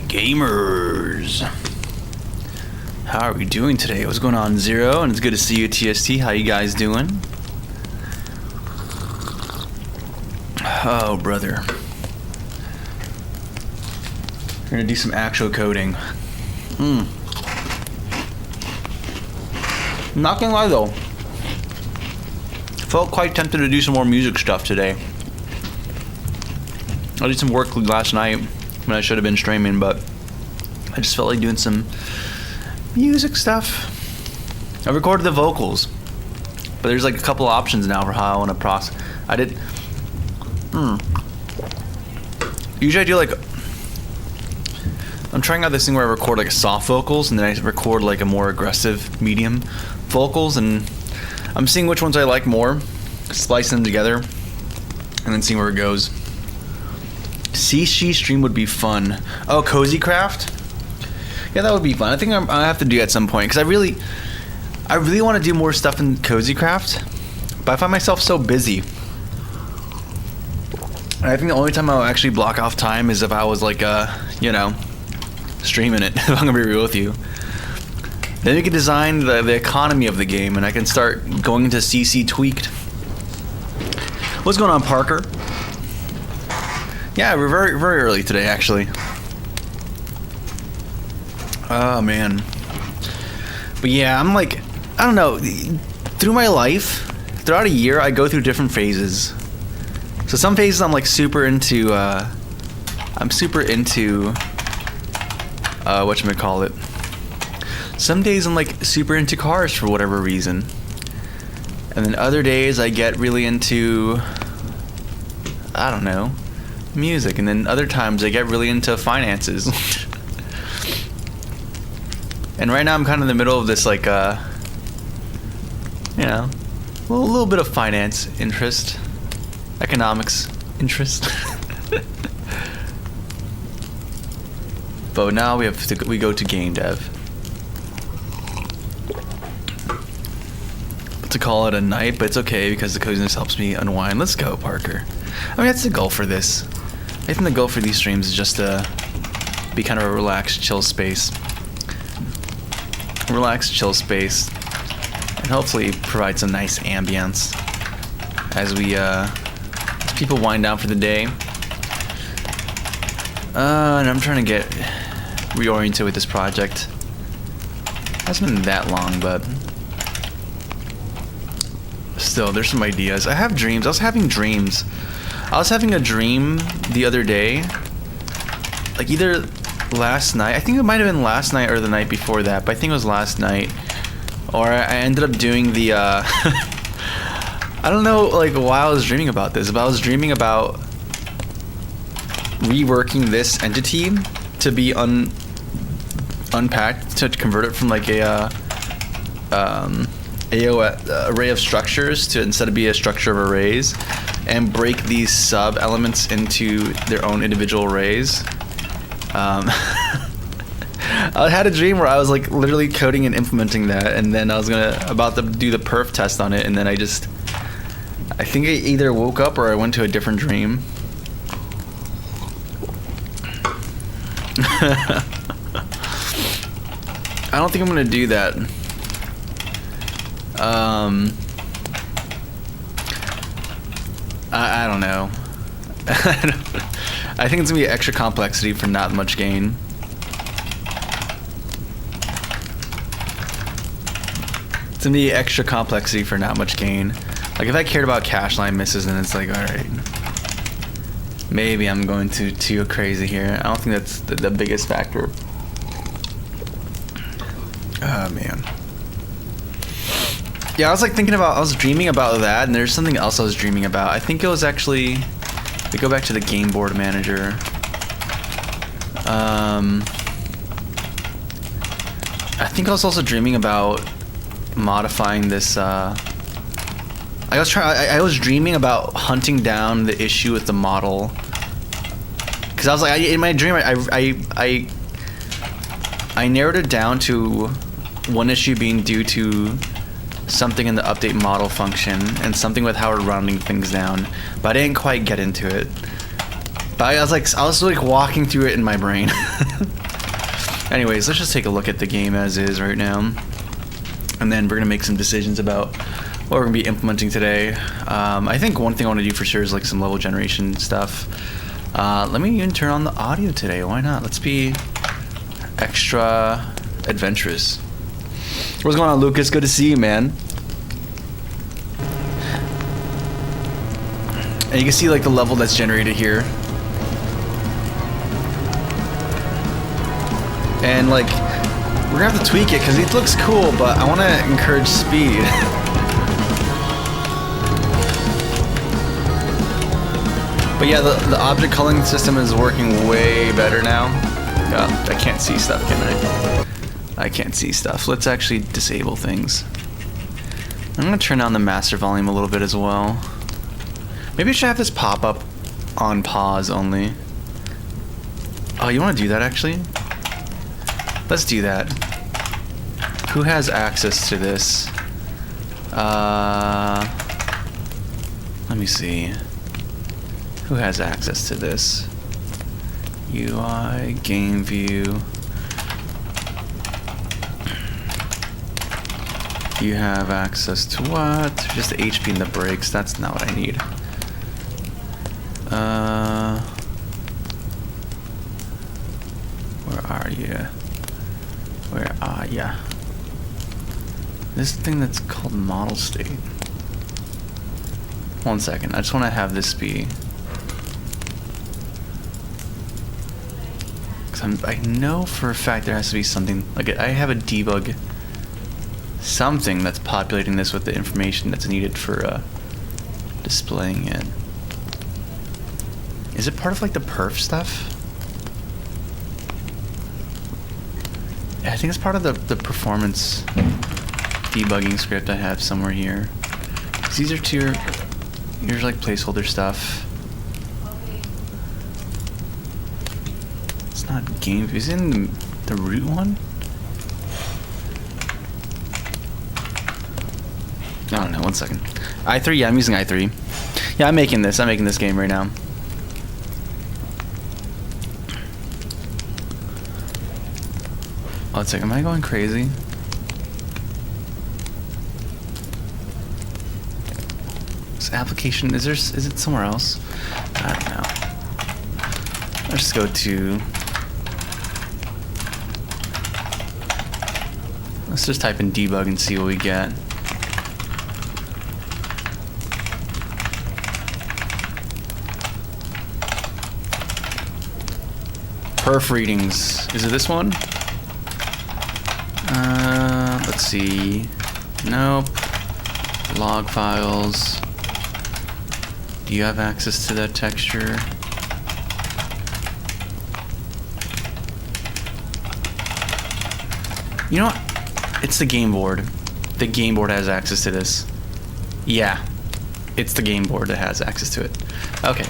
Gamers, how are we doing today? What's going on, Zero? And it's good to see you, TST. How you guys doing? Oh, brother. We're gonna do some actual coding. Not gonna lie though, felt quite tempted to do some more music stuff today. I did some work last night when I should have been streaming, but I just felt like doing some music stuff. I recorded the vocals, but there's like a couple options now for how I want to process. I did. Usually I do like. I'm trying out this thing where I record like soft vocals and then I record like a more aggressive medium vocals, and I'm seeing which ones I like more, splicing them together, and then seeing where it goes. CC stream would be fun. Oh, Cozy Craft? Yeah, that would be fun. I think I have to do it at some point because I really want to do more stuff in Cozy Craft, but I find myself so busy. And I think the only time I'll actually block off time is if I was like, streaming it. If I'm gonna be real with you. Then you can design the economy of the game, and I can start going into CC tweaked. What's going on, Parker? Yeah, we're very, very early today, actually. Oh, man. But yeah, I'm like, I don't know. Through my life, throughout a year, I go through different phases. So some phases I'm like super into, whatchamacallit. Some days I'm like super into cars for whatever reason. And then other days I get really into, I don't know, music. And then other times I get really into finances. And right now I'm kind of in the middle of this like, a little bit of finance interest, economics interest. But now we go to game dev. To call it a night, but it's okay because the coziness helps me unwind. Let's go, Parker. I mean, that's the goal for this. I think the goal for these streams is just to be kind of a relaxed, chill space. Relaxed, chill space. And hopefully provide some nice ambience as we, as people wind down for the day. And I'm trying to get reoriented with this project. It hasn't been that long, but still, there's some ideas. I have dreams. I was having dreams. I was having a dream the other day, like either last night. I think it might have been last night or the night before that, but I think it was last night. Or I ended up doing the, I don't know, like, why I was dreaming about this, but I was dreaming about reworking this entity to be unpacked, to convert it from like a, array of structures to instead of be a structure of arrays, and break these sub elements into their own individual arrays. I had a dream where I was like literally coding and implementing that, and then I was about to do the perf test on it, and then I think I either woke up or I went to a different dream. I don't think I'm gonna do that. I don't know. I think it's gonna be extra complexity for not much gain. It's gonna be extra complexity for not much gain. Like if I cared about cache line misses, then it's like, alright, maybe I'm going to go crazy here. I don't think that's the biggest factor. Oh man. Yeah, I was like I was dreaming about that, and there's something else I was dreaming about. I think it was actually, we go back to the game board manager. I think I was also dreaming about modifying this, I was dreaming about hunting down the issue with the model. Cause I was like, in my dream, I narrowed it down to one issue being due to something in the update model function and something with how we're rounding things down, but I didn't quite get into it. But I was like walking through it in my brain. Anyways, let's just take a look at the game as is right now. And then we're going to make some decisions about what we're going to be implementing today. I think one thing I want to do for sure is like some level generation stuff. Let me even turn on the audio today. Why not? Let's be extra adventurous. What's going on, Lucas? Good to see you, man. And you can see like the level that's generated here. And like, we're gonna have to tweak it because it looks cool, but I want to encourage speed. But yeah, the object culling system is working way better now. I can't see stuff, can I? I can't see stuff. Let's actually disable things. I'm gonna turn down the master volume a little bit as well. Maybe I should have this pop up on pause only. Oh, you want to do that actually? Let's do that. Who has access to this? Let me see. Who has access to this? UI, game view. You have access to what? Just the HP and the brakes. That's not what I need. Where are you? Where are ya? This thing that's called model state. 1 second. I just want to have this be. Because I know for a fact there has to be something. Like I have a debug. Something that's populating this with the information that's needed for displaying it. Is it part of like the perf stuff? Yeah, I think it's part of the performance debugging script I have somewhere here. These are here's like placeholder stuff. It's not game view. Is it in the root one? I don't know, 1 second. i3, yeah, I'm using i3. Yeah, I'm making this game right now. Oh, 1 second, am I going crazy? This application, is it somewhere else? I don't know. Let's just go to... Let's just type in debug and see what we get. Perf readings. Is it this one? Let's see. Nope. Log files. Do you have access to that texture? You know what? It's the game board. The game board has access to this. Yeah. It's the game board that has access to it. Okay.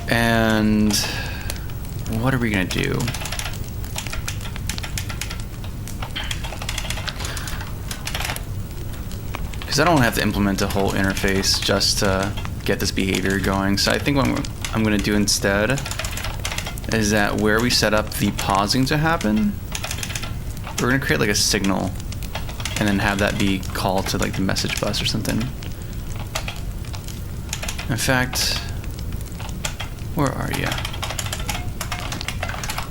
And what are we gonna do? Because I don't have to implement a whole interface just to get this behavior going. So I think what I'm going to do instead is that where we set up the pausing to happen, we're going to create like a signal and then have that be called to like the message bus or something. In fact, where are you?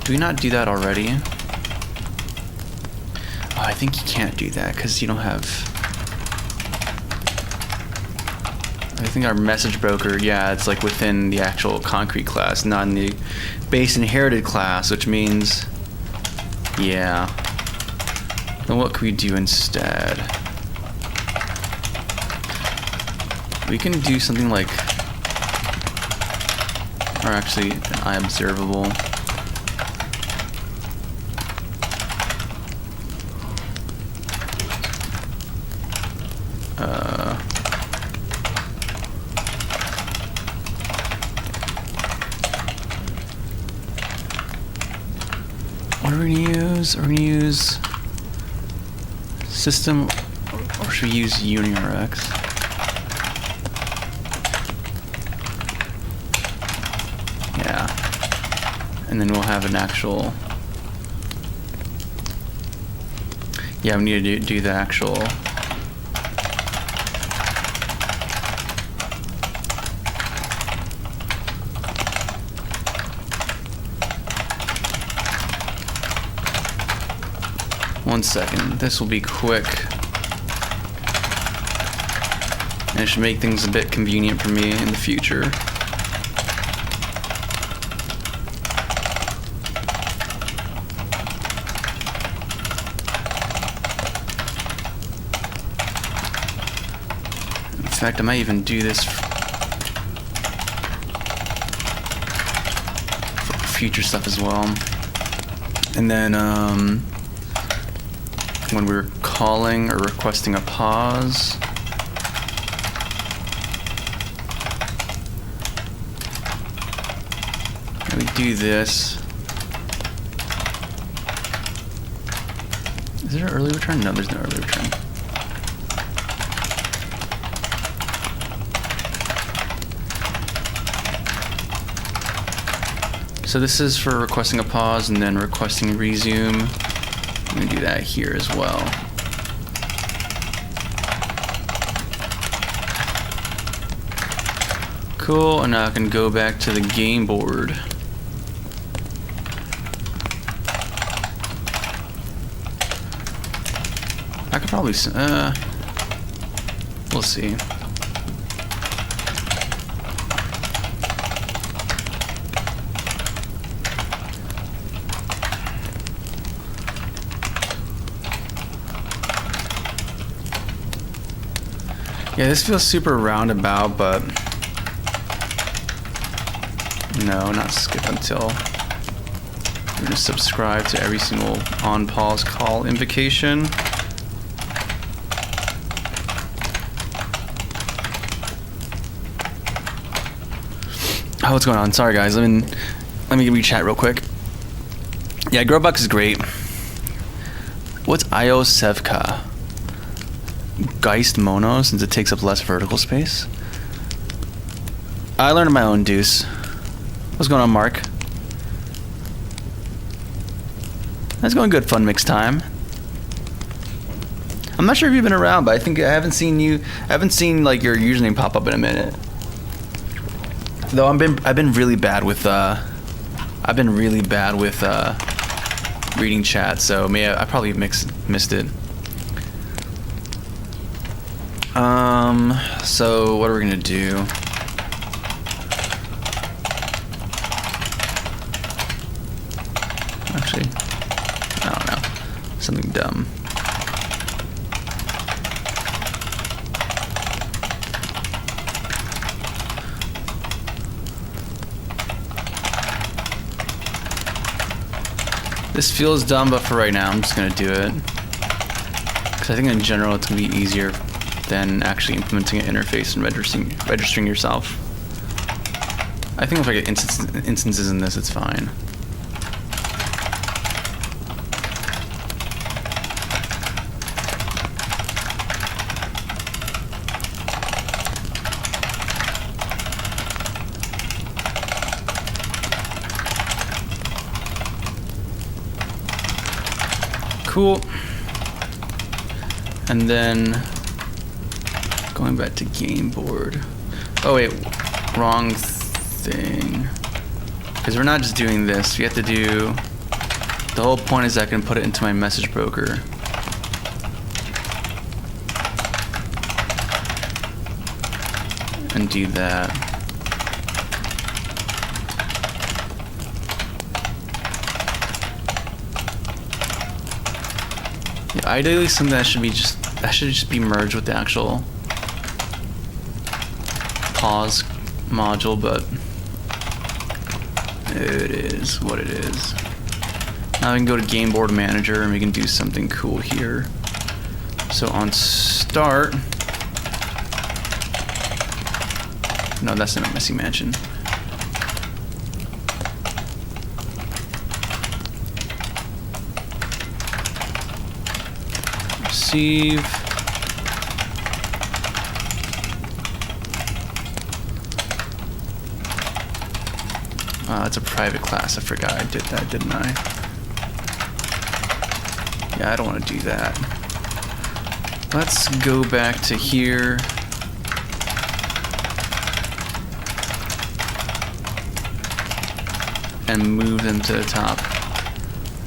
Do we not do that already? Oh, I think you can't do that because you don't have... I think our message broker, yeah, it's like within the actual concrete class, not in the base inherited class, which means, yeah. Then what can we do instead? We can do something like, or actually, iObservable. What are we gonna use? Are we gonna use system, or should we use UniRx? Yeah. And then we'll have an actual Yeah, we need to do the actual. One second. This will be quick. And it should make things a bit convenient for me in the future. In fact, I might even do this for future stuff as well. And then, when we're calling or requesting a pause, we do this. Is there an early return? No, there's no early return. So this is for requesting a pause and then requesting resume. I'm gonna do that here as well. Cool, and now I can go back to the game board. I could probably, we'll see. Yeah, this feels super roundabout, but no, not skip until. We're gonna subscribe to every single on pause call invocation. Oh, what's going on? Sorry guys, let me read chat real quick. Yeah, Growbuck is great. What's IO Sevka? Geist Mono, since it takes up less vertical space. I learned my own deuce. What's going on, Mark? That's going good, fun mix time. I'm not sure if you've been around, but I think I haven't seen like your username pop up in a minute. Though I've been really bad with reading chat, so I probably missed it. So what are we gonna do? Actually, I don't know. Something dumb. This feels dumb, but for right now, I'm just gonna do it. Because I think in general, it's gonna be easier than actually implementing an interface and registering yourself. I think if I get instances in this, it's fine. Cool. And then going back to game board. Oh wait, wrong thing. Because we're not just doing this. We have to do. The whole point is I can put it into my message broker. And do that. Yeah, ideally something that should just be merged with the actual pause module, but it is what it is. Now we can go to Game Board Manager and we can do something cool here. So on start, no, that's not a Messy Mansion. Receive. It's a private class. I forgot I did that, didn't I? Yeah, I don't want to do that. Let's go back to here. And move them to the top.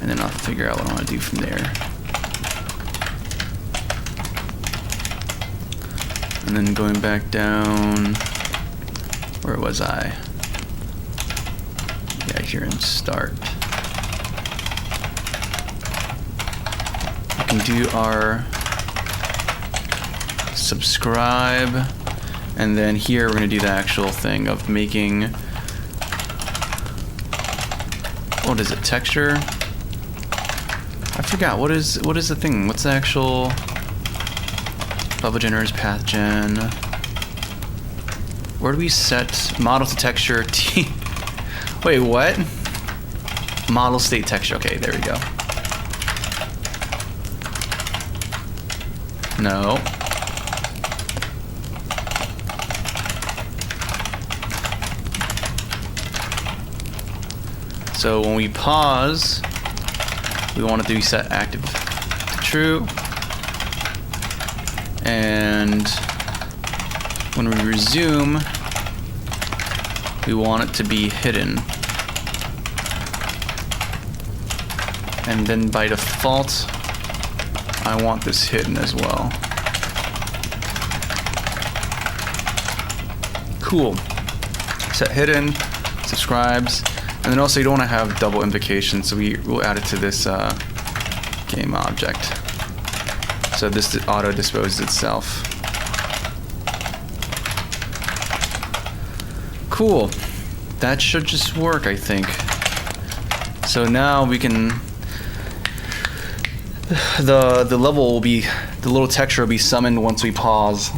And then I'll figure out what I want to do from there. And then going back down, where was I? Yeah, here in start. We can do our subscribe, and then here we're gonna do the actual thing of making, what is it, texture? I forgot, what is the thing? What's the actual level generators, path gen? Where do we set model to texture T? Wait, what? Model state texture. Okay, there we go. No. So when we pause, we want it to be set active to true. And when we resume, we want it to be hidden. And then by default, I want this hidden as well. Cool. Set hidden, subscribes, and then also you don't want to have double invocation, so we will add it to this game object. So this auto disposes itself. Cool. That should just work, I think. So now we can, the level will be, the little texture will be summoned once we pause.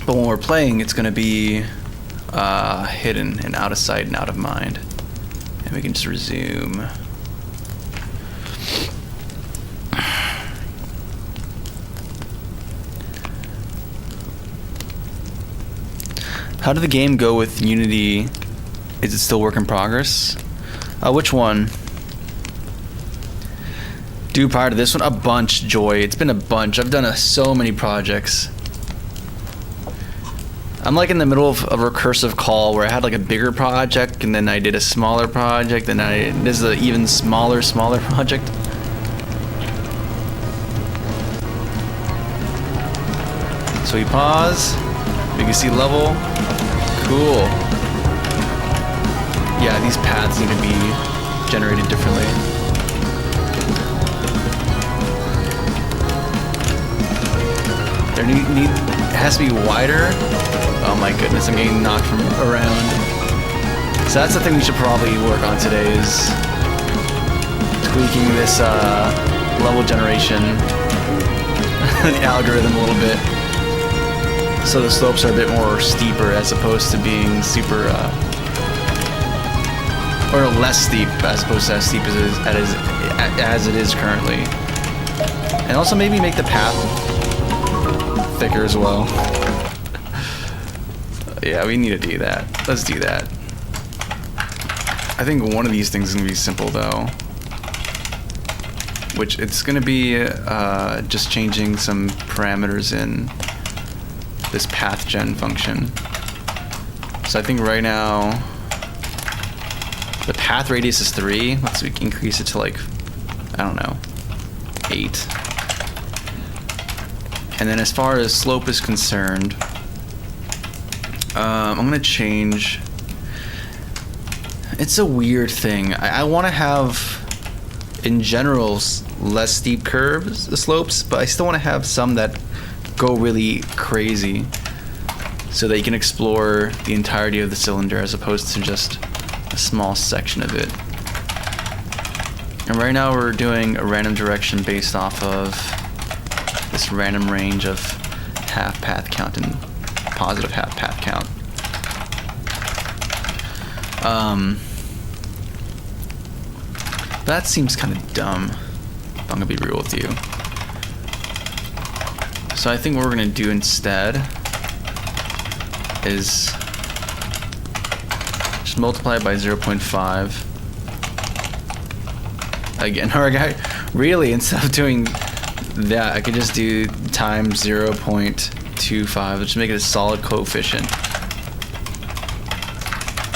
But when we're playing, it's gonna be hidden and out of sight and out of mind. And we can just resume. How did the game go with Unity? Is it still work in progress? Which one? Dude, prior to this one, a bunch, Joy. It's been a bunch. I've done so many projects. I'm like in the middle of a recursive call where I had like a bigger project and then I did a smaller project and this is an even smaller project. So we pause. We can see level. Cool. Yeah, these paths need to be generated differently. It has to be wider. Oh my goodness, I'm getting knocked from around. So that's the thing we should probably work on today is tweaking this level generation algorithm a little bit. So the slopes are a bit more steeper as opposed to being super, or less steep as opposed to as steep as it is currently. And also maybe make the path thicker as well. Yeah, we need to do that. Let's do that. I think one of these things is gonna be simple though. Which it's gonna be just changing some parameters in this path gen function. So I think right now the path radius is 3. Let's increase it to like, I don't know, 8. And then as far as slope is concerned, I'm gonna change. It's a weird thing. I want to have, in general, less steep curves, the slopes, but I still want to have some that go really crazy, so that you can explore the entirety of the cylinder as opposed to just a small section of it. And right now we're doing a random direction based off of this random range of half path count and positive half path count. That seems kind of dumb, if I'm gonna be real with you. So I think what we're gonna do instead is just multiply it by 0.5. Again, Really, instead of doing that, I could just do times 0.25, which make it a solid coefficient.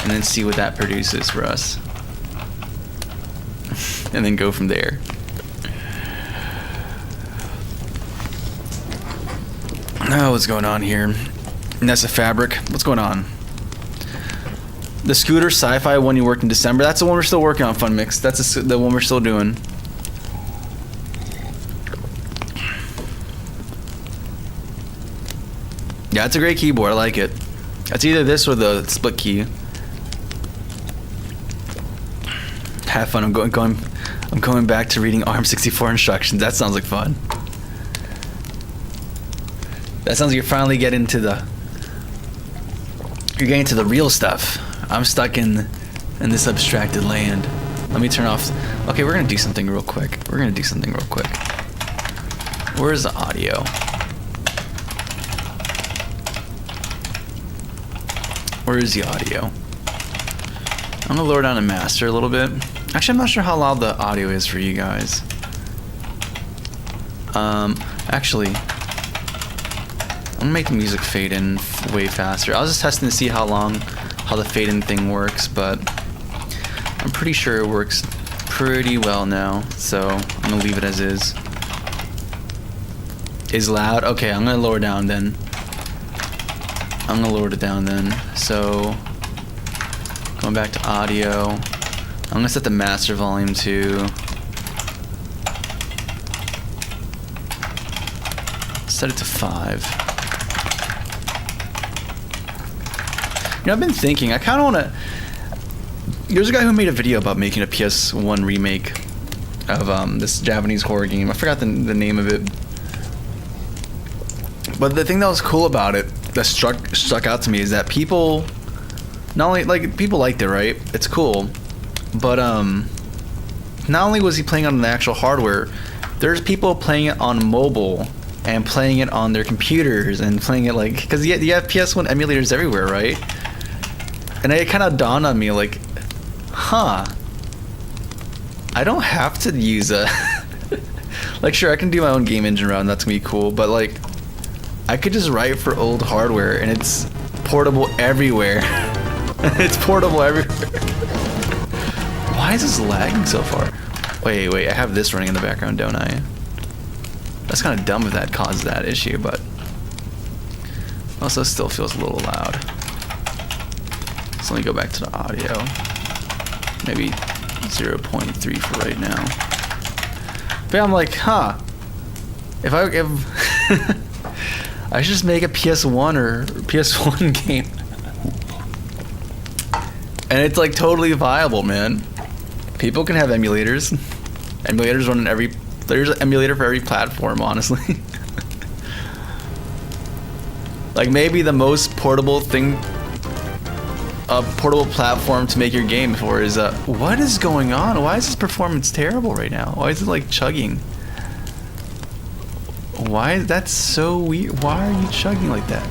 And then see what that produces for us. And then go from there. Oh, what's going on here? Nessa Fabric, what's going on? The Scooter Sci-Fi one you worked in December, that's the one we're still working on, Fun Mix. That's the one we're still doing. Yeah, it's a great keyboard, I like it. It's either this or the split key. Have fun, I'm going back to reading ARM64 instructions. That sounds like fun. That sounds like you're finally getting to the... You're getting to the real stuff. I'm stuck in this abstracted land. Let me turn off... Okay, we're gonna do something real quick. Where's the audio? Where is the audio? I'm gonna lower down to master a little bit. Actually, I'm not sure how loud the audio is for you guys. Actually, I'm gonna make the music fade in way faster. I was just testing to see how the fade in thing works, but I'm pretty sure it works pretty well now. So I'm gonna leave it as is. Is loud? Okay, I'm gonna lower down then. I'm gonna lower it down then. So going back to audio, I'm gonna set the master volume to set it to 5. You know, I've been thinking, I kind of want to... There's a guy who made a video about making a PS1 remake of this Japanese horror game. I forgot the name of it. But the thing that was cool about it, that struck out to me, is that people... Not only, like, people liked it, right? It's cool. But, not only was he playing on the actual hardware, there's people playing it on mobile and playing it on their computers and playing it, like... Because you have PS1 emulators everywhere, right? And it kind of dawned on me, like, huh, I don't have to use a... Like, sure, I can do my own game engine route, that's gonna be cool, but, like, I could just write for old hardware, and it's portable everywhere. It's portable everywhere. Why is this lagging so far? Wait, I have this running in the background, don't I? That's kind of dumb if that caused that issue, but... Also still feels a little loud. So let me go back to the audio. Maybe 0.3 for right now. But I'm like, huh. If I should just make a PS1 or PS1 game. And it's like totally viable, man. People can have emulators. Emulators run in every... There's an emulator for every platform, honestly. Like, maybe the most portable thing... A portable platform to make your game for is what is going on? Why is this performance terrible right now? Why is it like chugging? Why? That's so weird. Why are you chugging like that?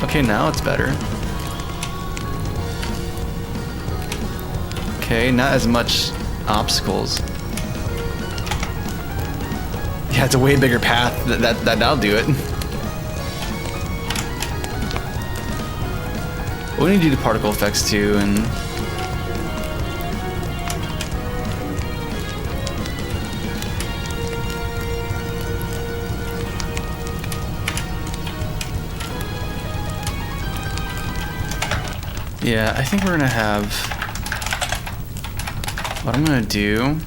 Okay, now it's better. Okay, not as much obstacles. Yeah, it's a way bigger path. That'll do it. We need to do the particle effects too, and yeah, I think we're gonna have what I'm gonna do.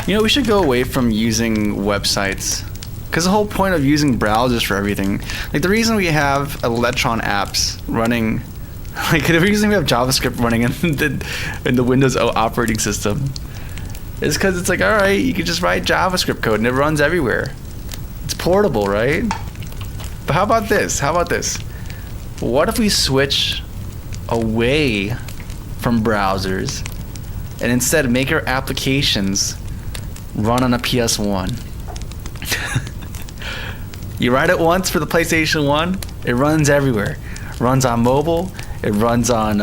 You know, we should go away from using websites, because the whole point of using browsers for everything, like the reason we have Electron apps running, like the reason we have JavaScript running in the Windows operating system, is because it's like, all right, you can just write JavaScript code and it runs everywhere. It's portable, right? But how about this? What if we switch away from browsers and instead make our applications run on a PS1? You write it once for the PlayStation 1, it runs everywhere. It runs on mobile, it runs on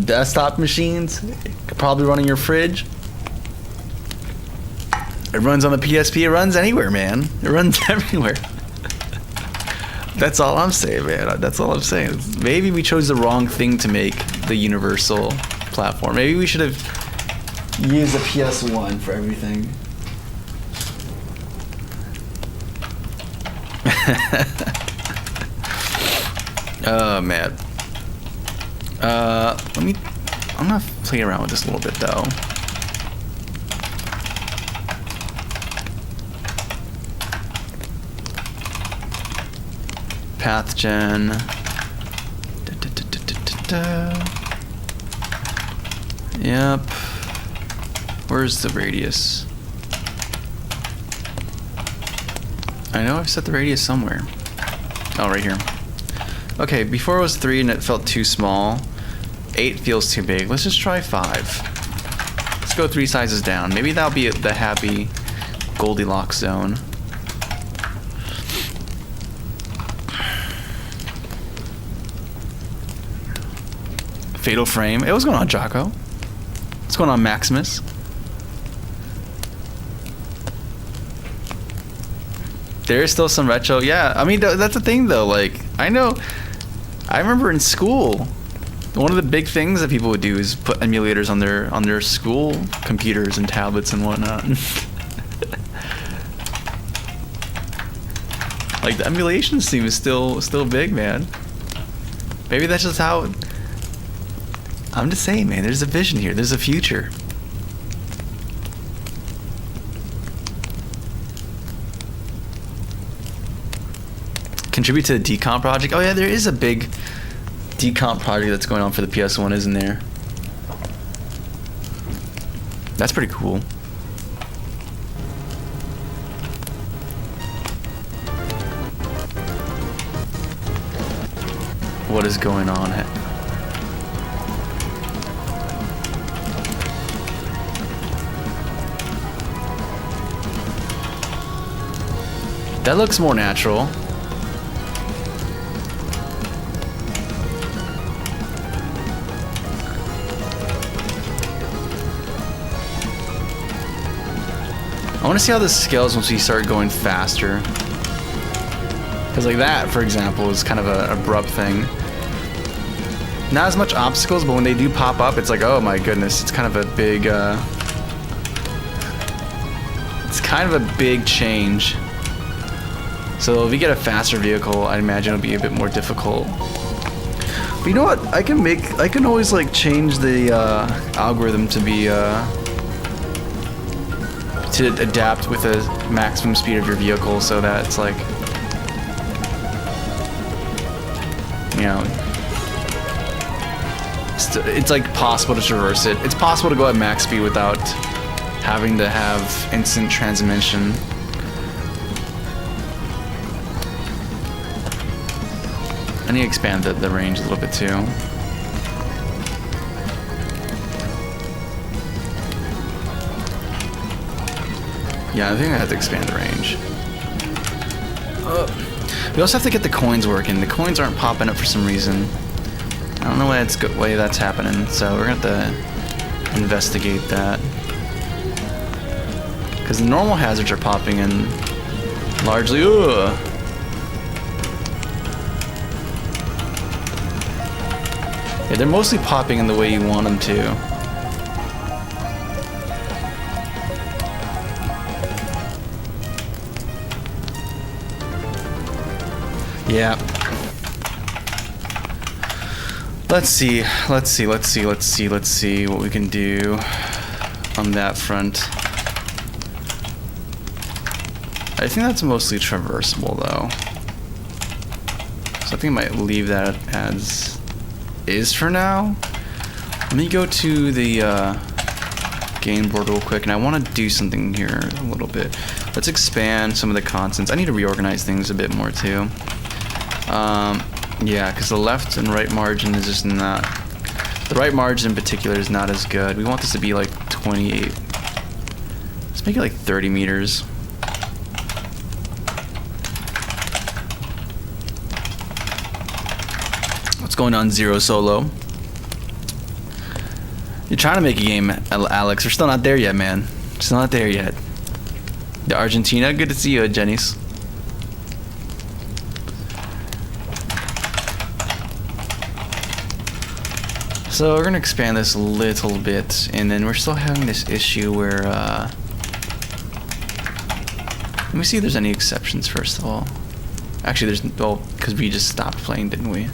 desktop machines, it could probably run in your fridge. It runs on the PSP, it runs anywhere, man. It runs everywhere. That's all I'm saying, man. That's all I'm saying. Maybe we chose the wrong thing to make the universal platform. Maybe we should have used the PS1 for everything. Oh man. I'm gonna play around with this a little bit though. Path gen. Yep. Where's the radius? I know I've set the radius somewhere. Oh, right here. Okay, before it was 3 and it felt too small. 8 feels too big. Let's just try 5. Let's go 3 sizes down. Maybe that'll be the happy Goldilocks zone. Fatal Frame. Hey, what's going on, Jocko? What's going on, Maximus? There is still some retro. Yeah, I mean, that's the thing, though. Like, I remember in school, one of the big things that people would do is put emulators on their school computers and tablets and whatnot. Like, the emulation scene is still big, man. Maybe that's just how. I'm just saying, man. There's a vision here. There's a future. Contribute to the decomp project. Oh yeah, there is a big decomp project that's going on for the PS1, isn't there? That's pretty cool. What is going on? That looks more natural. I want to see how this scales once we start going faster. Because like that, for example, is kind of an abrupt thing. Not as much obstacles, but when they do pop up, it's like, oh my goodness, it's kind of a big, it's kind of a big change. So if we get a faster vehicle, I imagine it'll be a bit more difficult. But you know what? I can always like change the algorithm to be to adapt with the maximum speed of your vehicle, so that it's like, you know, it's like possible to traverse it. It's possible to go at max speed without having to have instant transmission. I need to expand the range a little bit too. Yeah, I think I have to expand the range. We also have to get the coins working. The coins aren't popping up for some reason. I don't know why that's happening, so we're going to have to investigate that. Because the normal hazards are popping in largely. Ugh. Yeah, they're mostly popping in the way you want them to. Yeah. Let's see what we can do on that front. I think that's mostly traversable though. So I think I might leave that as is for now. Let me go to the game board real quick, and I want to do something here a little bit. Let's expand some of the constants. I need to reorganize things a bit more too. Yeah, because the left and right margin is just not... The right margin in particular is not as good. We want this to be like 28. Let's make it like 30 meters. going on, Zero Solo? You're trying to make a game, Alex. We're still not there yet, man. Still not there yet. The Argentina, good to see you, Jenny's. So we're gonna expand this a little bit, and then we're still having this issue where, let me see if there's any exceptions first of all. Actually, there's, well, because we just stopped playing, didn't we?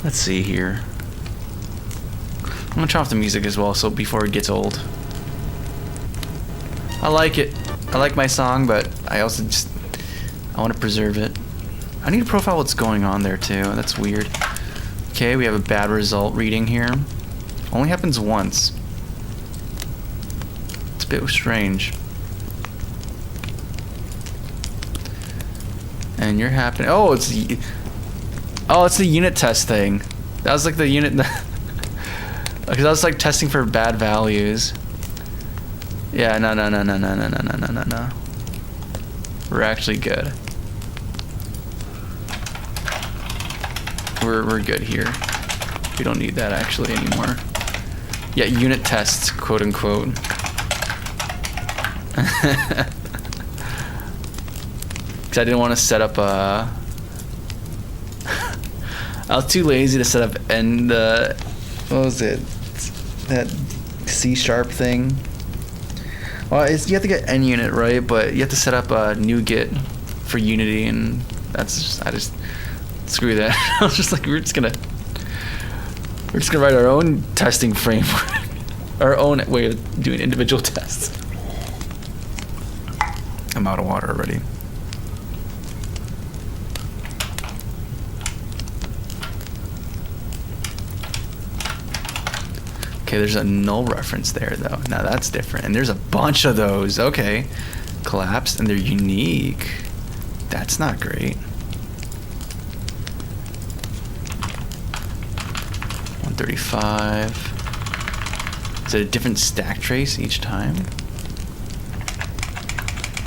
Let's see here. I'm gonna turn off the music as well, so before it gets old. I like it. I like my song, but I also just, I want to preserve it. I need to profile what's going on there too. That's weird. Okay, we have a bad result reading here. Only happens once. It's a bit strange. And you're happening. Oh, it's the unit test thing. That was like the unit. Because I was like testing for bad values. Yeah, no. We're actually good. We're good here. We don't need that actually anymore. Yeah, unit tests, quote unquote. Because I didn't want to set up a. I was too lazy to set up what was it? That C# thing. Well, you have to get NUnit, right? But you have to set up a NuGet for Unity, and I just screw that. I was just like, we're just gonna write our own testing framework, our own way of doing individual tests. I'm out of water already. Okay, there's a null reference there, though. Now that's different. And there's a bunch of those. Okay. Collapsed, and they're unique. That's not great. 135. Is it a different stack trace each time?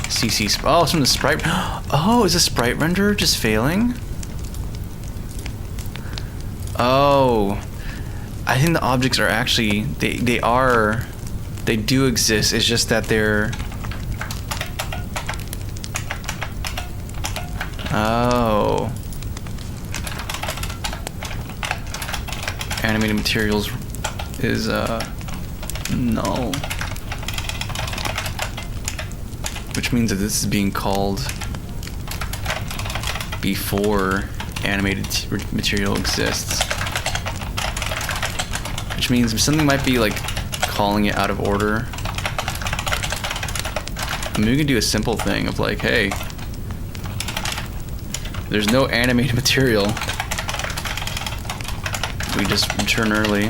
CC. Oh, it's from the sprite. Oh, is the sprite renderer just failing? Oh. I think the objects are actually they do exist. It's just that they're animated materials is null, which means that this is being called before animated material exists. Which means something might be like calling it out of order. I mean, we can do a simple thing of like, hey, there's no animated material. We just return early.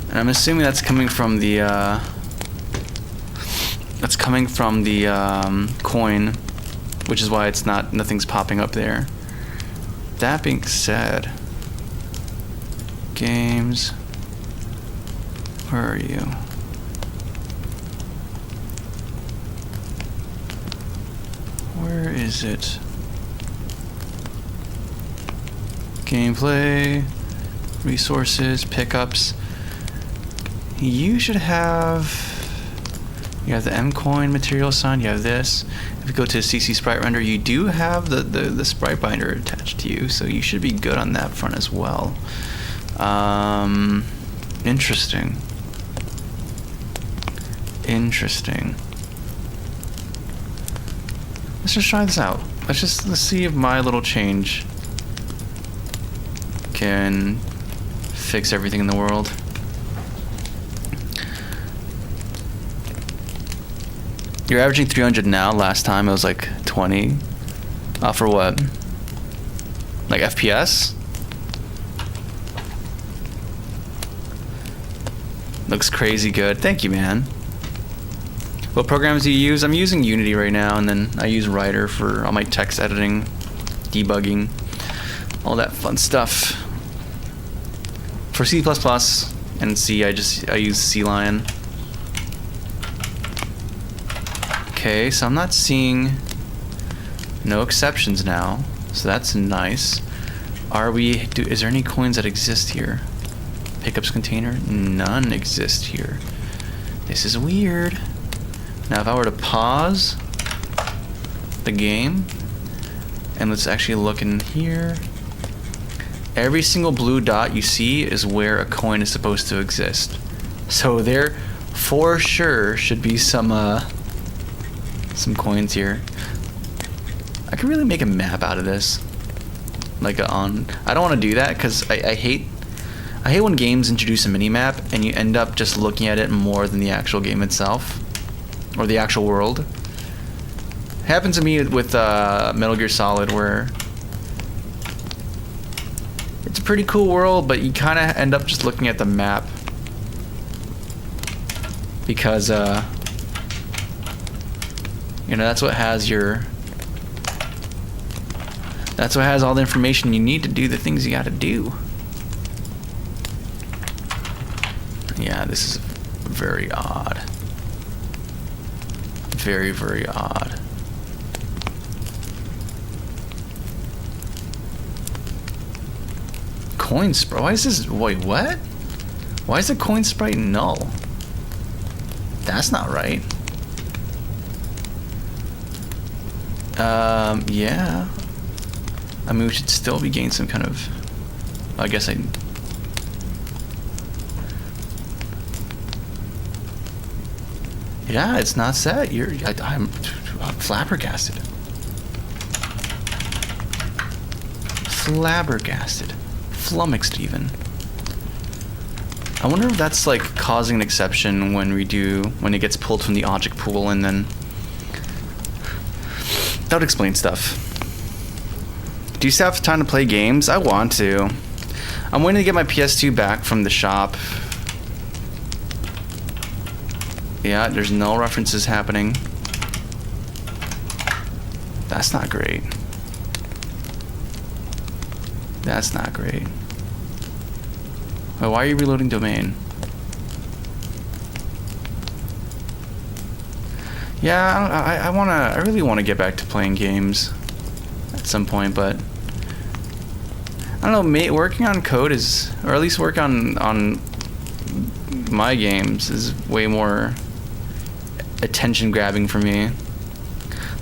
And I'm assuming that's coming from the coin, which is why it's nothing's popping up there. That being said, games, where are you? Where is it? Gameplay, resources, pickups. You should have. You have the MCoin material assigned. You have this. If you go to CC Sprite Render, you do have the sprite binder attached to you, so you should be good on that front as well. Interesting. Let's just try this out. Let's see if my little change can fix everything in the world. You're averaging 300 now. Last time it was like 20. For what? Like FPS? Looks crazy good. Thank you, man. What programs do you use? I'm using Unity right now, and then I use Writer for all my text editing, debugging, all that fun stuff. For C++ and C, I use CLion. Okay, so I'm not seeing no exceptions now, so that's nice. Is there any coins that exist here? Pickups container? None exist here. This is weird. Now if I were to pause the game, and let's actually look in here. Every single blue dot you see is where a coin is supposed to exist. So there, for sure, should be some coins here. I could really make a map out of this. I don't want to do that because I hate when games introduce a mini-map and you end up just looking at it more than the actual game itself. Or the actual world. It happened to me with Metal Gear Solid, where it's a pretty cool world, but you kind of end up just looking at the map. Because, that's what has all the information you need to do the things you gotta do. Yeah, this is very odd. Very, very odd. Coin sprite? Why is this? Wait, what? Why is the coin sprite null? That's not right. Yeah. I mean, we should still be getting some kind of. I guess I. Yeah, it's not set. I'm flabbergasted. Flabbergasted. Flummoxed even. I wonder if that's like causing an exception when it gets pulled from the object pool, and then that would explain stuff. Do you still have time to play games? I want to. I'm waiting to get my PS2 back from the shop. Yeah, there's no references happening. That's not great. That's not great. Wait, why are you reloading domain? Yeah, I really wanna get back to playing games at some point, but I don't know, working on code is, or at least work on my games is way more attention grabbing for me.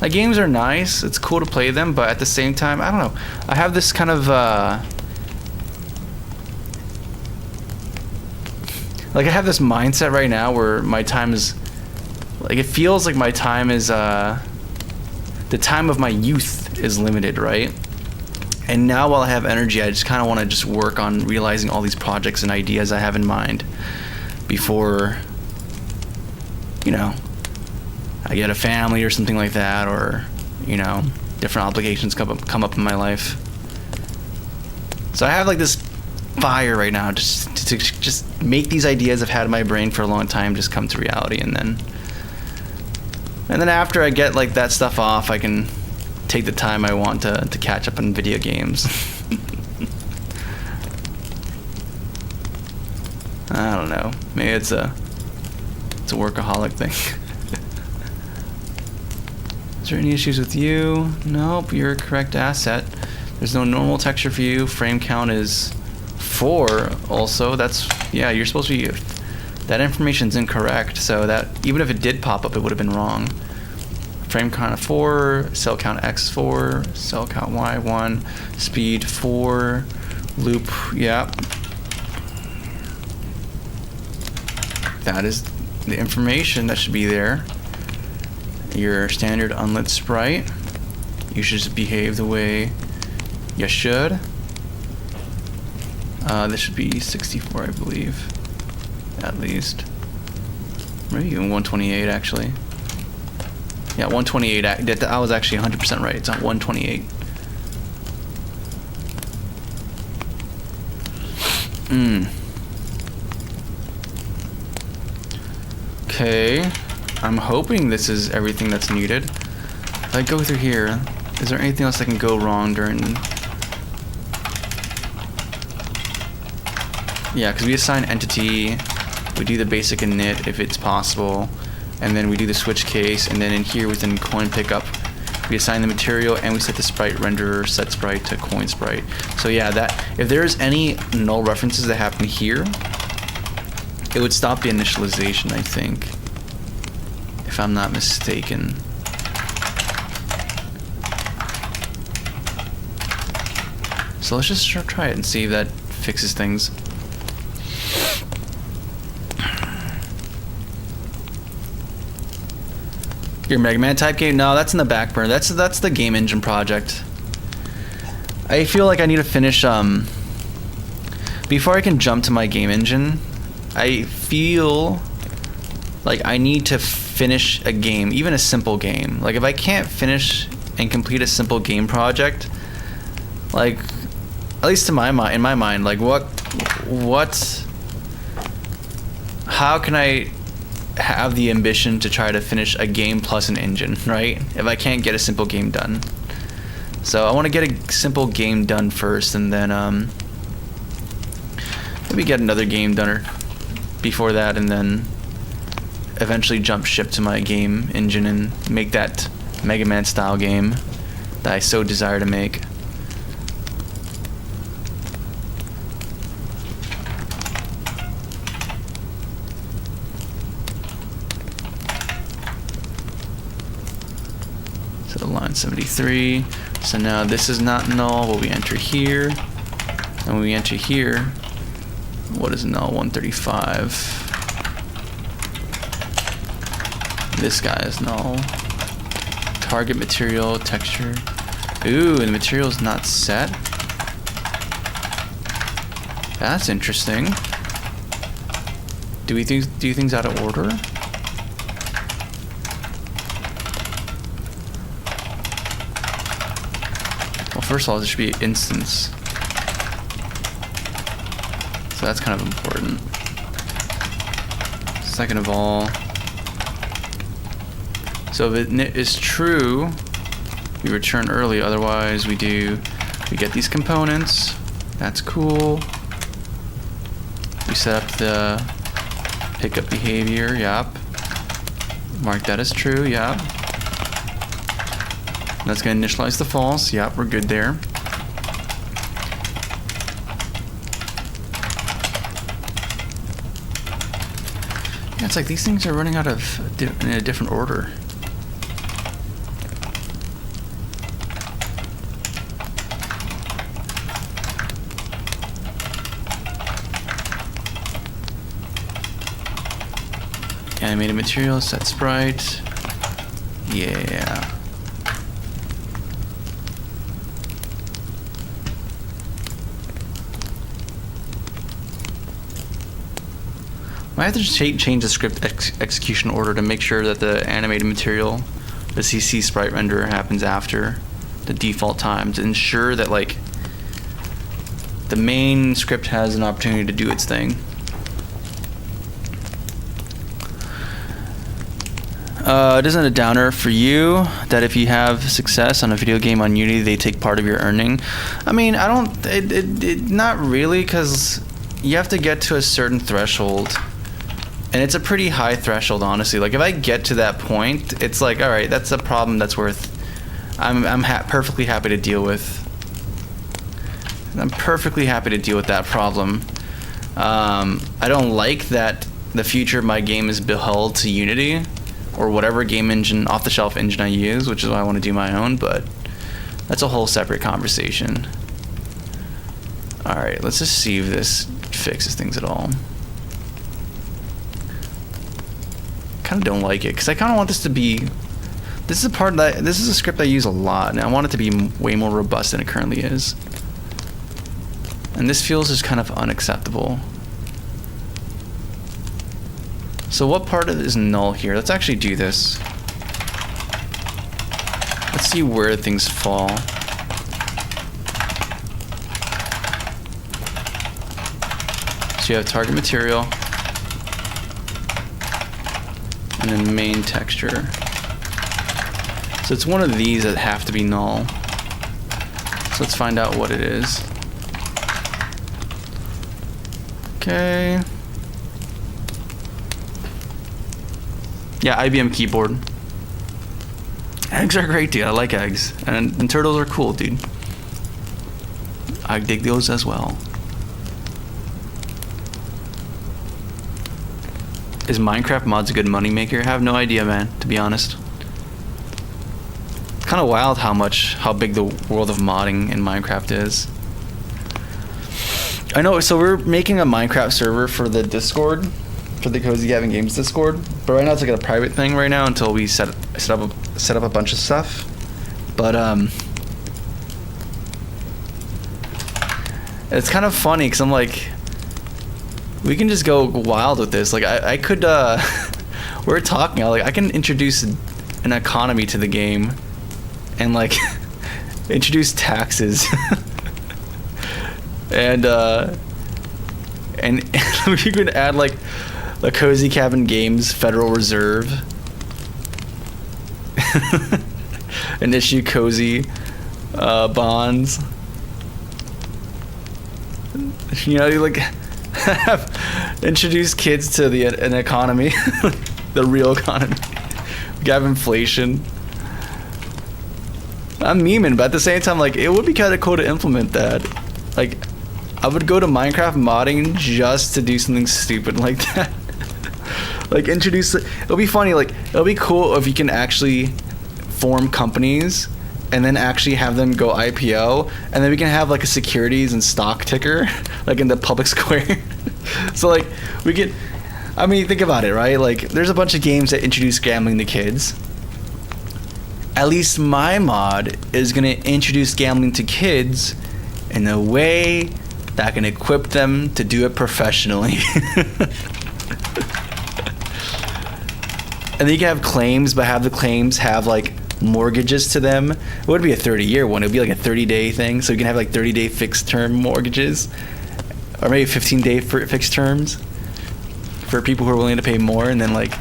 Like, games are nice, it's cool to play them, but at the same time, I don't know, I have this kind of like, I have this mindset right now where my time is, like, it feels like my time is the time of my youth is limited, right? And now while I have energy, I just kind of want to just work on realizing all these projects and ideas I have in mind before, I get a family or something like that, or, different obligations come up in my life. So I have like this fire right now just to make these ideas I've had in my brain for a long time just come to reality, and then after I get like that stuff off, I can take the time I want to catch up on video games. I don't know. Maybe it's a workaholic thing. Is there any issues with you? Nope, you're a correct asset. There's no normal texture for you. Frame count is 4 also. You're supposed to be, that information's incorrect, so that even if it did pop up, it would have been wrong. Frame count of 4, cell count X 4, cell count Y 1, speed 4, loop, yeah. That is the information that should be there. Your standard unlit sprite. You should just behave the way you should. This should be 64, I believe. At least. Maybe even 128, actually. Yeah, 128. I was actually 100% right. It's on 128. Okay. I'm hoping this is everything that's needed. If I go through here, is there anything else that can go wrong during... Yeah, because we assign entity, we do the basic init if it's possible, and then we do the switch case, and then in here within coin pickup, we assign the material and we set the sprite renderer set sprite to coin sprite. So yeah, that if there's any null references that happen here, it would stop the initialization, I think, if I'm not mistaken. So let's just try it and see if that fixes things. Your Mega Man type game? No, that's in the back burner. That's the game engine project. I feel like I need to finish before I can jump to my game engine. I feel like I need to finish a game, even a simple game. Like if I can't finish and complete a simple game project, like at least in my mind, like how can I have the ambition to try to finish a game plus an engine, right? If I can't get a simple game done. So I want to get a simple game done first, and then maybe get another game done before that, and then eventually jump ship to my game engine and make that Mega Man style game that I so desire to make. So line 73. So now this is not null, but we enter here. And when we enter here, what is null? 135. This guy is null. Target material, texture. Ooh, and the material is not set. That's interesting. Do we do things out of order? Well, first of all, this should be instance. So that's kind of important. Second of all, so if it is true, we return early. Otherwise, we get these components. That's cool. We set up the pickup behavior. Yup. Mark that as true. Yup. That's going to initialize the false. Yup, we're good there. Yeah, it's like these things are running out of in a different order. Animated material, set sprite. Yeah. I have to change the script execution order to make sure that the animated material, the CC sprite renderer, happens after the default time to ensure that like the main script has an opportunity to do its thing. It isn't a downer for you that if you have success on a video game on Unity, they take part of your earning. I mean, I don't, not really, because you have to get to a certain threshold. And it's a pretty high threshold, honestly. Like, if I get to that point, it's like, all right, that's a problem that's worth, I'm perfectly happy to deal with. I'm perfectly happy to deal with that problem. I don't like that the future of my game is beholden to Unity, or whatever game engine, off-the-shelf engine I use, which is why I want to do my own, but that's a whole separate conversation. Alright, let's just see if this fixes things at all. Kind of don't like it, because I kind of want this to be... This is a script I use a lot, and I want it to be way more robust than it currently is. And this feels just kind of unacceptable. So what part of it is null here? Let's actually do this. Let's see where things fall. So you have target material, and then main texture. So it's one of these that have to be null. So let's find out what it is. Okay. Yeah, IBM keyboard. Eggs are great, dude. I like eggs. And turtles are cool, dude. I dig those as well. Is Minecraft mods a good moneymaker? I have no idea, man, to be honest. It's kind of wild how big the world of modding in Minecraft is. I know, so we're making a Minecraft server for the Discord, for the Cozy Cabin Games Discord, but right now it's like a private thing right now until we set up a bunch of stuff. But it's kind of funny because I'm like, we can just go wild with this. Like I could we're talking, I can introduce an economy to the game and like introduce taxes. and we could add like the Cozy Cabin Games Federal Reserve and issue cozy bonds. You know, you like introduce kids to an economy, the real economy. We have inflation. I'm memeing, but at the same time, like, it would be kind of cool to implement that. Like, I would go to Minecraft modding just to do something stupid like that. Like, it'll be funny, like, it'll be cool if you can actually form companies and then actually have them go IPO, and then we can have like a securities and stock ticker like in the public square. So like we could, I mean, think about it, right? Like there's a bunch of games that introduce gambling to kids. At least my mod is gonna introduce gambling to kids in a way that can equip them to do it professionally. And then you can have claims, but have the claims have like mortgages to them. It wouldn't be a 30-year one. It would be like a 30-day thing. So you can have like 30-day fixed term mortgages, or maybe 15-day fixed terms for people who are willing to pay more. And then like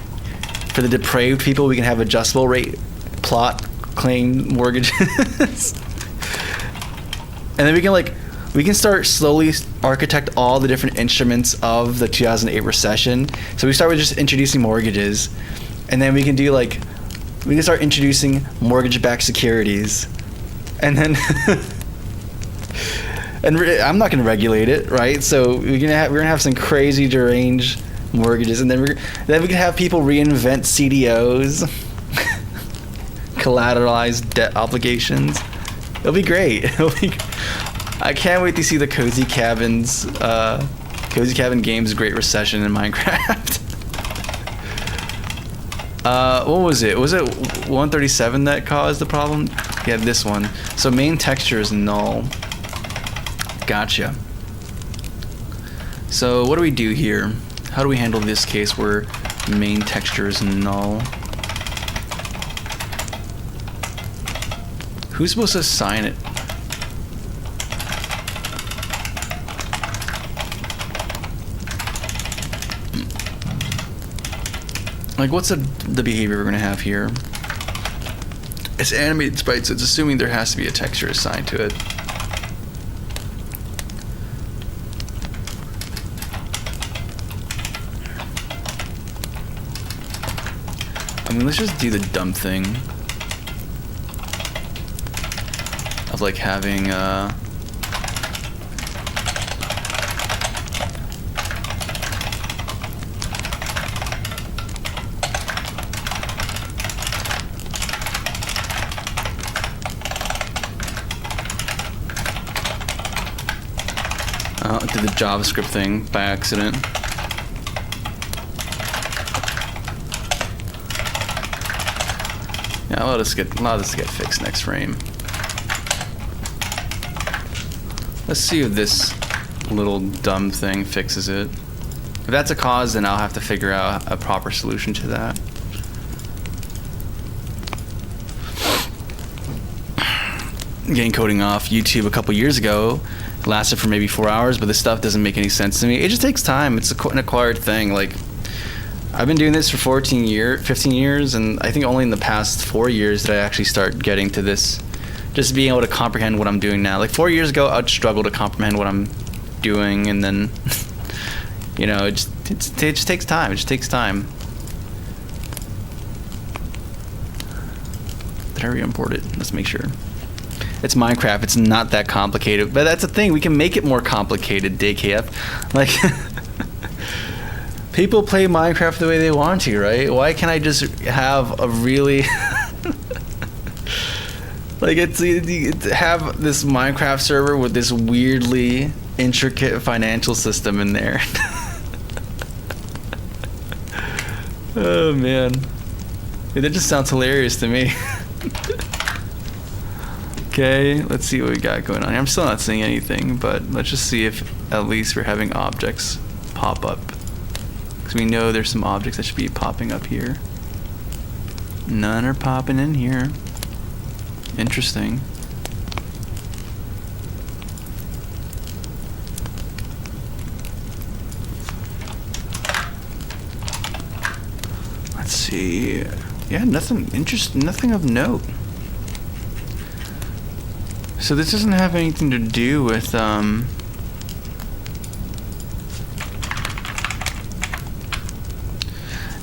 for the depraved people, we can have adjustable rate plot claim mortgages. And then we can start slowly architect all the different instruments of the 2008 recession. So we start with just introducing mortgages, and then we can start introducing mortgage-backed securities, and then I'm not going to regulate it, right? So we're gonna have some crazy deranged mortgages, and then we can have people reinvent CDOs, collateralized debt obligations. It'll be great. I can't wait to see the Cozy Cabin Games Great Recession in Minecraft. What was it? Was it 137 that caused the problem? Yeah, this one. So main texture is null. Gotcha. So what do we do here? How do we handle this case where main texture is null? Who's supposed to assign it? Like, what's the behavior we're gonna have here? It's animated sprite, so it's assuming there has to be a texture assigned to it. I mean, let's just do the dumb thing of like having did the JavaScript thing by accident. Yeah, allow this to get fixed next frame. Let's see if this little dumb thing fixes it. If that's a cause, then I'll have to figure out a proper solution to that. Getting coding off YouTube a couple years ago. Lasted for maybe 4 hours, but this stuff doesn't make any sense to me. It just takes time. It's an acquired thing. Like, I've been doing this for 15 years, and I think only in the past 4 years did I actually start getting to this, just being able to comprehend what I'm doing now. Like 4 years ago, I'd struggle to comprehend what I'm doing, and then, you know, it just takes time. It just takes time. Did I re-import it? Let's make sure. It's Minecraft. It's not that complicated. But that's the thing. We can make it more complicated, DKF. Like, people play Minecraft the way they want to, right? Why can't I just have a really... like, have this Minecraft server with this weirdly intricate financial system in there. Oh, man. That just sounds hilarious to me. Okay, let's see what we got going on here. I'm still not seeing anything, but let's just see if at least we're having objects pop up. Because we know there's some objects that should be popping up here. None are popping in here. Interesting. Let's see. Yeah, nothing of note. So this doesn't have anything to do with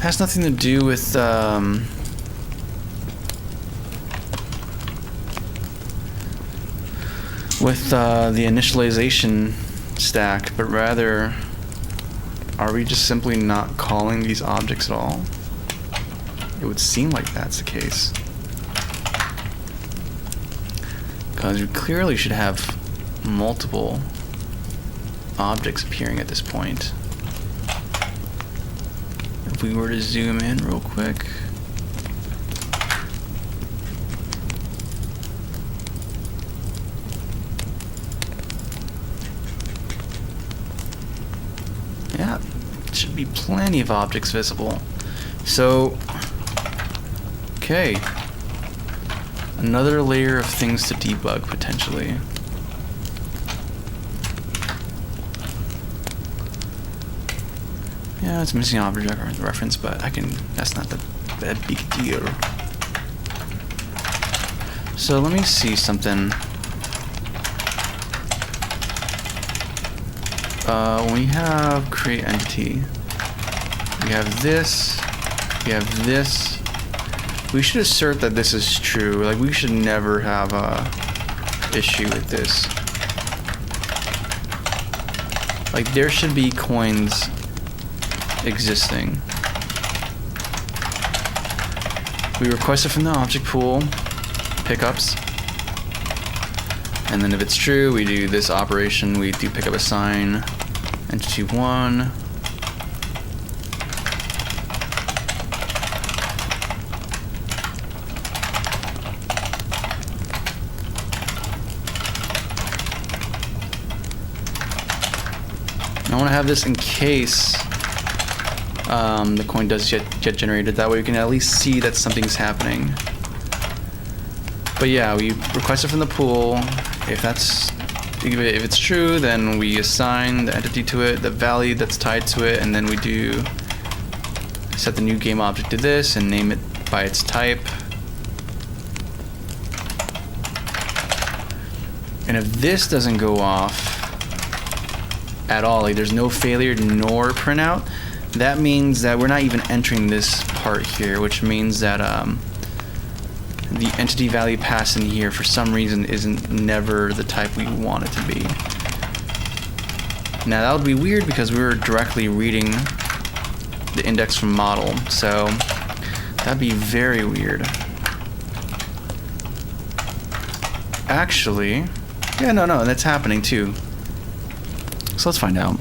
has nothing to do with the initialization stack, but rather, are we just simply not calling these objects at all? It would seem like that's the case. Because we clearly should have multiple objects appearing at this point. If we were to zoom in real quick. Yeah, should be plenty of objects visible. So, okay. Another layer of things to debug, potentially. Yeah, it's missing object reference, but that's not that big deal. So let me see something. When we have create entity, we have this, we have this. We should assert that this is true. Like, we should never have a issue with this. Like, there should be coins existing. We request it from the object pool, pickups. And then if it's true, we do this operation. We do pick up assign entity 1. I want to have this in case the coin does get generated. That way we can at least see that something's happening. But yeah, we request it from the pool. If it's true, then we assign the entity to it, the value that's tied to it, and then we do set the new game object to this and name it by its type. And if this doesn't go off at all, like there's no failure nor printout, that means that we're not even entering this part here, which means that the entity value passed in here for some reason isn't never the type we want it to be. Now that would be weird because we were directly reading the index from model, so that'd be very weird. Actually, yeah, no, that's happening too. So let's find out.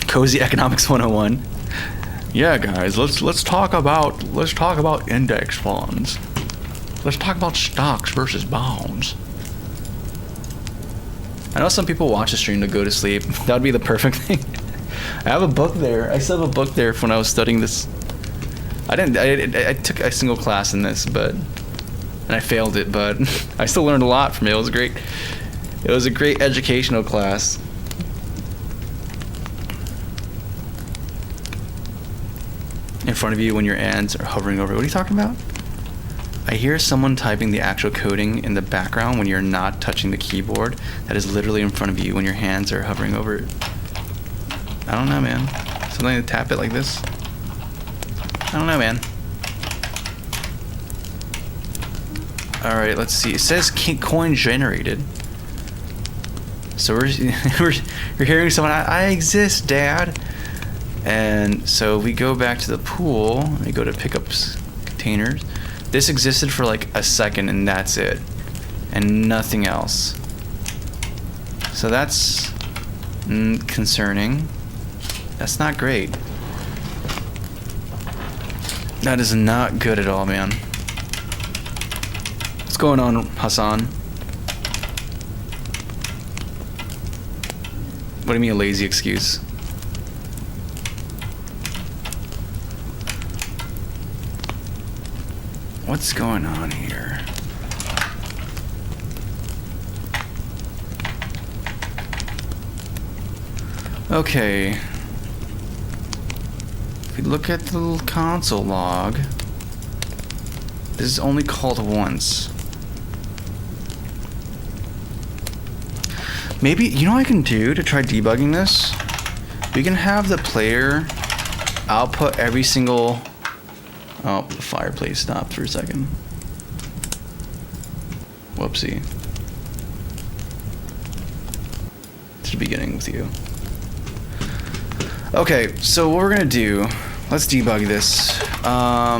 Cozy Economics 101. Yeah, guys, let's talk about index funds. Let's talk about stocks versus bonds. I know some people watch the stream to go to sleep. That would be the perfect thing. I have a book there. I still have a book there from when I was studying this. I took a single class in this, and I failed it, but I still learned a lot from it. It was great. It was a great educational class. In front of you when your hands are hovering over it. What are you talking about? I hear someone typing the actual coding in the background when you're not touching the keyboard. That is literally in front of you when your hands are hovering over it. I don't know, man. Something to tap it like this? I don't know, man. Alright, let's see. It says coin generated. So we're hearing someone, I exist, Dad. And so we go back to the pool. We go to pickups containers. This existed for like a second and that's it. And nothing else. So that's concerning. That's not great. That is not good at all, man. What's going on, Hassan? What do you mean a lazy excuse? What's going on here? Okay. If we look at the little console log, this is only called once. Maybe, you know what I can do to try debugging this? We can have the player output every single... Oh, the fireplace stopped for a second. Whoopsie. To the beginning with you. Okay, so what we're gonna do, let's debug this. How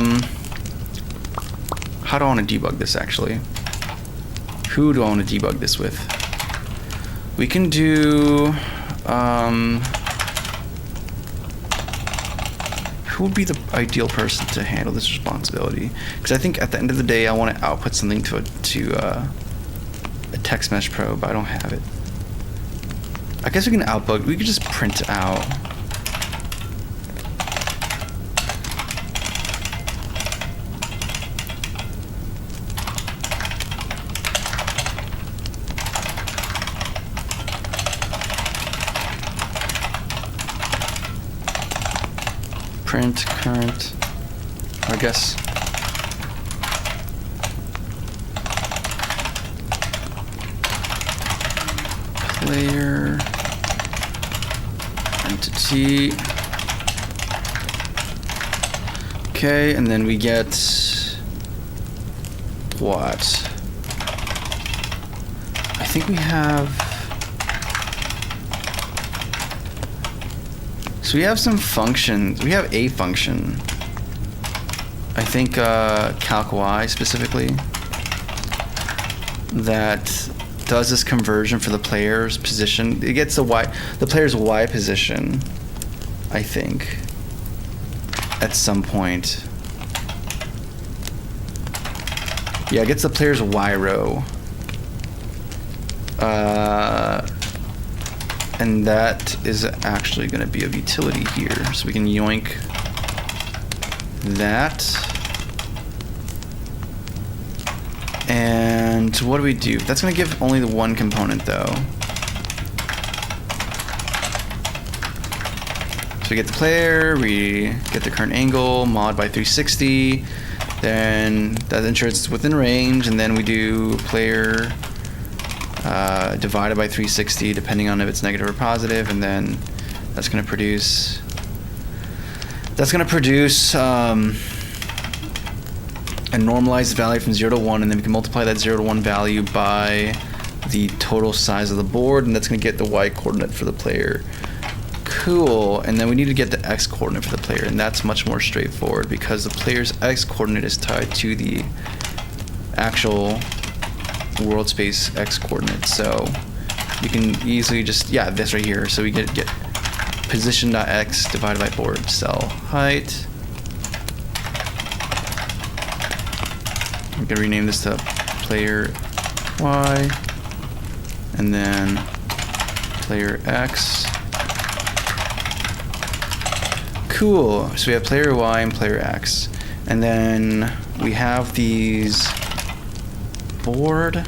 do I want to debug this actually? Who do I want to debug this with? We can do, who would be the ideal person to handle this responsibility? Because I think at the end of the day, I want to output something to a text mesh probe, but I don't have it. I guess we can output, we could just print out. Print current, I guess. Player entity. Okay, and then we get what? I think we have. So we have some functions. We have a function. I think calc_y specifically that does this conversion for the player's position. It gets the player's y position, I think, at some point. Yeah, it gets the player's y row. And that is actually going to be of utility here. So we can yoink that. And what do we do? That's going to give only the one component though. So we get the player, we get the current angle, mod by 360. Then that ensures it's within range. And then we do player divided by 360 depending on if it's negative or positive, and then that's going to produce a normalized value from 0 to 1, and then we can multiply that 0 to 1 value by the total size of the board, and that's going to get the y coordinate for the player. Cool. And then we need to get the x coordinate for the player, and that's much more straightforward because the player's x coordinate is tied to the actual world space x coordinates. So you can easily just, yeah, this right here. So we get position.x divided by board cell height. We can rename this to player y, and then player x. Cool. So we have player y and player x, and then we have these board.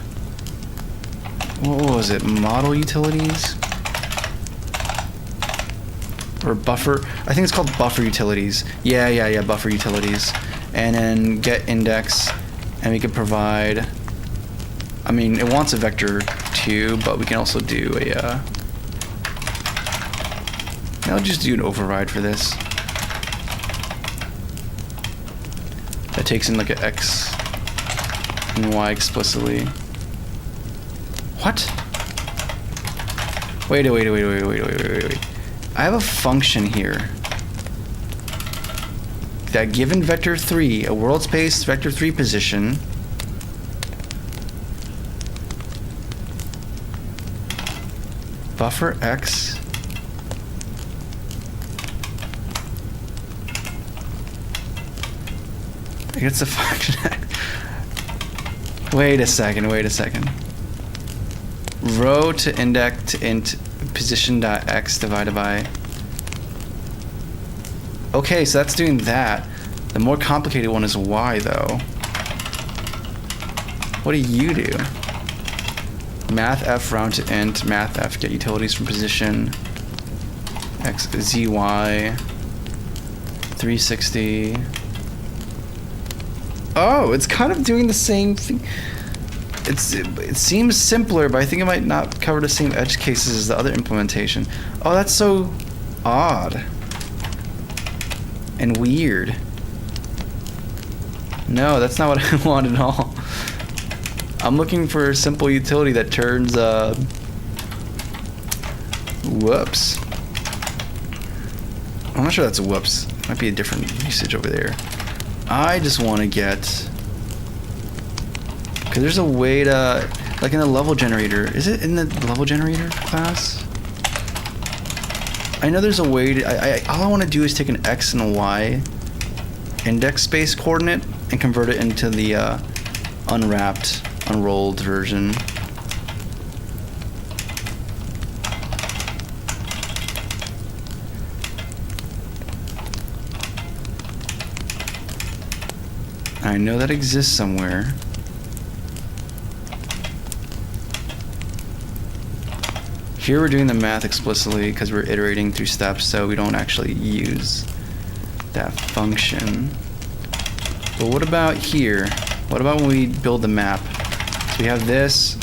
What was it? Model utilities or buffer? I think it's called buffer utilities. Yeah. Buffer utilities, and then get index. And we can provide, I mean, it wants a vector too, but we can also do a, I'll just do an override for this. That takes in like an x and y explicitly. What? Wait. I have a function here that given vector 3, a world space vector 3 position, buffer x I guess the function. Wait a second. Row to index to int position dot x divided by. Okay, so that's doing that. The more complicated one is y, though. What do you do? Math f round to int, math f get utilities from position x zy 360. Oh, it's kind of doing the same thing. It seems simpler, but I think it might not cover the same edge cases as the other implementation. Oh, that's so odd and weird. No, that's not what I want at all. I'm looking for a simple utility that turns whoops. I'm not sure that's a whoops. Might be a different usage over there. I just want to get, because there's a way to, like in the level generator. Is it in the level generator class? I know there's a way to, all I want to do is take an x and a y index space coordinate and convert it into the unwrapped, unrolled version. I know that exists somewhere. Here we're doing the math explicitly because we're iterating through steps, so we don't actually use that function. But what about here? What about when we build the map? So we have this,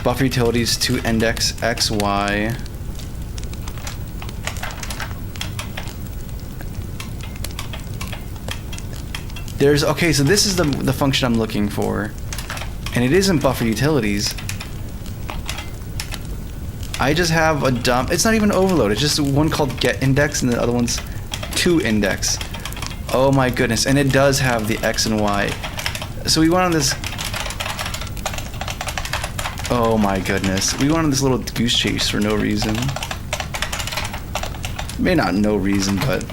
buffer utilities to index x, y. Okay, so this is the function I'm looking for. And it isn't buffer utilities. I just have a dump. It's not even overload. It's just one called get index and the other one's to index. Oh my goodness. And it does have the x and y. So we went on this. Oh my goodness. We went on this little goose chase for no reason. May not no reason, but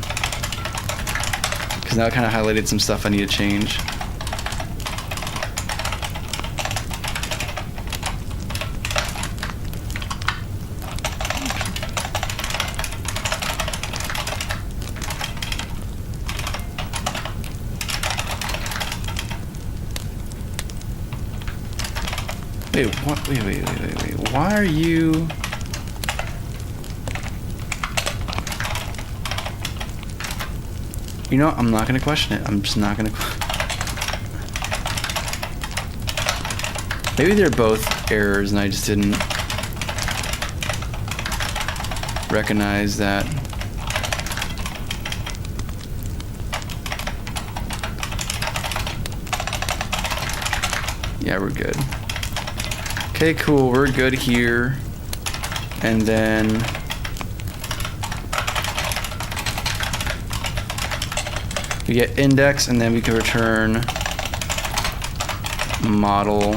now it kind of highlighted some stuff I need to change. Wait, what? Wait. Why are you... You know, I'm not going to question it. I'm just not going to... Maybe they're both errors and I just didn't recognize that. Yeah, we're good. Okay, cool. We're good here. And then... we get index, and then we can return model.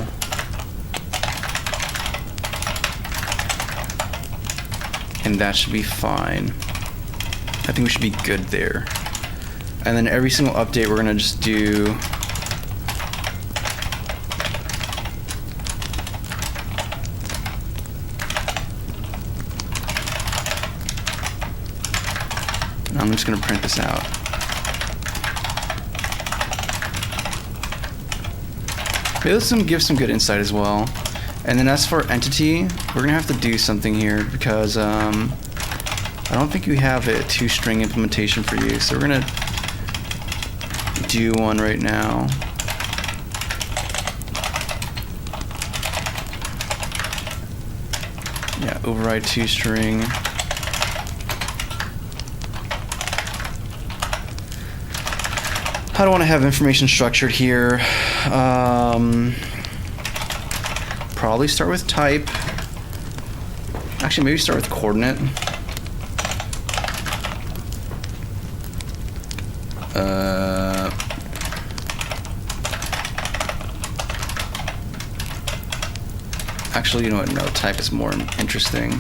And that should be fine. I think we should be good there. And then every single update, we're gonna just do I'm just gonna print this out. This will give some good insight as well. And then as for entity, we're gonna have to do something here because I don't think we have a two-string implementation for you. So we're gonna do one right now. Yeah, override two-string. How do I want to have information structured here? Probably start with type. Actually, maybe start with coordinate. Actually, you know what? No, type is more interesting.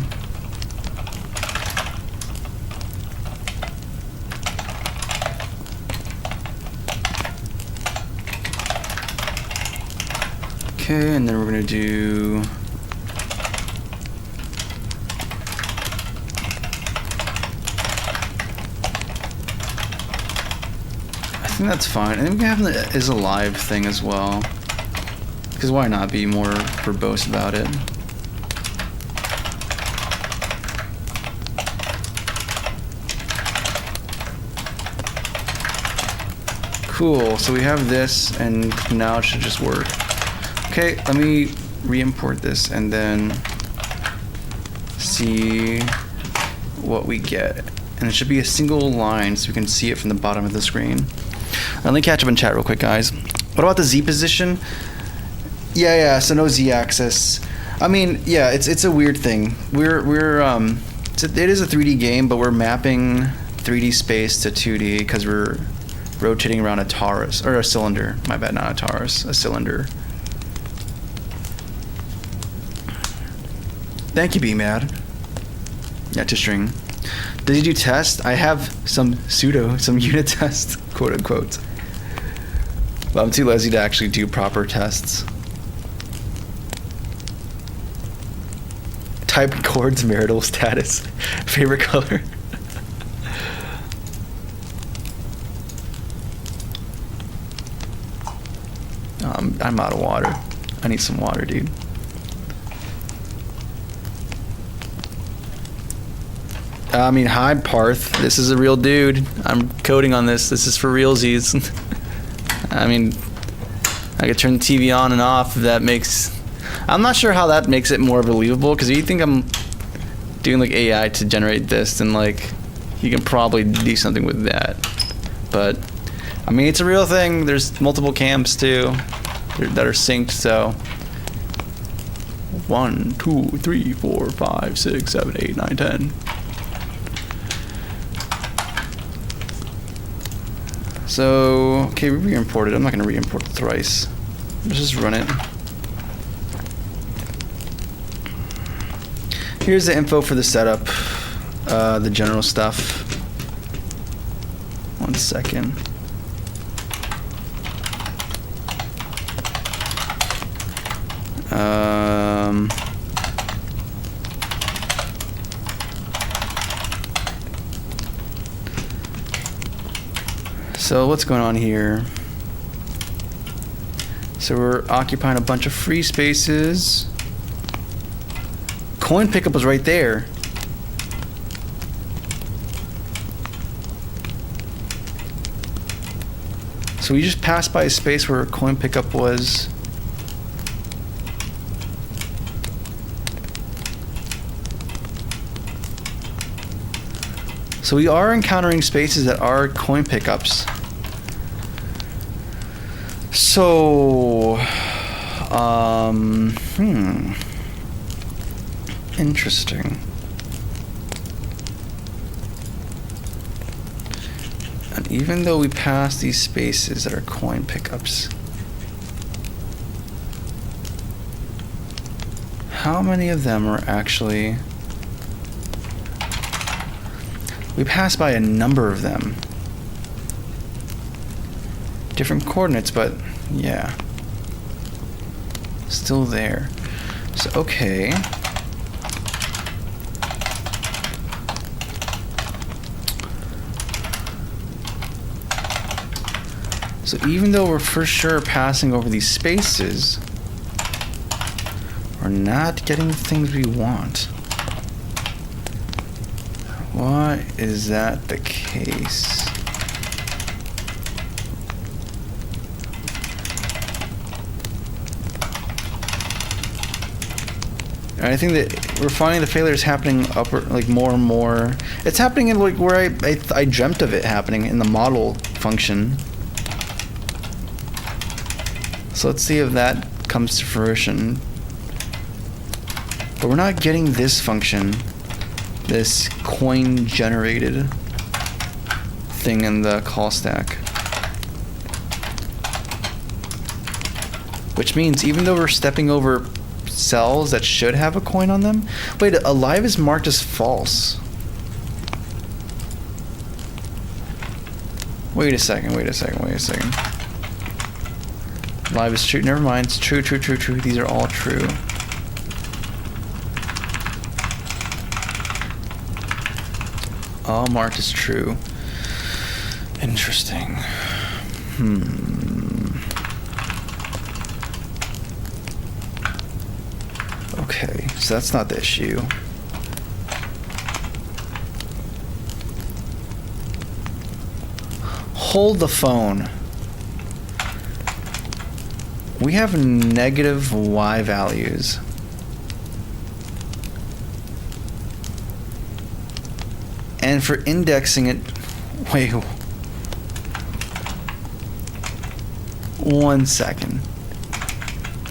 Okay, and then we're gonna do I think that's fine. And we can have the is alive thing as well. Because why not be more verbose about it? Cool, so we have this, and now it should just work. Okay, let me re-import this and then see what we get. And it should be a single line so we can see it from the bottom of the screen. Let me catch up in chat real quick, guys. What about the Z position? Yeah, so no Z-axis. I mean, yeah, it's a weird thing. It is a 3D game, but we're mapping 3D space to 2D because we're rotating around a torus, or a cylinder. My bad, not a torus, a cylinder. Thank you, BMAD. Yeah, to string. Did you do test? I have some unit tests, quote unquote. But I'm too lazy to actually do proper tests. Type chords, marital status, favorite color. I'm out of water. I need some water, dude. I mean, hi, Parth. This is a real dude. I'm coding on this. This is for realsies. I mean, I could turn the TV on and off if that makes... I'm not sure how that makes it more believable, because if you think I'm doing like AI to generate this, then like you can probably do something with that. But I mean, it's a real thing. There's multiple cams too that are synced. So 1, 2, 3, 4, 5, 6, 7, 8, 9, 10. So okay, we re-imported. I'm not going to re-import it thrice. Let's just run it. Here's the info for the setup, the general stuff. 1 second. So what's going on here? So we're occupying a bunch of free spaces. Coin pickup was right there. So we just passed by a space where coin pickup was. So we are encountering spaces that are coin pickups. So, interesting. And even though we pass these spaces that are coin pickups, how many of them are actually... We passed by a number of them. Different coordinates, but yeah. Still there. So, okay. So even though we're for sure passing over these spaces, we're not getting the things we want. Why is that the case? And I think that we're finding the failure is happening like more and more. It's happening in like where I dreamt of it happening in the model function. So let's see if that comes to fruition. But we're not getting this function, this coin generated thing in the call stack. Which means even though we're stepping over cells that should have a coin on them. Wait, alive is marked as false. Wait a second. Live is true. Never mind. It's true. These are all true. All marked as true. Interesting. Okay, so that's not the issue. Hold the phone. We have negative Y values. And for indexing it, wait, 1 second.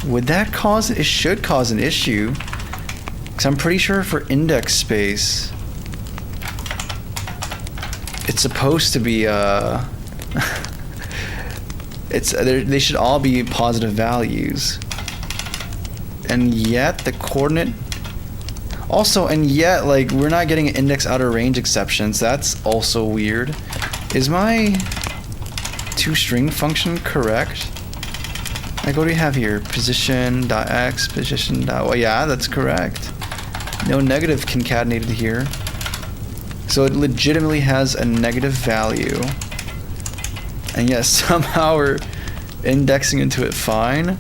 Would that cause, it should cause an issue. Because I'm pretty sure for index space, it's supposed to be, they should all be positive values. And yet the coordinate, also, and yet, like, we're not getting an index outer range exceptions. That's also weird. Is my toString function correct? Like, what do we have here? Position.x, position.y. Yeah, that's correct. No negative concatenated here. So it legitimately has a negative value. And yet somehow we're indexing into it fine.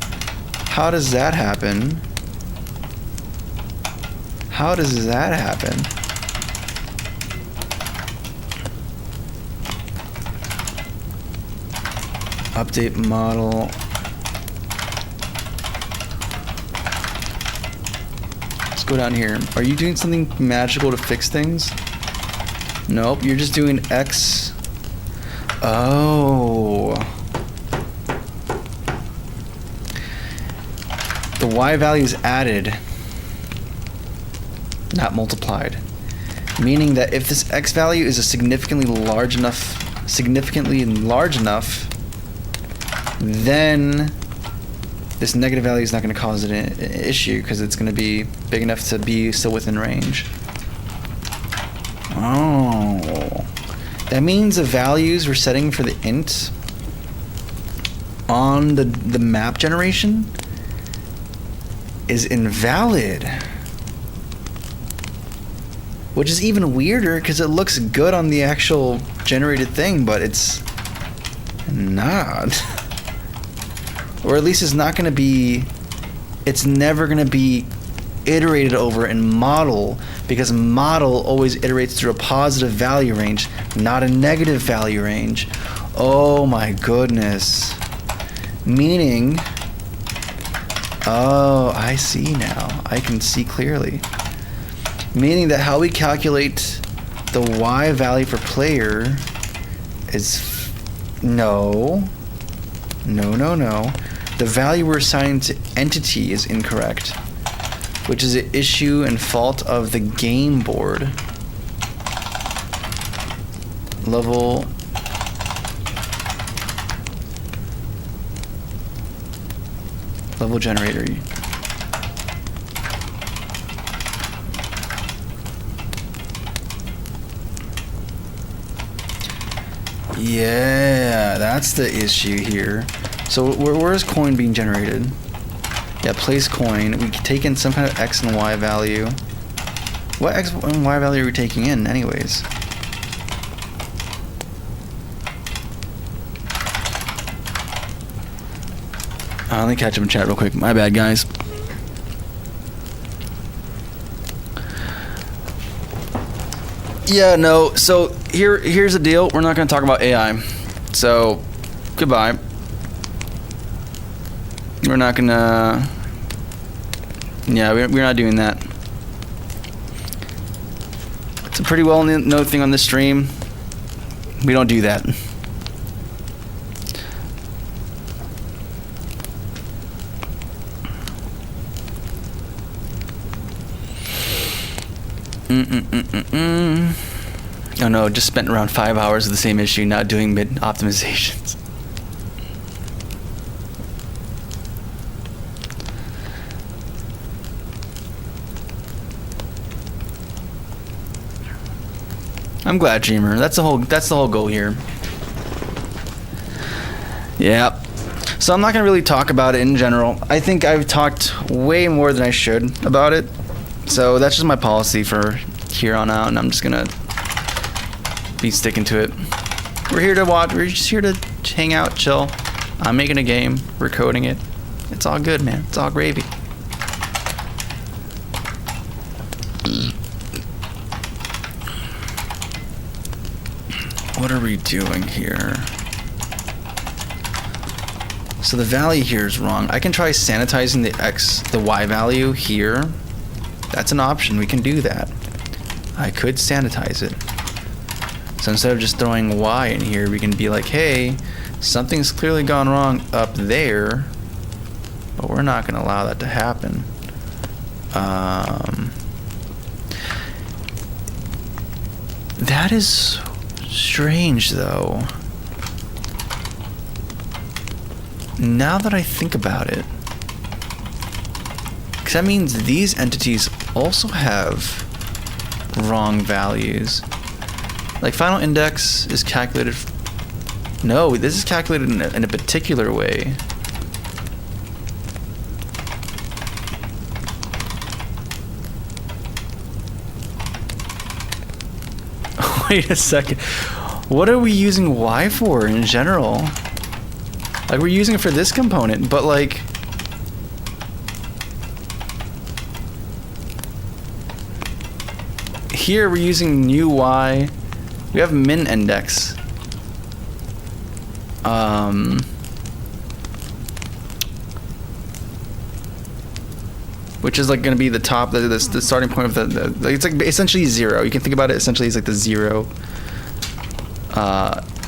How does that happen? How does that happen? Update model. Let's go down here. Are you doing something magical to fix things? Nope, you're just doing X. Oh. The Y value is added, not multiplied. Meaning that if this X value is a significantly large enough, then this negative value is not going to cause an issue because it's going to be big enough to be still within range. Oh. That means the values we're setting for the int on the map generation is invalid. Which is even weirder because it looks good on the actual generated thing, but it's not. Or at least it's not going to be, it's never going to be iterated over in model, because model always iterates through a positive value range, not a negative value range. Oh my goodness. Meaning, oh, I see now. I can see clearly. Meaning that how we calculate the Y value for player is no. The value we're assigning to entity is incorrect, which is an issue and fault of the game board. Level generator. Yeah, that's the issue here. So where is coin being generated? Yeah, place coin. We take in some kind of X and Y value. What X and Y value are we taking in anyways? Let me catch up in chat real quick. My bad, guys. Yeah, no. So here's the deal. We're not going to talk about AI. So goodbye. We're not going to. Yeah, we're not doing that. It's a pretty well known thing on this stream. We don't do that. Oh no, just spent around 5 hours with the same issue, not doing mid optimizations. I'm glad, Dreamer. That's the whole goal here. Yeah. So I'm not gonna really talk about it in general. I think I've talked way more than I should about it. So that's just my policy for here on out, and I'm just gonna be sticking to it. We're here to watch. We're just here to hang out, chill. I'm making a game. We're coding it. It's all good, man. It's all gravy. What are we doing here? So the value here is wrong. I can try sanitizing the Y value here. That's an option. We can do that. I could sanitize it. So instead of just throwing Y in here, we can be like, hey, something's clearly gone wrong up there, but we're not going to allow that to happen. That is strange, though. Now that I think about it, because that means these entities also have wrong values. Like final index is calculated. No, this is calculated in a particular way. Wait a second. What are we using Y for in general? Like, we're using it for this component, but like... Here we're using new Y. We have min index. Which is like going to be the top, the starting point of the it's like essentially 0. You can think about it essentially as like the 0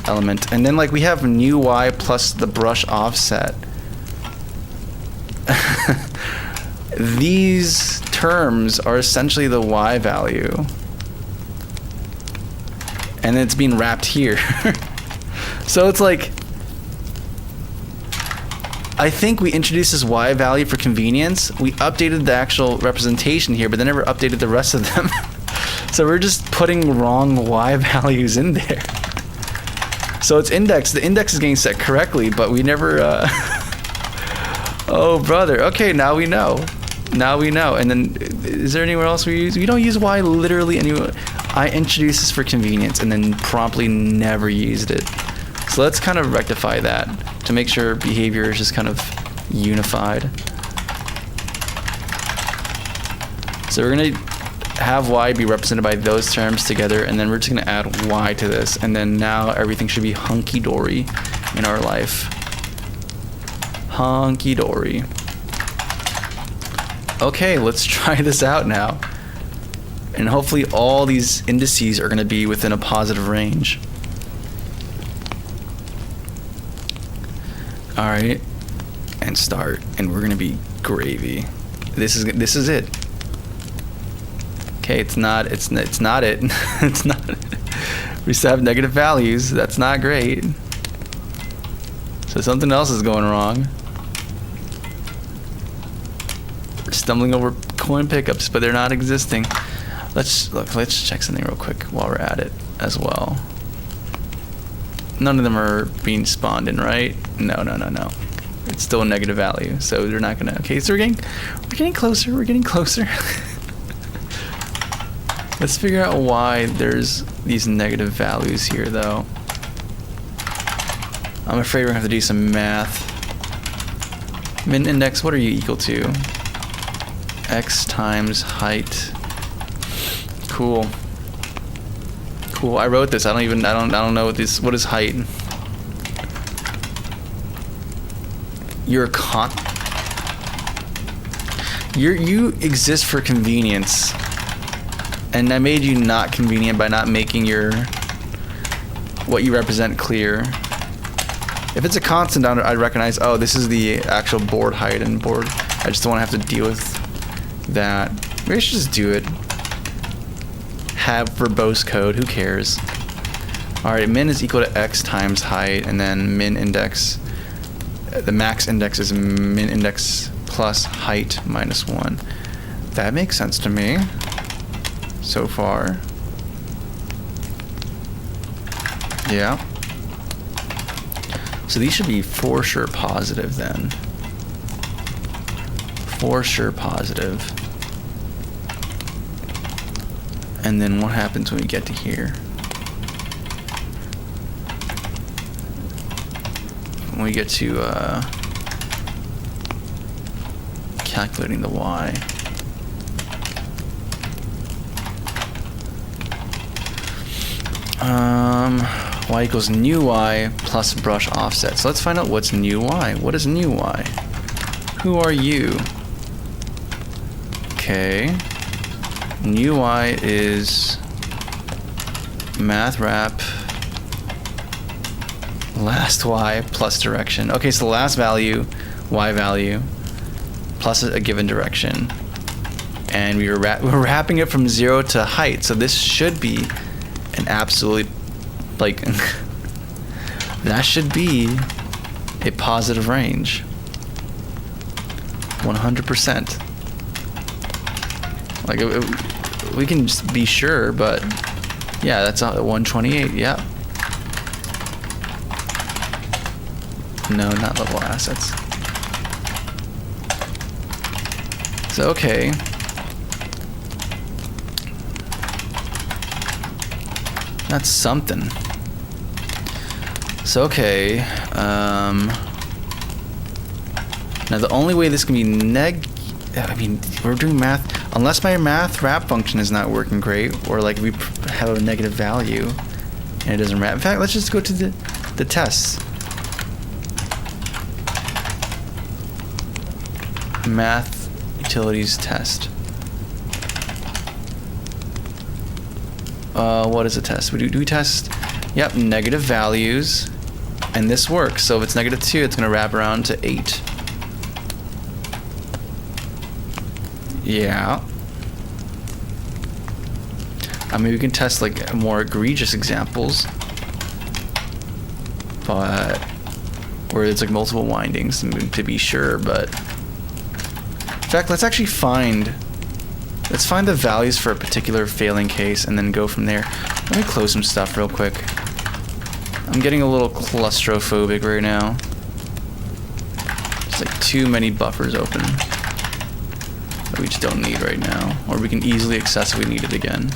element. And then like we have new Y plus the brush offset. These terms are essentially the Y value. And it's being wrapped here. So it's like, I think we introduced this Y value for convenience. We updated the actual representation here, but then never updated the rest of them. So we're just putting wrong Y values in there. So it's indexed. The index is getting set correctly, but we never... Oh, brother. Okay, now we know. Now we know. And then, is there anywhere else we use? We don't use Y literally anywhere. I introduced this for convenience and then promptly never used it. So let's kind of rectify that to make sure behavior is just kind of unified. So we're going to have Y be represented by those terms together, and then we're just going to add Y to this, and then now everything should be hunky-dory in our life. Hunky-dory. Okay, let's try this out now. And hopefully all these indices are going to be within a positive range. Alright, and start, and we're going to be gravy. This is it. Okay, it's not it. It's not. We still have negative values. That's not great. So something else is going wrong. We're stumbling over coin pickups, but they're not existing. Let's check something real quick while we're at it as well. None of them are being spawned in, right? No. It's still a negative value, so they're not gonna. Okay, so we're getting closer. We're getting closer. Let's figure out why there's these negative values here, though. I'm afraid we're gonna have to do some math. Min index, what are you equal to? X times height. Cool. I wrote this. I don't know what is height. You exist for convenience. And I made you not convenient by not making what you represent clear. If it's a constant, I'd recognize, oh, this is the actual board height and board. I just don't want to have to deal with that. Maybe I should just do it. have verbose code. Who cares? All right, min is equal to x times height, and then min index. The max index is min index plus height minus 1. That makes sense to me so far. Yeah. So these should be for sure positive then. For sure positive. And then what happens when we get to here? When we get to calculating the y. Y equals new y plus brush offset. So let's find out what's new y. What is new y? Who are you? Okay. New y is math wrap last y plus direction. Okay, so the last value, y value, plus a given direction. And we're wrapping it from 0 to height. So this should be an absolute, like, that should be a positive range. 100%. Like, we can just be sure, but yeah, that's 128, yeah. No, not level assets. So, okay. That's something. So, okay. Now, the only way this can be I mean, we're doing math. Unless my math wrap function is not working great, or like we have a negative value and it doesn't wrap. In fact, let's just go to the tests. Math utilities test. What is a test? Do we test? Yep, negative values, and this works. So if it's -2, it's gonna wrap around to 8. Yeah. I mean, we can test like more egregious examples, but where it's like multiple windings to be sure. But in fact, let's find the values for a particular failing case and then go from there. Let me close some stuff real quick. I'm getting a little claustrophobic right now. There's like too many buffers open that we just don't need right now, or we can easily access if we need it again.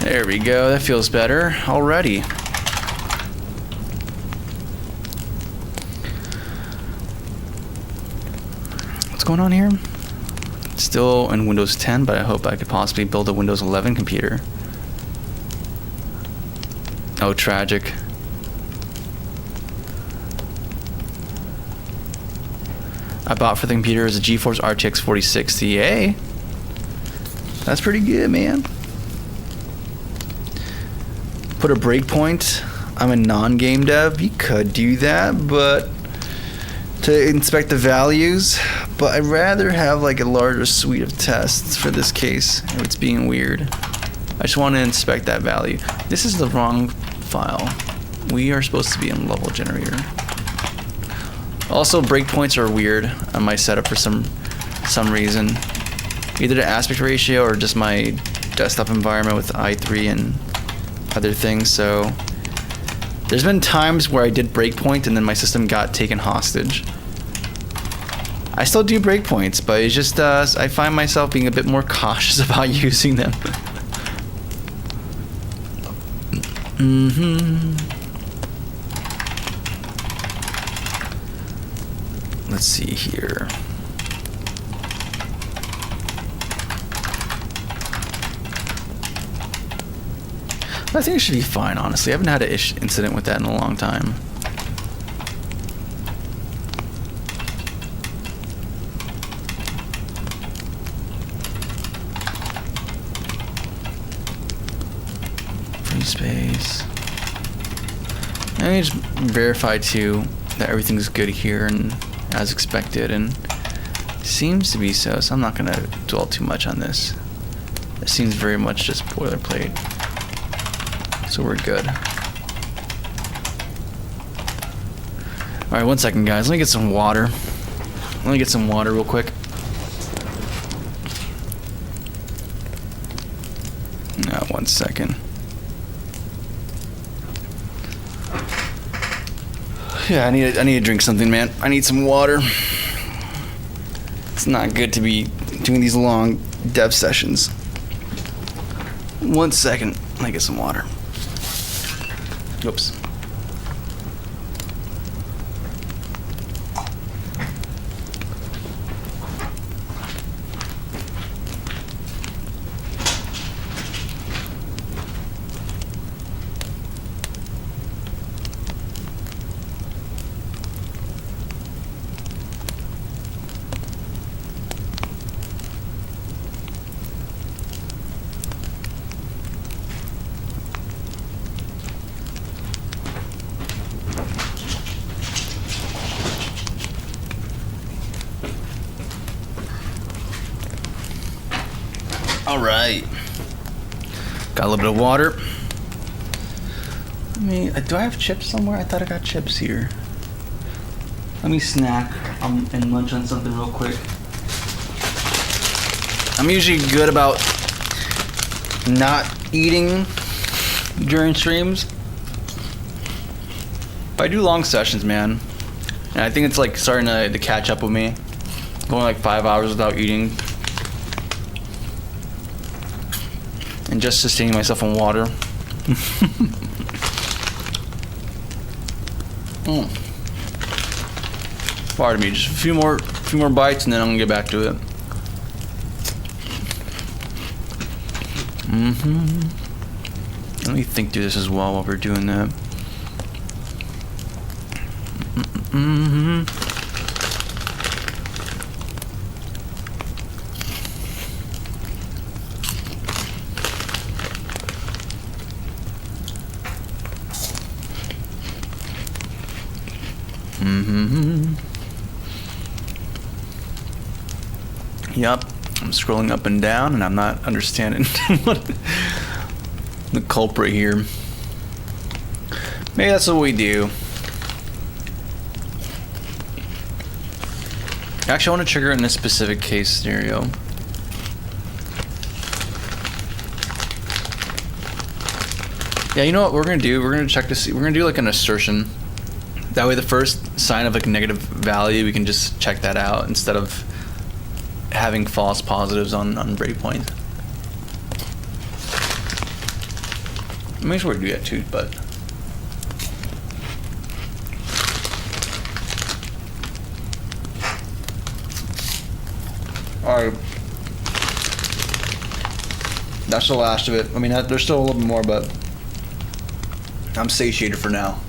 There we go, that feels better already. What's going on here? Still in Windows 10, but I hope I could possibly build a Windows 11 computer. Oh, tragic. I bought for the computer is a GeForce RTX 4060. Hey, that's pretty good, man. Put a breakpoint. I'm a non-game dev. You could do that, but to inspect the values. But I'd rather have like a larger suite of tests for this case. If it's being weird, I just want to inspect that value. This is the wrong file. We are supposed to be in level generator. Also, breakpoints are weird on my setup for some reason. Either the aspect ratio or just my desktop environment with i3 and other things. So there's been times where I did breakpoint and then my system got taken hostage. I still do breakpoints, but it's just I find myself being a bit more cautious about using them. Let's see here. I think it should be fine, honestly. I haven't had an incident with that in a long time. Free space. Let me just verify too that everything's good here and as expected, and seems to be so. So I'm not gonna dwell too much on this. It seems very much just boilerplate. So we're good. All right, 1 second, guys. Let me get some water. Let me get some water real quick. No, 1 second. Yeah, I need to drink something, man. I need some water. It's not good to be doing these long dev sessions. 1 second. Let me get some water. Oops. All right. Got a little bit of water. Do I have chips somewhere? I thought I got chips here. Let me snack and munch on something real quick. I'm usually good about not eating during streams, but I do long sessions, man. And I think it's like starting to catch up with me. Going like 5 hours without eating. And just sustaining myself on water. Pardon me, just a few more bites and then I'm gonna get back to it. Let me think through this as well while we're doing that. Yup, I'm scrolling up and down and I'm not understanding what the culprit here. Maybe that's what we do. Actually, I want to trigger in this specific case scenario. Yeah, you know what we're gonna do? We're gonna check to see. We're gonna do like an assertion. That way, the first sign of like a negative value, we can just check that out instead of having false positives on breakpoint. Make sure we do that too, but. Alright. That's the last of it. I mean, there's still a little bit more, but I'm satiated for now.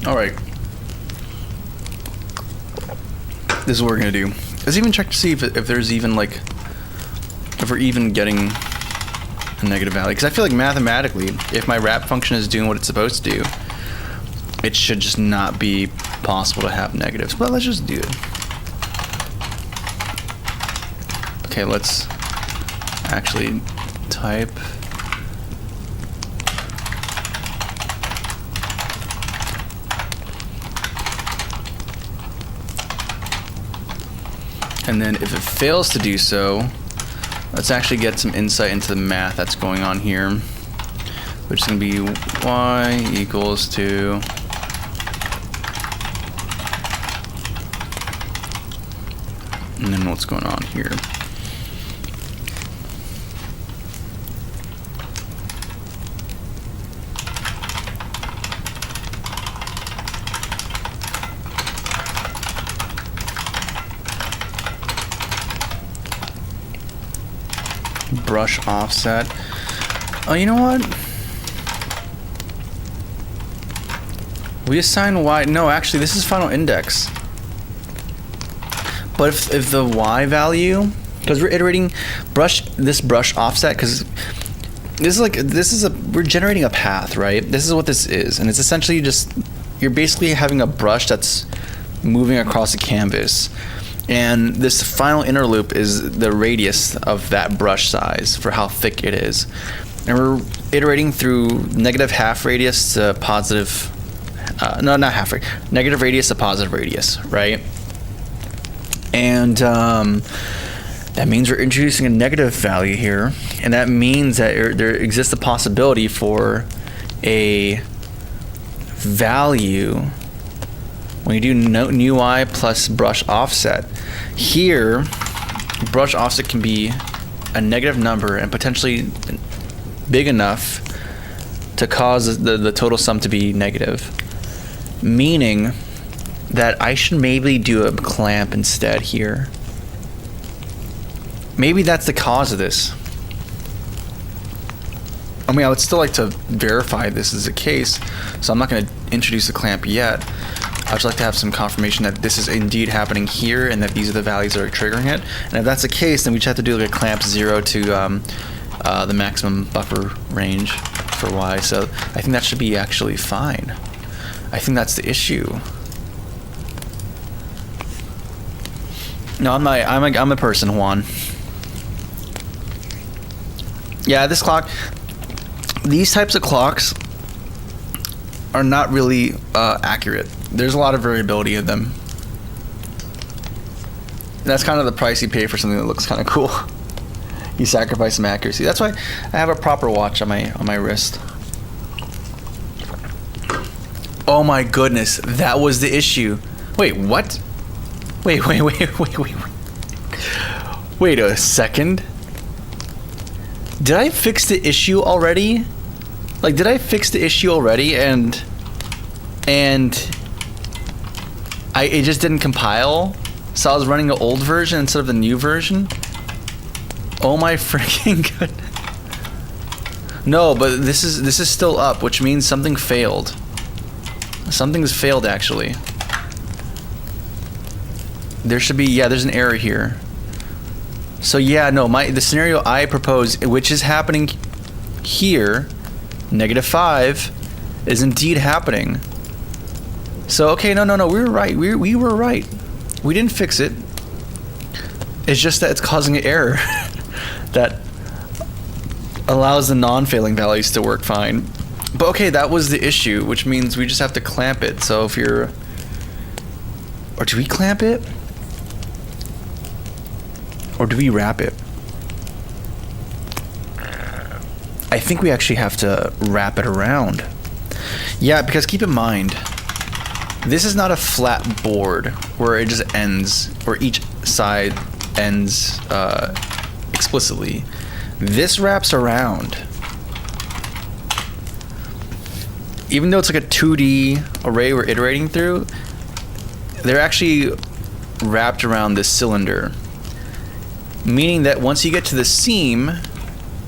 Alright. This is what we're gonna do. Let's even check to see if there's even like, if we're even getting a negative value. Because I feel like mathematically, if my wrap function is doing what it's supposed to do, it should just not be possible to have negatives. But let's just do it. Okay, let's actually type. And then if it fails to do so, let's actually get some insight into the math that's going on here, which is going to be y equals to and then what's going on here. Brush offset. Oh, you know what? We assign y. No, actually, this is final index. But if the Y value, because we're iterating this brush offset, because we're generating a path, right? This is what this is, and it's essentially just, you're basically having a brush that's moving across the canvas, and this final inner loop is the radius of that brush size for how thick it is, and we're iterating through negative half radius to positive, no, not half radius, negative radius to positive radius, right? And that means we're introducing a negative value here, and that means that there exists a possibility for a value when you do new Y plus brush offset. Here, brush offset can be a negative number and potentially big enough to cause the total sum to be negative, meaning that I should maybe do a clamp instead here. Maybe that's the cause of this. I mean, I would still like to verify this is the case, so I'm not going to introduce the clamp yet. I'd just like to have some confirmation that this is indeed happening here and that these are the values that are triggering it. And if that's the case, then we just have to do like a clamp 0 to the maximum buffer range for Y. So I think that should be actually fine. I think that's the issue. No, I'm a person, Juan. Yeah, this clock, these types of clocks are not really accurate. There's a lot of variability in them. That's kind of the price you pay for something that looks kind of cool. You sacrifice some accuracy. That's why I have a proper watch on my wrist. Oh my goodness, that was the issue. Wait, what? Wait. Wait a second. Did I fix the issue already? Like, did I fix the issue already and it just didn't compile? So I was running the old version instead of the new version? Oh my freaking goodness. No, but this is still up, which means something failed. Something's failed actually. There should be, yeah, there's an error here. So yeah, no, the scenario I proposed, which is happening here, -5, is indeed happening. So okay, no, we were right. We were right. We didn't fix it. It's just that it's causing an error that allows the non-failing values to work fine. But okay, that was the issue, which means we just have to clamp it. So if you're, or do we clamp it? Or do we wrap it? I think we actually have to wrap it around. Yeah, because keep in mind, this is not a flat board where it just ends, or each side ends explicitly. This wraps around. Even though it's like a 2D array we're iterating through, they're actually wrapped around this cylinder. Meaning that once you get to the seam,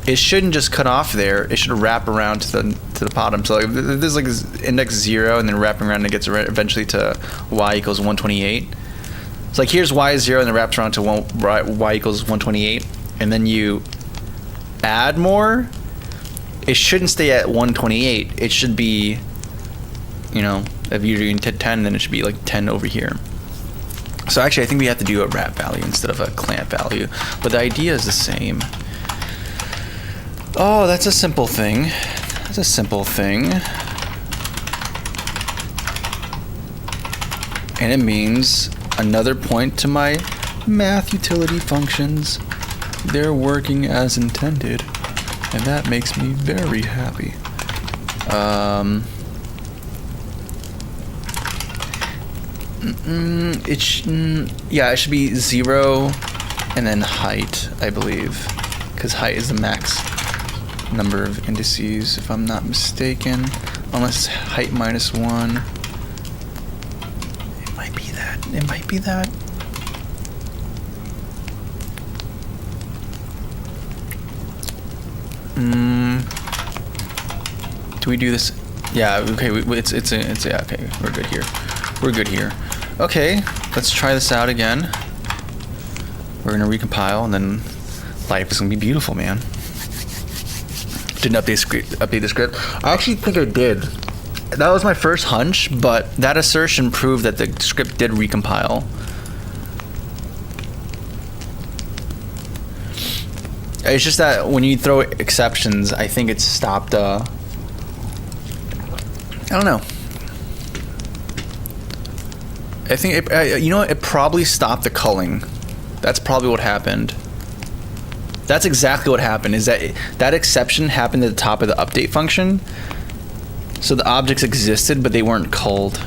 it shouldn't just cut off there. It should wrap around to the bottom. So like, there's like this index 0 and then wrapping around and it gets eventually to y equals 128. So like here's y is 0 and then wraps around to y equals 128. And then you add more. It shouldn't stay at 128. It should be, you know, if you're doing 10, then it should be like 10 over here. So actually, I think we have to do a wrap value instead of a clamp value, but the idea is the same. Oh, that's a simple thing. That's a simple thing. And it means another point to my math utility functions. They're working as intended, and that makes me very happy. Yeah, it should be 0 and then height, I believe, because height is the max number of indices, if I'm not mistaken, unless height -1. It might be that. It might be that. Do we do this? Yeah. Okay. It's yeah. Okay. We're good here. We're good here. Okay, let's try this out again. We're gonna recompile, and then life is gonna be beautiful, man. Didn't update the script. I actually think I did. That was my first hunch, but that assertion proved that the script did recompile. It's just that when you throw exceptions, I think it stopped. I don't know. I think it probably stopped the culling. That's probably what happened. That's exactly what happened. Is that exception happened at the top of the update function? So the objects existed, but they weren't culled.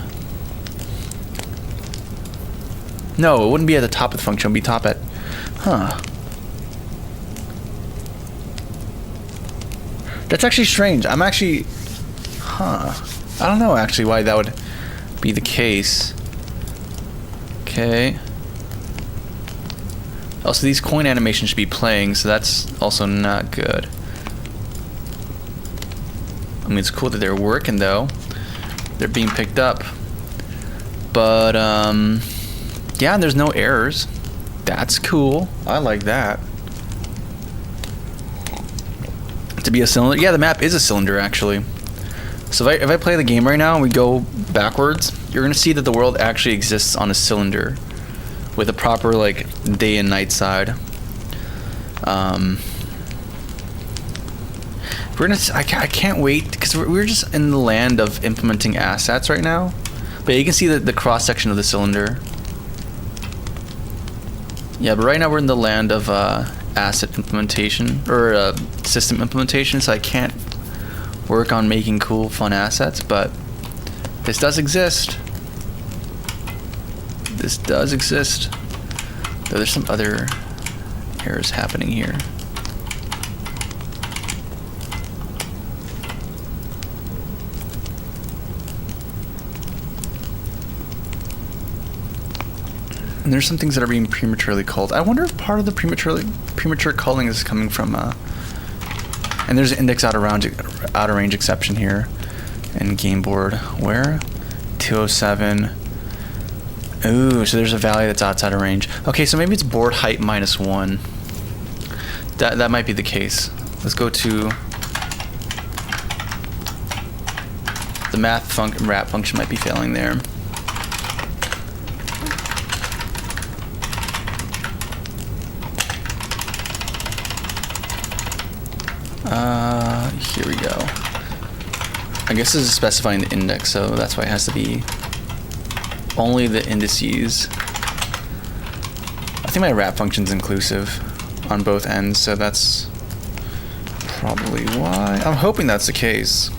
No, it wouldn't be at the top of the function. It would be top at, That's actually strange. I'm actually, I don't know actually why that would be the case. Okay. Also, these coin animations should be playing, so that's also not good. I mean, it's cool that they're working though. They're being picked up. But, yeah, and there's no errors. That's cool. I like that. To be a cylinder. Yeah, the map is a cylinder actually. So if I play the game right now and we go backwards, you're gonna see that the world actually exists on a cylinder with a proper like day and night side. I can't wait because we're just in the land of implementing assets right now. But you can see the cross section of the cylinder. Yeah, but right now we're in the land of asset implementation or system implementation, so I can't work on making cool fun assets, but this does exist. This does exist, though there's some other errors happening here. And there's some things that are being prematurely culled. I wonder if part of the premature culling is coming from and there's an index out of range exception here in game board. Where? 207. Ooh, so there's a value that's outside of range. Okay, so maybe it's board height -1. That might be the case. Let's go to the math wrap function might be failing there. Here we go. I guess this is specifying the index, so that's why it has to be only the indices. I think my wrap function's inclusive on both ends, so that's probably why. I'm hoping that's the case.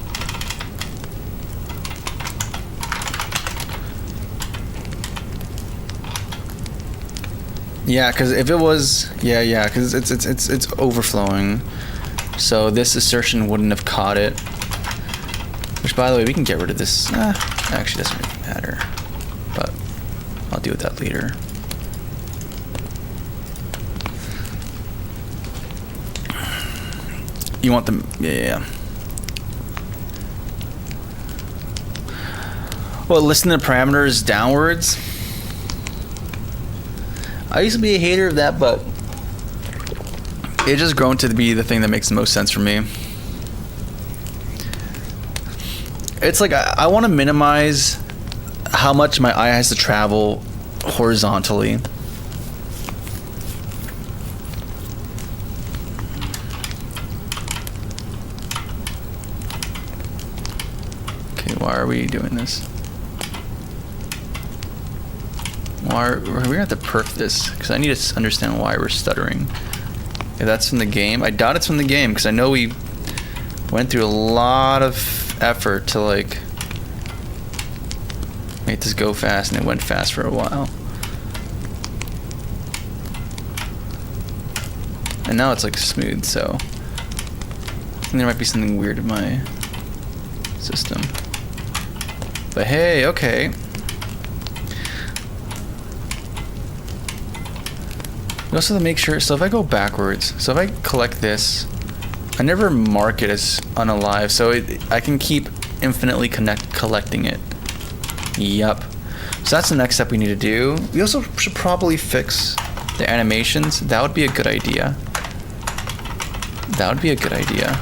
Yeah, because if it was, yeah, because it's overflowing. So this assertion wouldn't have caught it. Which, by the way, we can get rid of this. Actually, doesn't really matter. But I'll deal with that later. You want them? Yeah. Well, listen to parameters downwards. I used to be a hater of that, but it's just grown to be the thing that makes the most sense for me. It's like I want to minimize how much my eye has to travel horizontally. Okay, why are we doing this? We're gonna have to perf this because I need to understand why we're stuttering. If that's from the game, I doubt it's from the game because I know we went through a lot of effort to like make this go fast, and it went fast for a while. And now it's like smooth, so I think there might be something weird in my system. But hey, okay. You also have to make sure, so if I go backwards, so if I collect this, I never mark it as unalive, so I can keep infinitely collecting it. Yup. So that's the next step we need to do. We also should probably fix the animations, that would be a good idea. That would be a good idea.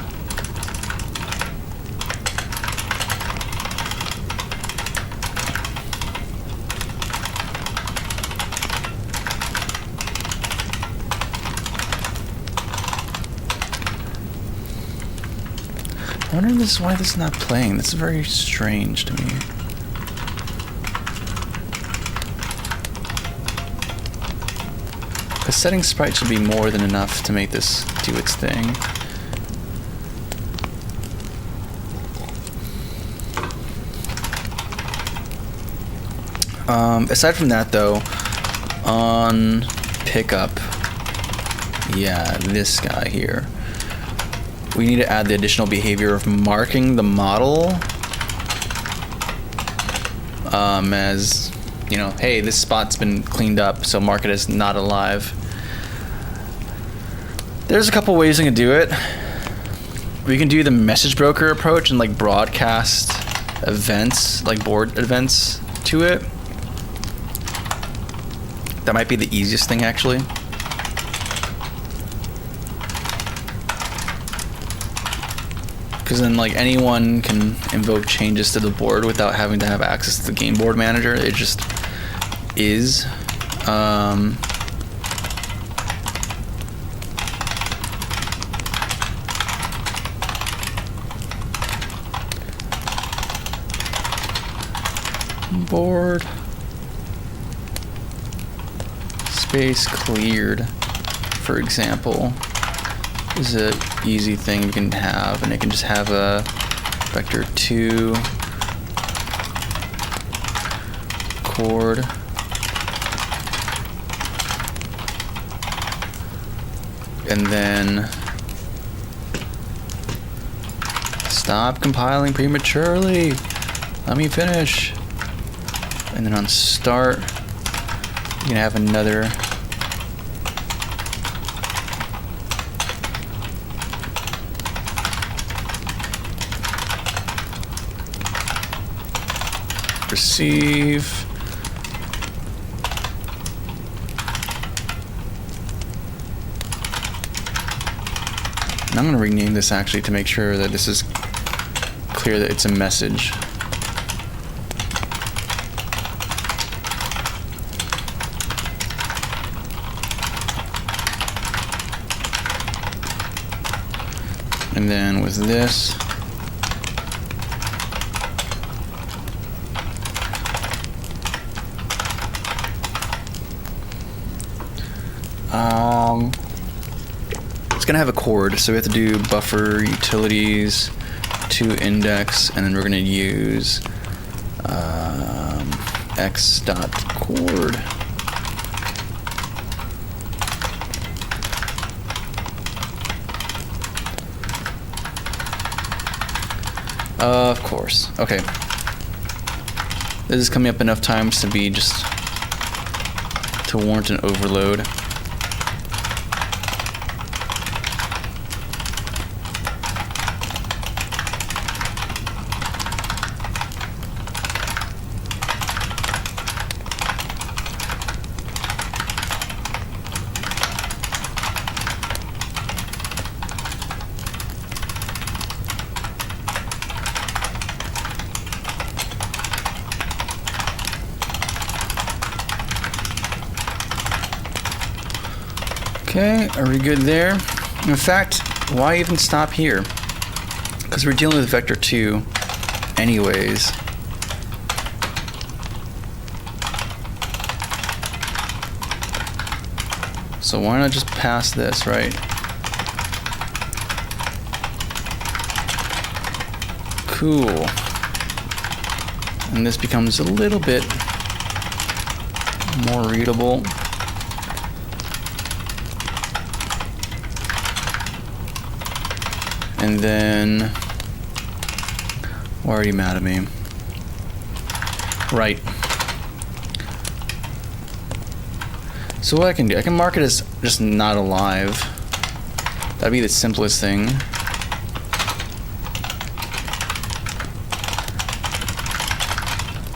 I wonder why this is not playing. This is very strange to me. The setting sprite should be more than enough to make this do its thing. Aside from that though, on pickup, yeah, this guy here, we need to add the additional behavior of marking the model as, you know, hey, this spot's been cleaned up, so mark it as not alive. There's a couple ways we can do it. We can do the message broker approach and like broadcast events, like board events to it. That might be the easiest thing actually. Because then like anyone can invoke changes to the board without having to have access to the game board manager. It just is. Board space cleared, for example, is an easy thing you can have, and it can just have a vector 2 chord and then stop compiling prematurely, let me finish, and then on start you can have another receive. And I'm going to rename this actually to make sure that this is clear that it's a message. And then with this, it's gonna have a chord, so we have to do buffer utilities to index, and then we're gonna use x.chord. Of course. Okay. This is coming up enough times to be just to warrant an overload. Okay, are we good there? In fact, why even stop here? Because we're dealing with vector 2 anyways. So why not just pass this, right? Cool. And this becomes a little bit more readable. And then, why are you mad at me? Right. So what I can do, I can mark it as just not alive. That'd be the simplest thing.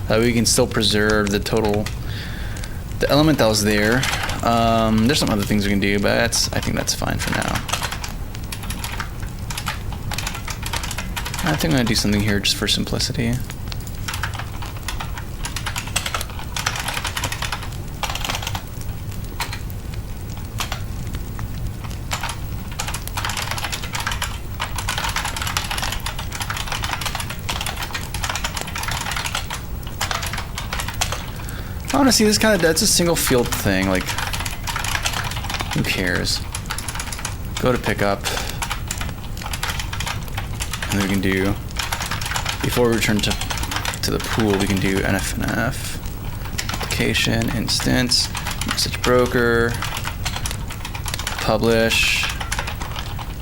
That way we can still preserve the total, the element that was there. There's some other things we can do, but I think that's fine for now. I think I'm gonna do something here just for simplicity. Honestly, this that's a single field thing. Like, who cares? Go to pickup. And then we can do, before we return to the pool, we can do NFNF, application, instance, message broker, publish,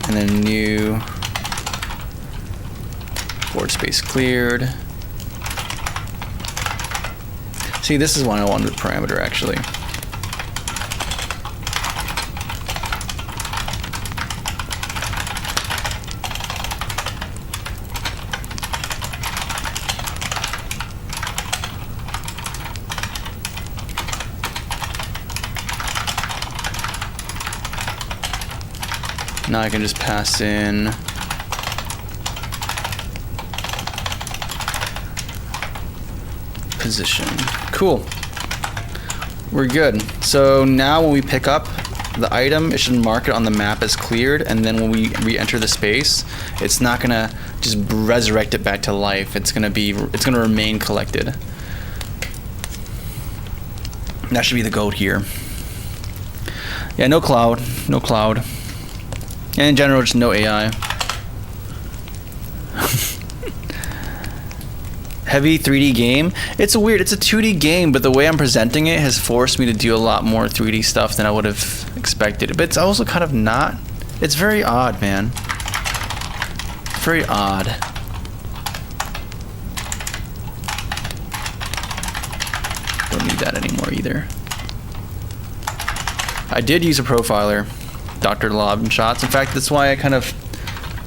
and then new, board space cleared. See, this is one I wanted the parameter actually. Now I can just pass in position. Cool. We're good. So now when we pick up the item, it should mark it on the map as cleared, and then when we re-enter the space, it's not gonna just resurrect it back to life. It's gonna remain collected. That should be the goat here. Yeah, no cloud. No cloud. And in general, just no AI. Heavy 3D game. It's a 2D game, but the way I'm presenting it has forced me to do a lot more 3D stuff than I would have expected. But it's also kind of not. It's very odd, man. Very odd. Don't need that anymore either. I did use a profiler, Dr. Lob Shots. In fact, that's why I kind of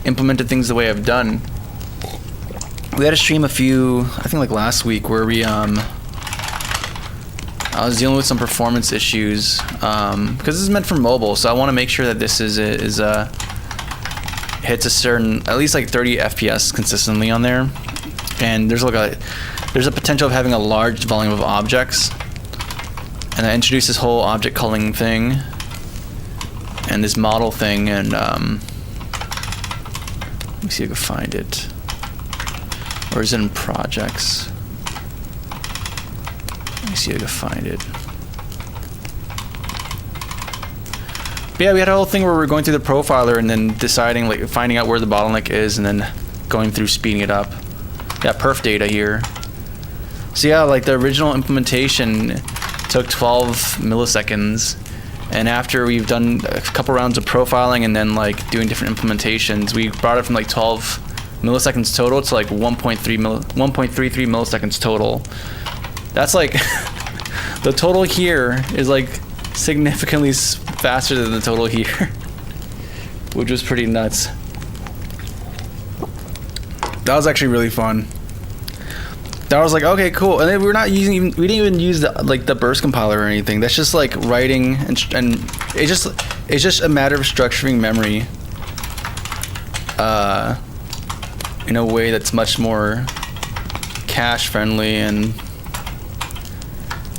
implemented things the way I've done. We had a stream I think like last week, where I was dealing with some performance issues, because this is meant for mobile, so I want to make sure that this hits a certain, at least like 30 FPS consistently on there. And there's a potential of having a large volume of objects. And I introduced this whole object culling thing and this model thing, and let me see if I can find it. Or is it in projects? Let me see if I can find it. But yeah, we had a whole thing where we're going through the profiler and then deciding, like, finding out where the bottleneck is and then going through speeding it up. Yeah, perf data here. So yeah, like the original implementation took 12 milliseconds. And after we've done a couple rounds of profiling and then like doing different implementations, we brought it from like 12 milliseconds total to like 1.33 milliseconds total. That's like the total here is like significantly faster than the total here, which was pretty nuts. That was actually really fun. That was like, okay, cool. And then we didn't even use the burst compiler or anything. That's just like writing and it's just a matter of structuring memory in a way that's much more cache friendly and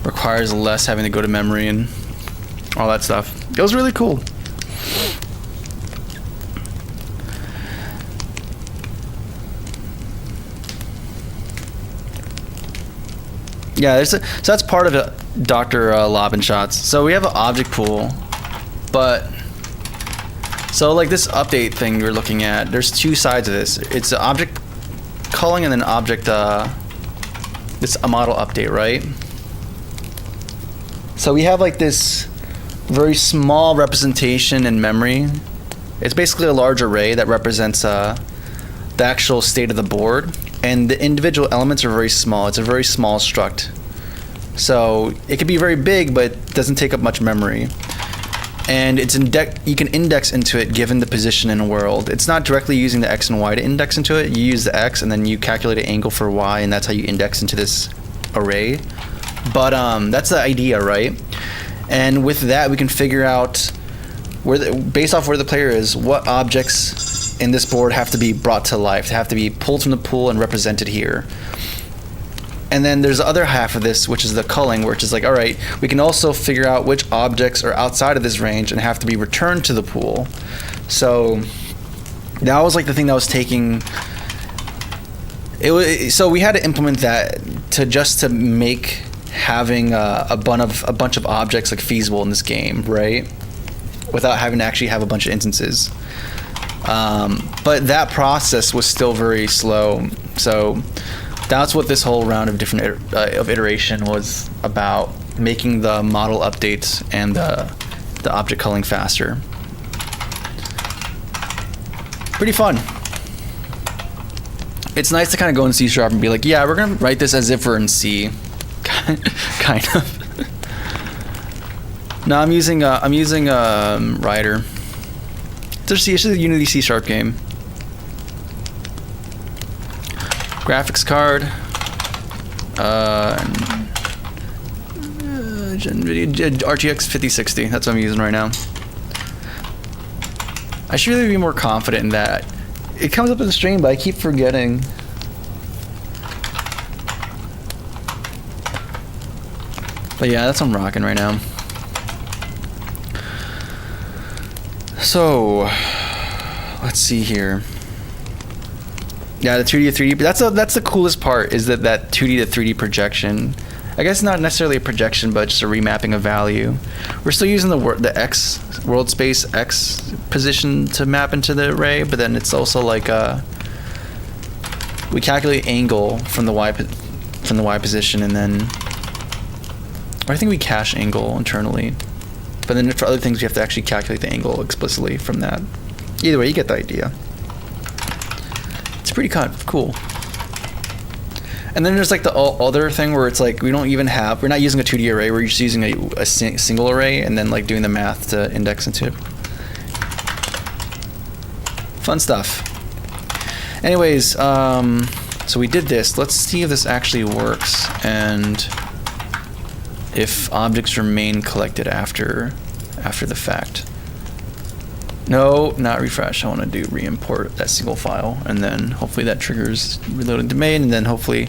requires less having to go to memory and all that stuff. It was really cool. Yeah, so that's part of it, Dr. Lobbenshots. So we have an object pool, but so like this update thing you're looking at, there's two sides of this. It's an object culling and then object, it's a model update, right? So we have like this very small representation in memory. It's basically a large array that represents the actual state of the board, and the individual elements are very small. It's a very small struct. So it could be very big, but it doesn't take up much memory. And you can index into it given the position in a world. It's not directly using the X and Y to index into it. You use the X and then you calculate an angle for Y, and that's how you index into this array. But that's the idea, right? And with that, we can figure out based off where the player is, what objects in this board have to be brought to life, have to be pulled from the pool and represented here. And then there's the other half of this, which is the culling, which is like, all right, we can also figure out which objects are outside of this range and have to be returned to the pool. So that was like the thing that was taking. So we had to implement that to make having a bunch of objects like feasible in this game, right? Without having to actually have a bunch of instances. But that process was still very slow. So that's what this whole round of different of iteration was about, making the model updates and the object culling faster. Pretty fun. It's nice to kind of go in C# and be like, yeah, we're gonna write this as if we're in C, kind of. No, I'm using Rider. It's a Unity C# game. Graphics card. RTX 5060. That's what I'm using right now. I should really be more confident in that. It comes up in the stream, but I keep forgetting. But yeah, that's what I'm rocking right now. So, let's see here. Yeah, the 2D to 3D. But that's the coolest part, is that 2D to 3D projection. I guess not necessarily a projection, but just a remapping of value. We're still using the X world space X position to map into the array, but then it's also like we calculate angle from the Y position, and then, or I think we cache angle internally. But then for other things, we have to actually calculate the angle explicitly from that. Either way, you get the idea. It's pretty kind of cool. And then there's like the other thing where it's like we're not using a 2D array, we're just using a single array and then like doing the math to index into it. Fun stuff. Anyways, so we did this. Let's see if this actually works and if objects remain collected after the fact. No, not refresh. I want to do re-import that single file, and then hopefully that triggers reloading domain, and then hopefully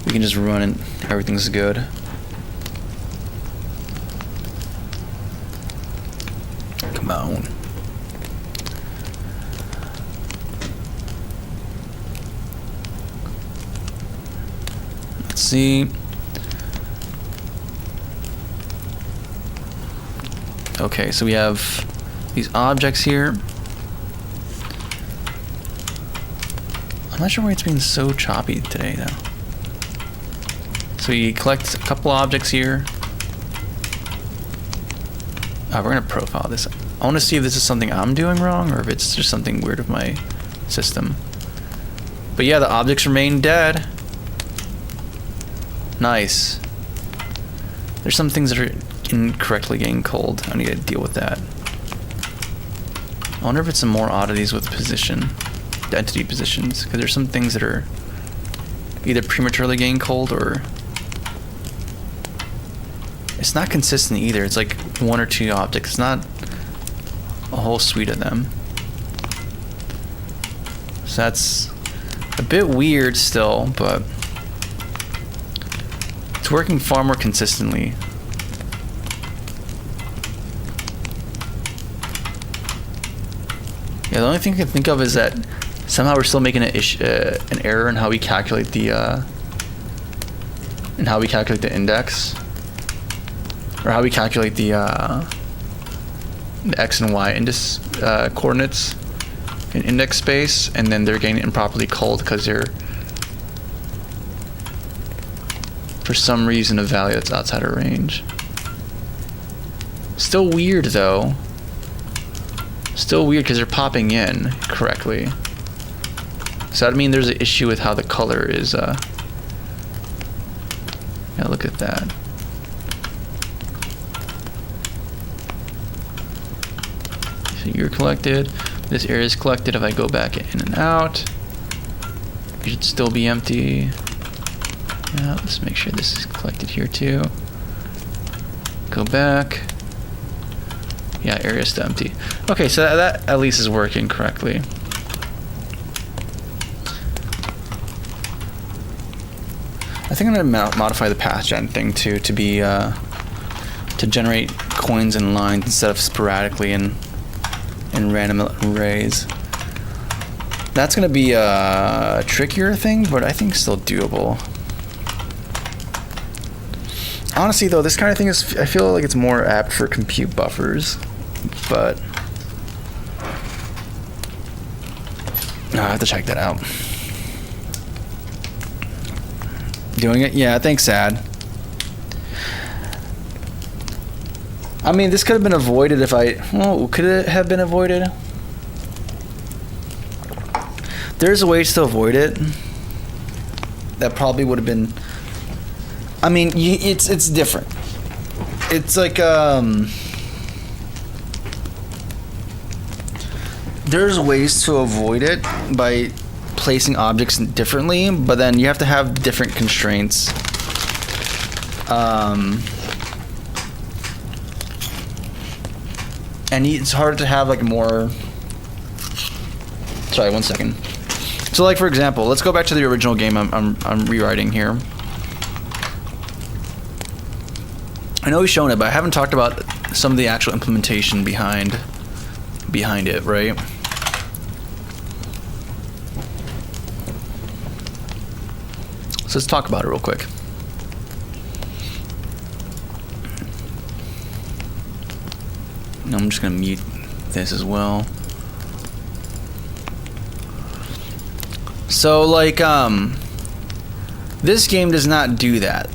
we can just run and everything's good. Come on. Let's see. Okay, so we have these objects here. I'm not sure why it's being so choppy today, though. So we collect a couple objects here. We're gonna profile this. I want to see if this is something I'm doing wrong or if it's just something weird with my system. But yeah, the objects remain dead. Nice. There's some things that are incorrectly getting cold. I need to deal with that. I wonder if it's some more oddities with position, the entity positions, because there's some things that are either prematurely getting cold or it's not consistent either. It's like one or two objects. It's not a whole suite of them. So that's a bit weird still, but it's working far more consistently. Yeah, the only thing I can think of is that somehow we're still making an error in how we calculate the index, or how we calculate the x and y coordinates in index space, and then they're getting improperly culled because they're for some reason a value that's outside our range. Still weird though. Still weird because they're popping in correctly. So that means there's an issue with how the color is. Yeah, look at that. So you're collected. This area is collected. If I go back in and out, it should still be empty. Yeah, let's make sure this is collected here too. Go back. Yeah, area is still empty. Okay, so that at least is working correctly. I think I'm gonna modify the path gen thing too to be to generate coins in lines instead of sporadically in random arrays. That's gonna be a trickier thing, but I think still doable. Honestly, though, this kind of thing is, I feel like it's more apt for compute buffers, but I have to check that out. Doing it? Yeah, thanks, Sad. I mean, this could have been avoided if well, could it have been avoided? There's a way to avoid it. That probably would have been... I mean, it's different. It's like, there's ways to avoid it by placing objects differently, but then you have to have different constraints. And it's hard to have like more... Sorry, 1 second. So like, for example, let's go back to the original game I'm rewriting here. I know we've shown it, but I haven't talked about some of the actual implementation behind it, right? So let's talk about it real quick. I'm just gonna mute this as well. So like, this game does not do that.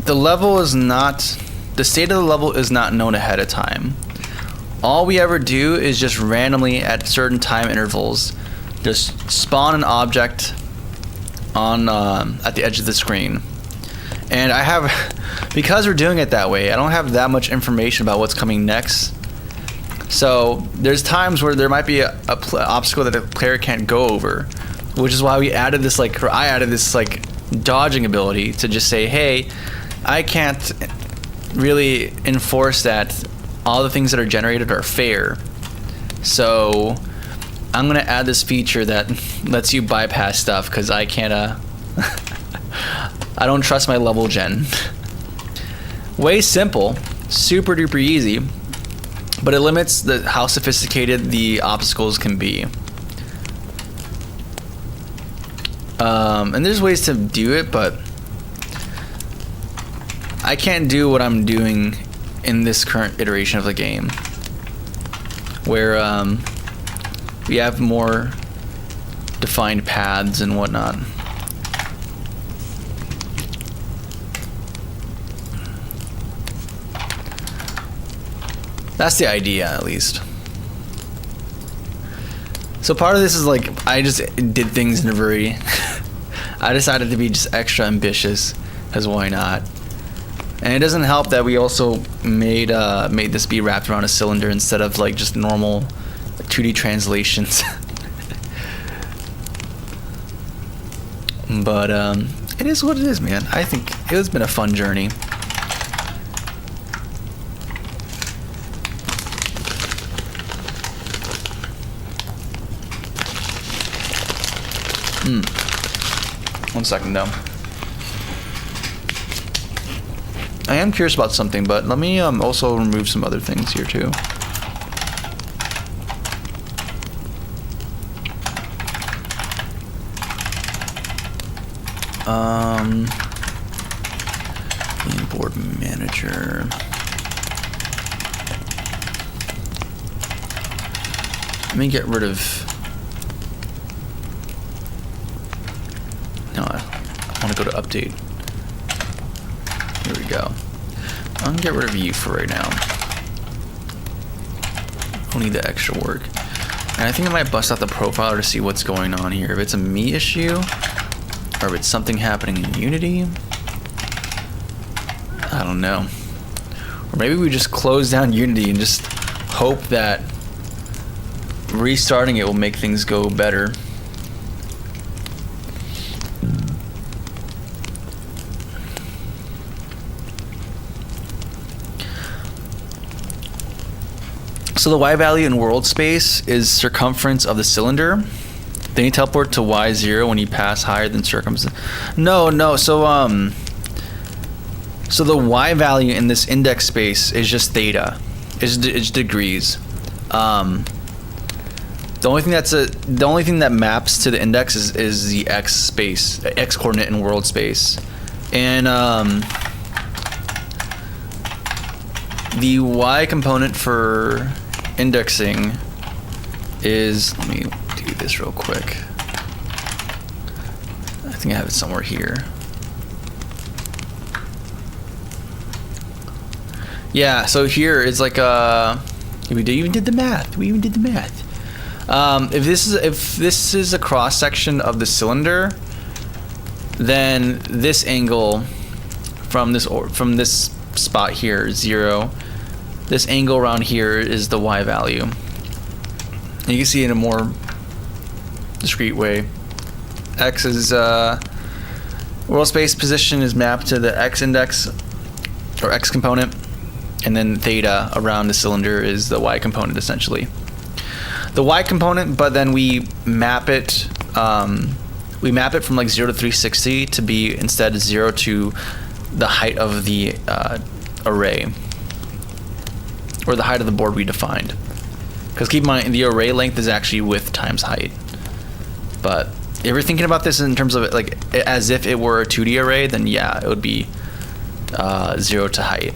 The level is not, the state of the level is not known ahead of time. All we ever do is just randomly at certain time intervals, just spawn an object on at the edge of the screen. And I have, because we're doing it that way, I don't have that much information about what's coming next. So there's times where there might be a obstacle that a player can't go over, which is why we added this, like, or I added this like dodging ability to just say, hey, I can't really enforce that all the things that are generated are fair. So I'm gonna add this feature that lets you bypass stuff because I can't I don't trust my level gen. Way simple, super duper easy, but it limits how sophisticated the obstacles can be. And there's ways to do it, but I can't do what I'm doing in this current iteration of the game, where we have more defined paths and whatnot. That's the idea, at least. So part of this is like, I just did things in a very I decided to be just extra ambitious, because why not? And it doesn't help that we also made this be wrapped around a cylinder instead of like just normal 2D translations. But it is what it is, man. I think it has been a fun journey. One second though. I am curious about something, but let me also remove some other things here too. Board manager. Let me get rid of. No, I want to go to update. Here we go. I'm gonna get rid of you for right now. Don't need the extra work. And I think I might bust out the profiler to see what's going on here. If it's a me issue, or if it's something happening in Unity. I don't know. Or maybe we just close down Unity and just hope that restarting it will make things go better. So the Y value in world space is circumference of the cylinder. Then you teleport to Y0 when you pass higher than circumference. No. So the Y value in this index space is just theta. It's degrees. The only thing that maps to the index is the x space, x coordinate in world space, and the Y component for indexing is, let me do this real quick. I think I have it somewhere here. Yeah, so here it's like we even did the math. If this is a cross section of the cylinder, then this angle from this spot here, 0. This angle around here is the Y value. And you can see it in a more discrete way. X is world space position is mapped to the X index or X component. And then theta around the cylinder is the Y component, essentially. The Y component, but then we map it from like 0 to 360 to be instead 0 to the height of the array, or the height of the board we defined. Because keep in mind, the array length is actually width times height. But if you're thinking about this in terms of it, like as if it were a 2D array, then yeah, it would be 0 to height.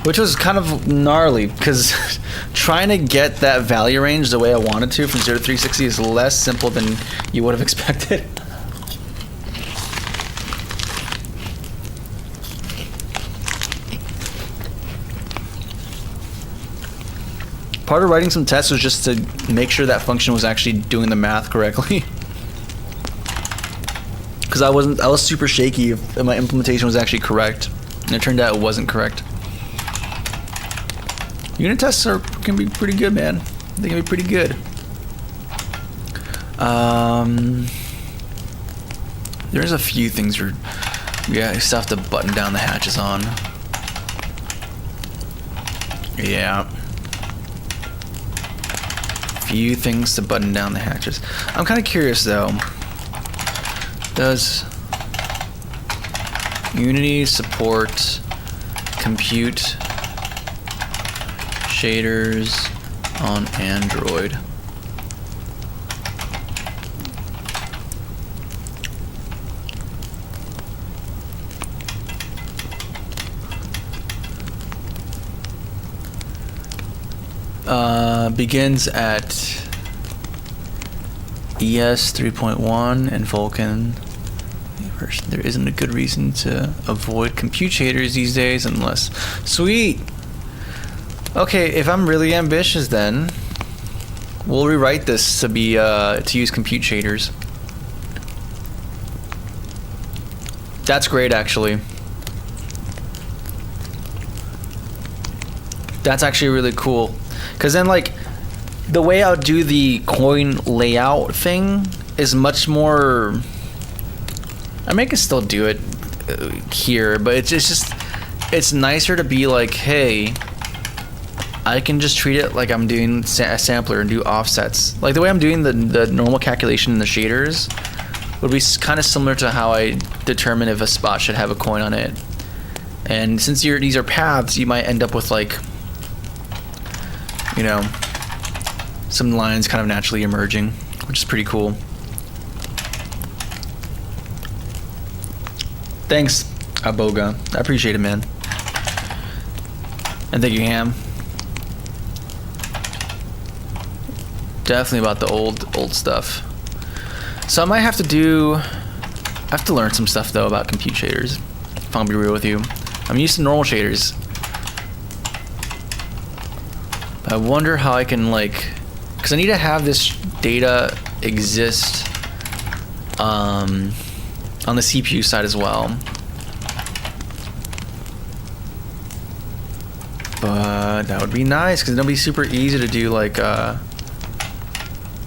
Which was kind of gnarly, because trying to get that value range the way I wanted to from 0 to 360 is less simple than you would have expected. Part of writing some tests was just to make sure that function was actually doing the math correctly. Because I was super shaky if my implementation was actually correct, and it turned out it wasn't correct. Unit tests can be pretty good, man. They can be pretty good. There's a few things we still have to button down the hatches on. Yeah. Few things to button down the hatches. I'm kind of curious though. Does Unity support compute shaders on Android? Begins at ES 3.1 and Vulkan. There isn't a good reason to avoid compute shaders these days unless... Sweet! Okay, if I'm really ambitious, then we'll rewrite this to be to use compute shaders. That's great, actually. That's actually really cool, because then like the way I'll do the coin layout thing is much more. I mean, I can still do it here, but it's nicer to be like, hey, I can just treat it like I'm doing a sampler and do offsets. Like the way I'm doing the normal calculation in the shaders would be kind of similar to how I determine if a spot should have a coin on it. And since these are paths, you might end up with like, you know, some lines kind of naturally emerging, which is pretty cool. Thanks, Aboga. I appreciate it, man. And thank you, Ham. Definitely about the old stuff. So I might have to learn some stuff though about compute shaders, if I'll be real with you. I'm used to normal shaders. But I wonder how I can like, because I need to have this data exist on the CPU side as well. But that would be nice, because it'll be super easy to do like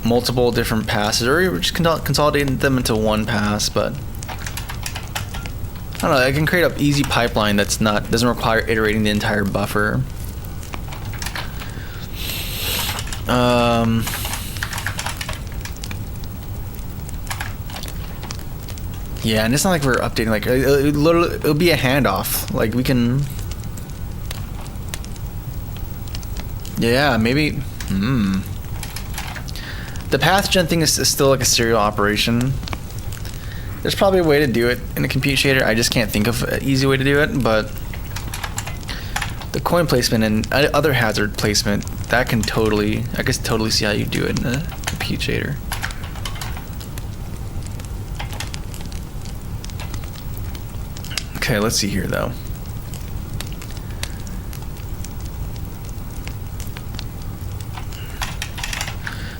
multiple different passes, or just consolidate them into one pass. But I don't know, I can create an easy pipeline that's doesn't require iterating the entire buffer. Yeah, and it's not like we're updating, like, it'll be a handoff. Like, we can... Yeah, maybe... The path gen thing is still like a serial operation. There's probably a way to do it in a compute shader. I just can't think of an easy way to do it, but... The coin placement and other hazard placement, that can totally... I can totally see how you do it in a compute shader. Okay, let's see here though.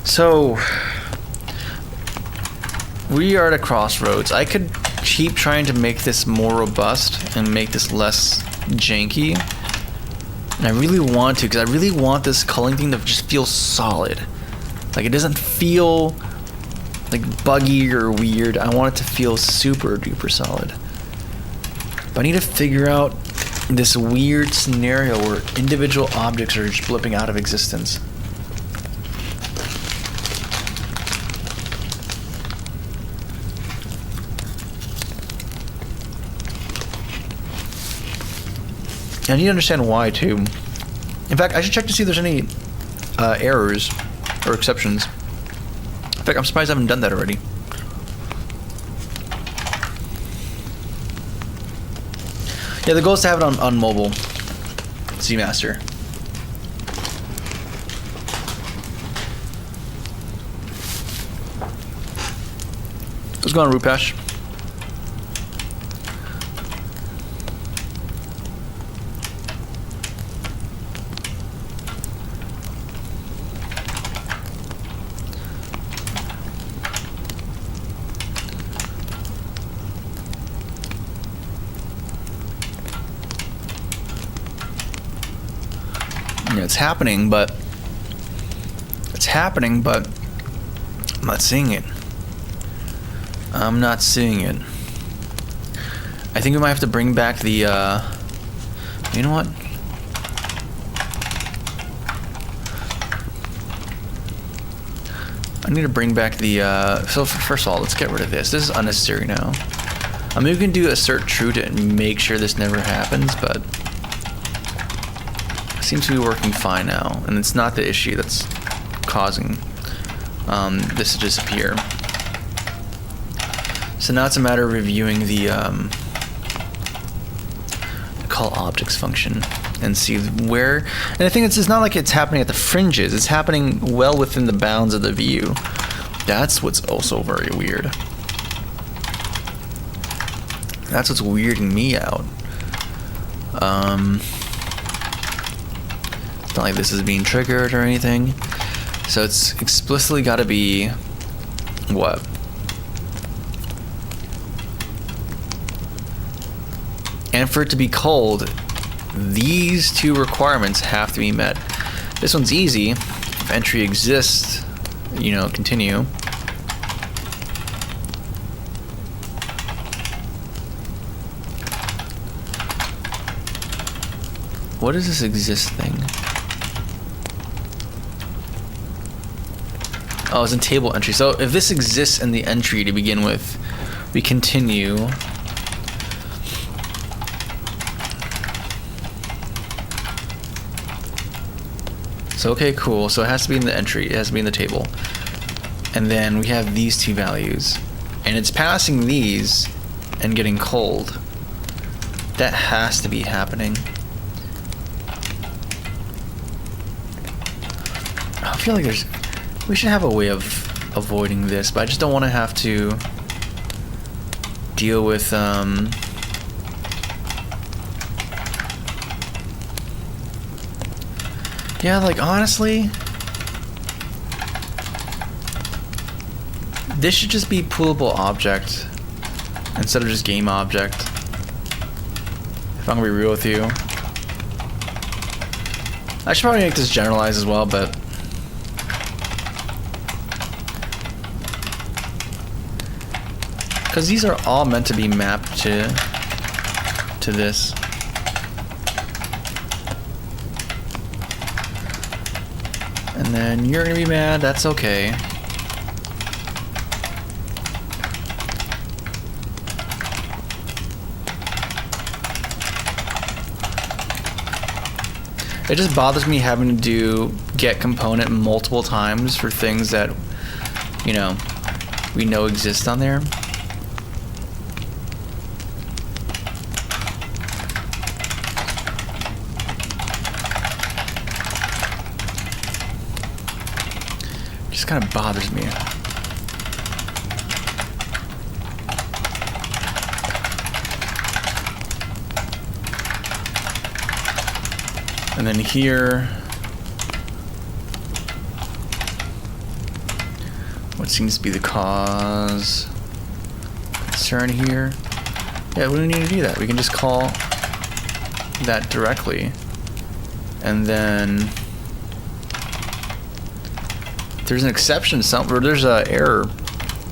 So we are at a crossroads. I could keep trying to make this more robust and make this less janky. And I really want to, because I really want this culling thing to just feel solid. Like, it doesn't feel like buggy or weird. I want it to feel super duper solid. But I need to figure out this weird scenario where individual objects are just blipping out of existence. And I need to understand why too. In fact, I should check to see if there's any errors or exceptions. In fact, I'm surprised I haven't done that already. Yeah, the goal is to have it on mobile. ZMaster. What's going on, Rupesh? Yeah, it's happening, but I'm not seeing it. I'm not seeing it. I think we might have to bring back the, you know what? I need to bring back the, so first of all, let's get rid of this. This is unnecessary now. I mean, we can do assert true to make sure this never happens, but it seems to be working fine now, and it's not the issue that's causing this to disappear. So now it's a matter of reviewing the call objects function and see where. And I think it's not like it's happening at the fringes. It's happening well within the bounds of the view. That's what's also very weird. That's what's weirding me out. It's not like this is being triggered or anything. So it's explicitly got to be what? And for it to be culled, these two requirements have to be met. This one's easy. If entry exists, you know, continue. What is this exist thing? Oh, it's in table entry. So if this exists in the entry to begin with, we continue. So okay, cool. So it has to be in the entry. It has to be in the table. And then we have these two values. And it's passing these and getting culled. That has to be happening. I feel like we should have a way of avoiding this, but I just don't want to have to deal with yeah, like honestly, this should just be poolable object instead of just game object. If I'm gonna be real with you, I should probably make this generalized as well, but because these are all meant to be mapped to to this. And then you're gonna be mad, that's okay. It just bothers me having to do get component multiple times for things that, you know, we know exist on there. Just kind of bothers me. And then here, what seems to be the cause concern here? Yeah, we don't need to do that. We can just call that directly. And then there's an exception, or there's a error,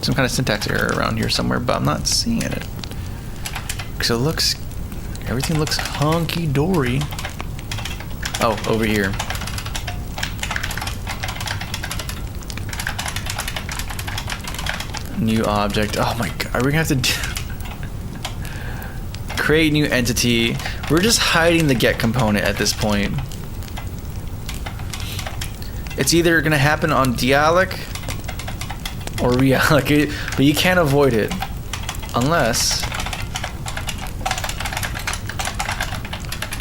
some kind of syntax error around here somewhere, but I'm not seeing it. So it looks, everything looks hunky-dory. Oh, over here. New object. Oh my god, we're gonna have to create new entity. We're just hiding the get component at this point. It's either gonna happen on dealloc or realloc, but you can't avoid it unless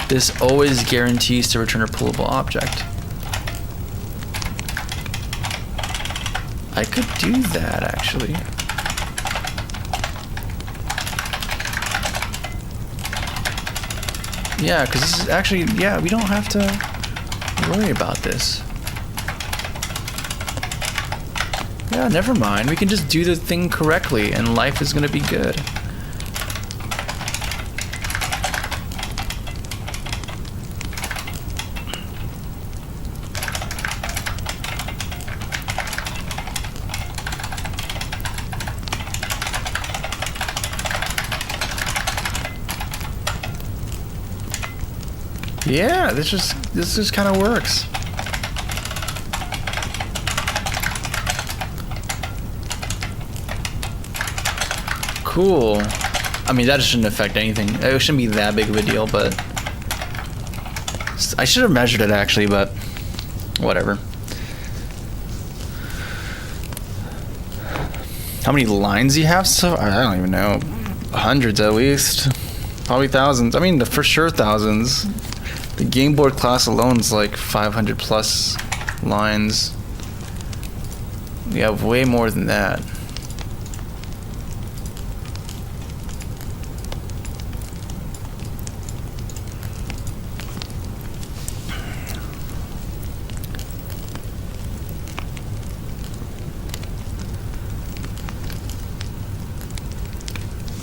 this always guarantees to return a pullable object. I could do that actually. Yeah, because this is actually, yeah, we don't have to worry about this. Yeah, never mind. We can just do the thing correctly and life is gonna be good. Yeah, this just kind of works. Cool. I mean, that shouldn't affect anything. It shouldn't be that big of a deal, but I should have measured it actually, but whatever. How many lines do you have? So I don't even know. Hundreds at least. Probably thousands. I mean, for sure thousands. The game board class alone is like 500 plus lines. We have way more than that.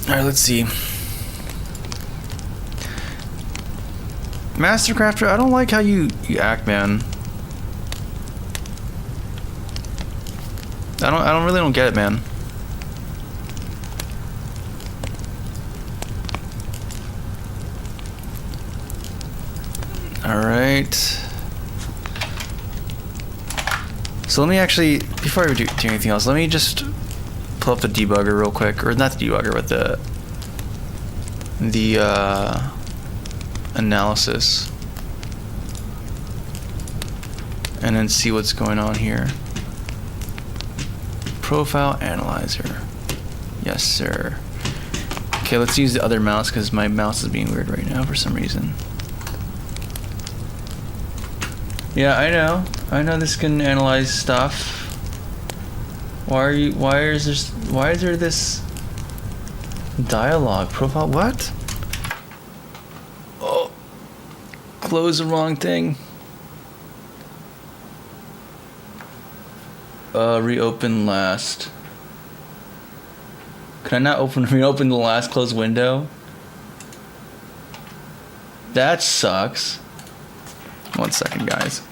Alright, let's see. Mastercrafter, I don't like how you act, man. I really don't get it, man. Alright. So let me actually, before I do anything else, let me just pull up the debugger real quick, or not the debugger, but the analysis, and then see what's going on here. Profile analyzer. Yes, sir. Okay, let's use the other mouse because my mouse is being weird right now for some reason. Yeah, I know this can analyze stuff. Why is there this dialogue profile? What? Oh, close the wrong thing. Reopen last. Can I not reopen the last closed window? That sucks. 1 second, guys.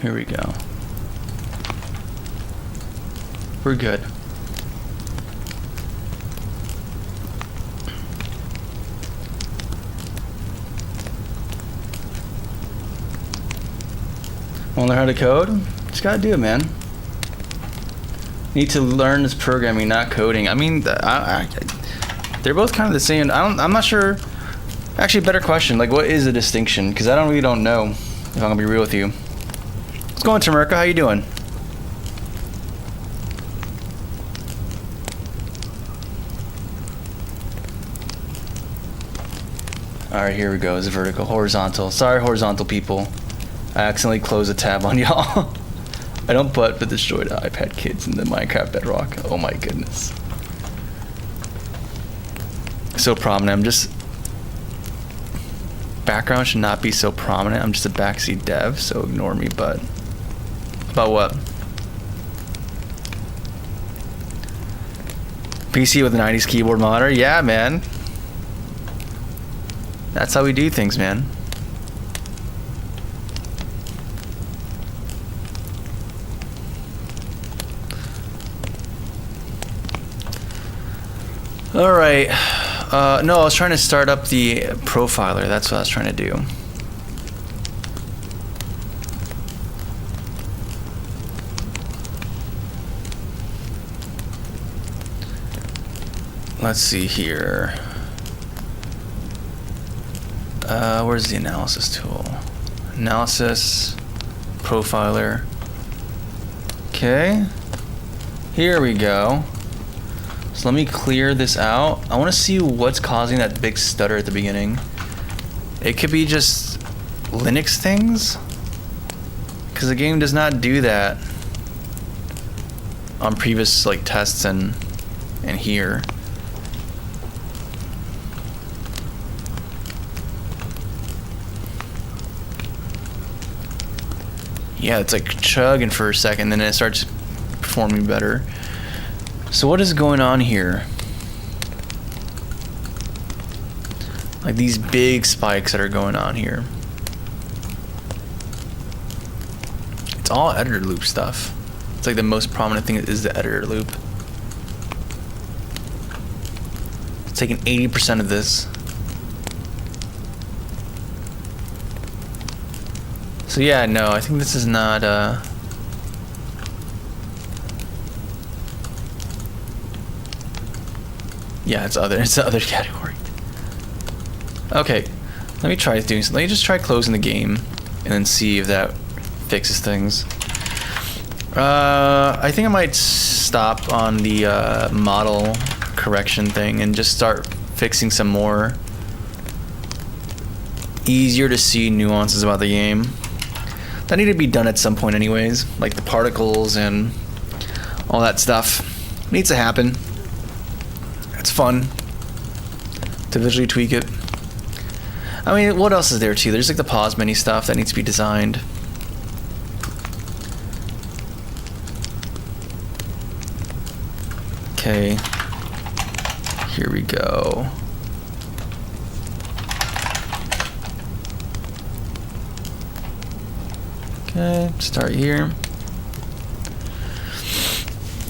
Here we go. We're good. Want to learn how to code? Just gotta do it, man. Need to learn this programming, not coding. I mean, they're both kind of the same. I'm not sure. Actually, better question. Like, what is the distinction? Because I really don't know. If I'm gonna be real with you. What's going on, Tamerka? How you doing? All right, here we go. It's vertical, horizontal. Sorry, horizontal people. I accidentally closed a tab on y'all. I don't but destroyed iPad kids in the Minecraft Bedrock. Oh my goodness. So prominent. I'm just... Background should not be so prominent. I'm just a backseat dev, so ignore me, but... About what? PC with a 90s keyboard monitor? Yeah, man. That's how we do things, man. Alright. No, I was trying to start up the profiler. That's what I was trying to do. Let's see here. Where's the analysis tool? Analysis, profiler. Okay. Here we go. So let me clear this out. I want to see what's causing that big stutter at the beginning. It could be just Linux things, because the game does not do that on previous like tests and here. Yeah, it's like chugging for a second, then it starts performing better. So what is going on here? Like these big spikes that are going on here. It's all editor loop stuff. It's like the most prominent thing is the editor loop. It's taking 80% of this. So yeah, no, I think this is not yeah, it's the other category. Okay, let me try doing something. Let me just try closing the game and then see if that fixes things. I think I might stop on the model correction thing and just start fixing some more easier to see nuances about the game. That need to be done at some point anyways, like the particles and all that stuff. Needs to happen. It's fun to visually tweak it. I mean, what else is there too? There's like the pause menu stuff that needs to be designed. Okay, here we go. Okay, start here.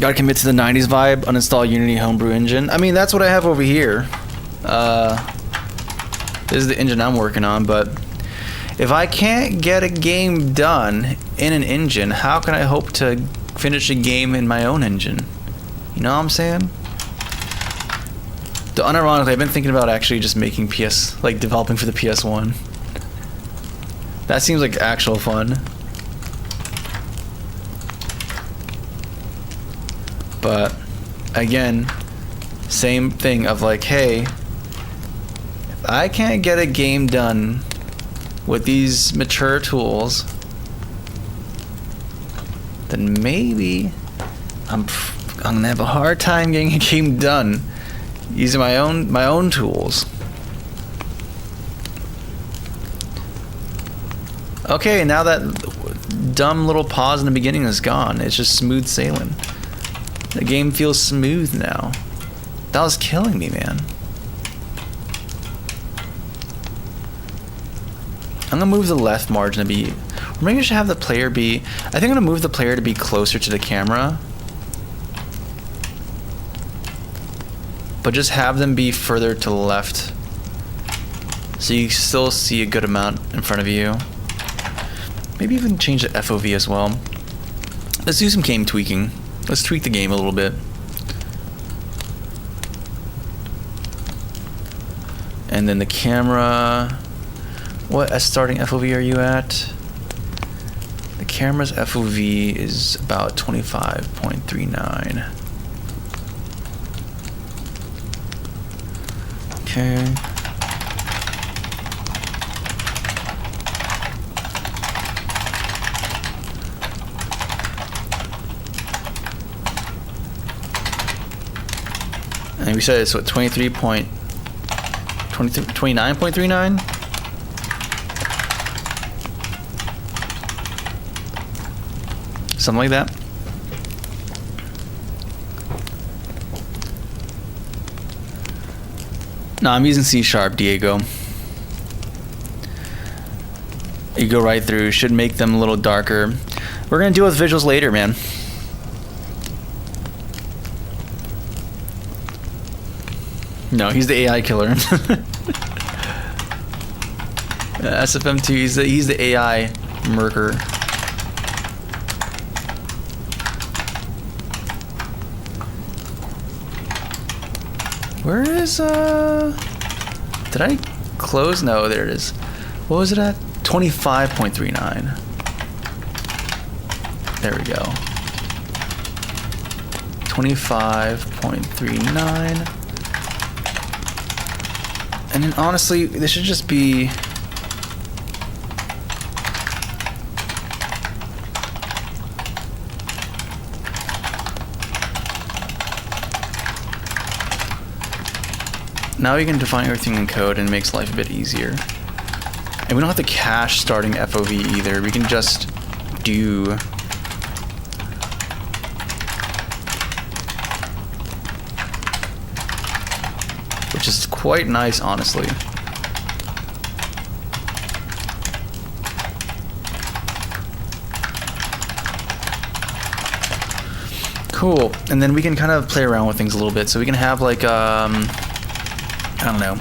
Gotta commit to the 90s vibe, uninstall Unity Homebrew engine. I mean, that's what I have over here. This is the engine I'm working on, but if I can't get a game done in an engine, how can I hope to finish a game in my own engine? You know what I'm saying? Unironically, I've been thinking about actually just making developing for the PS1. That seems like actual fun. But again, same thing of like, hey, if I can't get a game done with these mature tools, then maybe I'm gonna have a hard time getting a game done using my own tools. Okay, now that dumb little pause in the beginning is gone. It's just smooth sailing. The game feels smooth now. That was killing me, man. I'm gonna move the left margin to be... Or maybe I should have the player be... I think I'm going to move the player to be closer to the camera. But just have them be further to the left. So you still see a good amount in front of you. Maybe even change the FOV as well. Let's do some game tweaking. Let's tweak the game a little bit. And then the camera... What starting FOV are you at? The camera's FOV is about 25.39. Okay. And we said it's what, 29.39? Something like that. No, I'm using C#, Diego. You go right through. Should make them a little darker. We're gonna deal with visuals later, man. No, he's the AI killer. SFM2, he's the AI murker. Where is did I close? No, there it is. What was it at? 25.39. There we go. 25.39. And then honestly, this should just be... Now we can define everything in code and it makes life a bit easier. And we don't have to cache starting FOV either. We can just do... Which is quite nice, honestly. Cool. And then we can kind of play around with things a little bit. So we can have like, I don't know.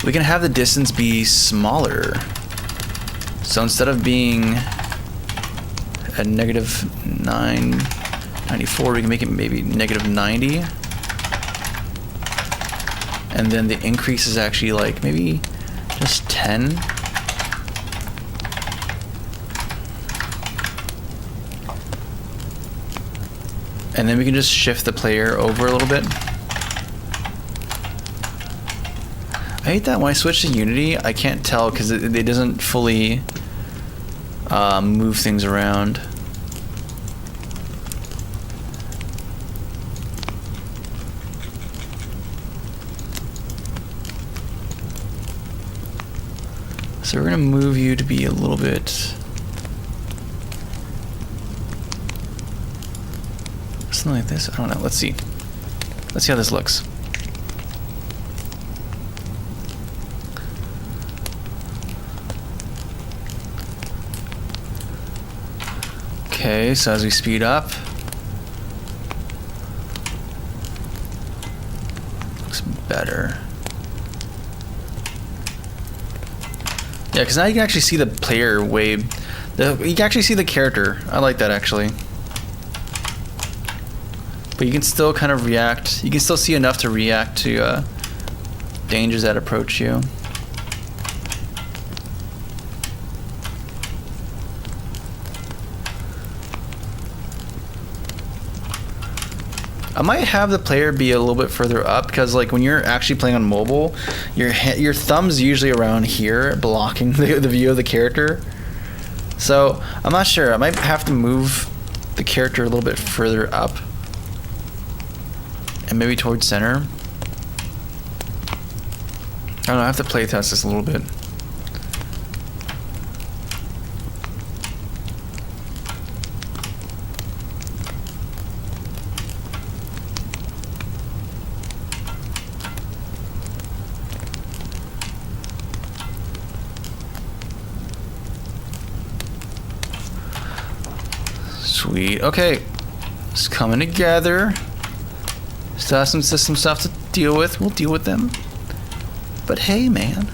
We can have the distance be smaller. So instead of being at negative 994, we can make it maybe negative 90. And then the increase is actually like maybe just 10. And then we can just shift the player over a little bit. I hate that when I switch to Unity, I can't tell because it doesn't fully move things around. So we're gonna move you to be a little bit something like this. I don't know. Let's see. Let's see how this looks. Okay, so as we speed up, looks better. Yeah, because now you can actually see the player way. You can actually see the character. I like that actually. But you can still kind of react. You can still see enough to react to dangers that approach you. I might have the player be a little bit further up because like when you're actually playing on mobile, your thumb's usually around here blocking the view of the character. So I'm not sure. I might have to move the character a little bit further up and maybe towards center. I don't know. I have to play test this a little bit. Sweet. Okay. It's coming together. Still have some system stuff to deal with. We'll deal with them. But hey, man.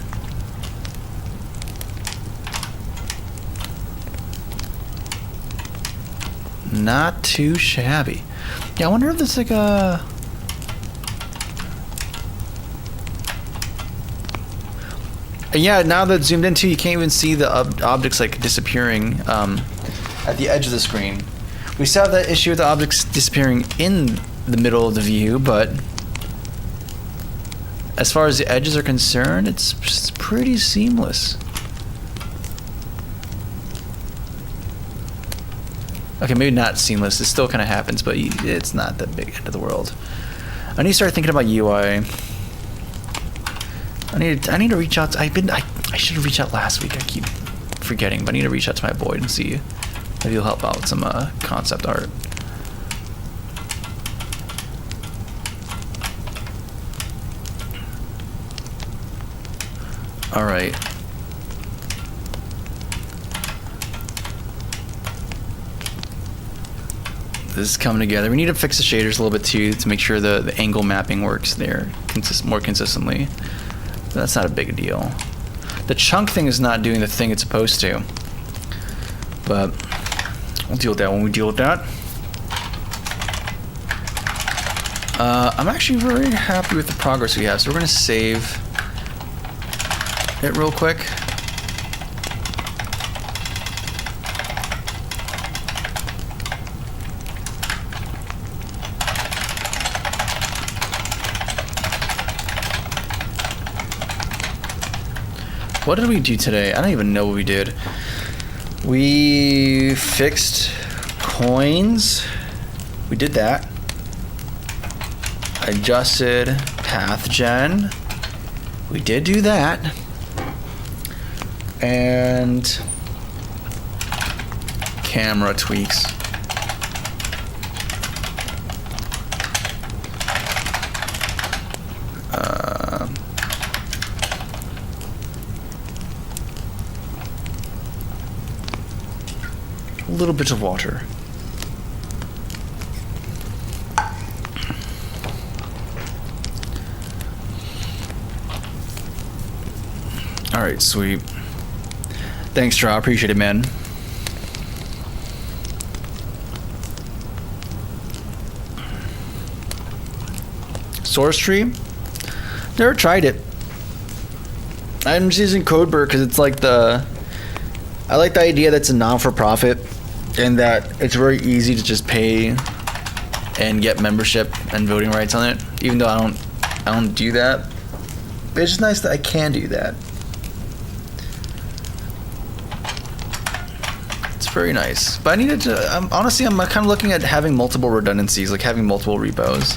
Not too shabby. Yeah, I wonder if there's like a... Yeah, now that it's zoomed in too, you can't even see the objects like disappearing at the edge of the screen. We still have that issue with the objects disappearing in the middle of the view, but as far as the edges are concerned, it's pretty seamless. Okay, maybe not seamless. It still kind of happens, but it's not the big end of the world. I need to start thinking about UI. I need to reach out. I should have reached out last week. I keep forgetting, but I need to reach out to my boy and see if he'll help out with some concept art. All right. This is coming together. We need to fix the shaders a little bit too to make sure the angle mapping works there more consistently. That's not a big deal. The chunk thing is not doing the thing it's supposed to. But we'll deal with that when we deal with that. I'm actually very happy with the progress we have, so we're going to save it real quick. What did we do today? I don't even know what we did. We fixed coins. We did that. Adjusted path gen. We did do that. And camera tweaks. A little bit of water. All right, sweet. Thanks, Straw. Appreciate it, man. Source tree? Never tried it. I'm just using Codeberg because it's like I like the idea that it's a non-for-profit and that it's very easy to just pay and get membership and voting rights on it. Even though I don't do that, but it's just nice that I can do that. It's very nice. But I needed to. Honestly, I'm kind of looking at having multiple redundancies, like having multiple repos.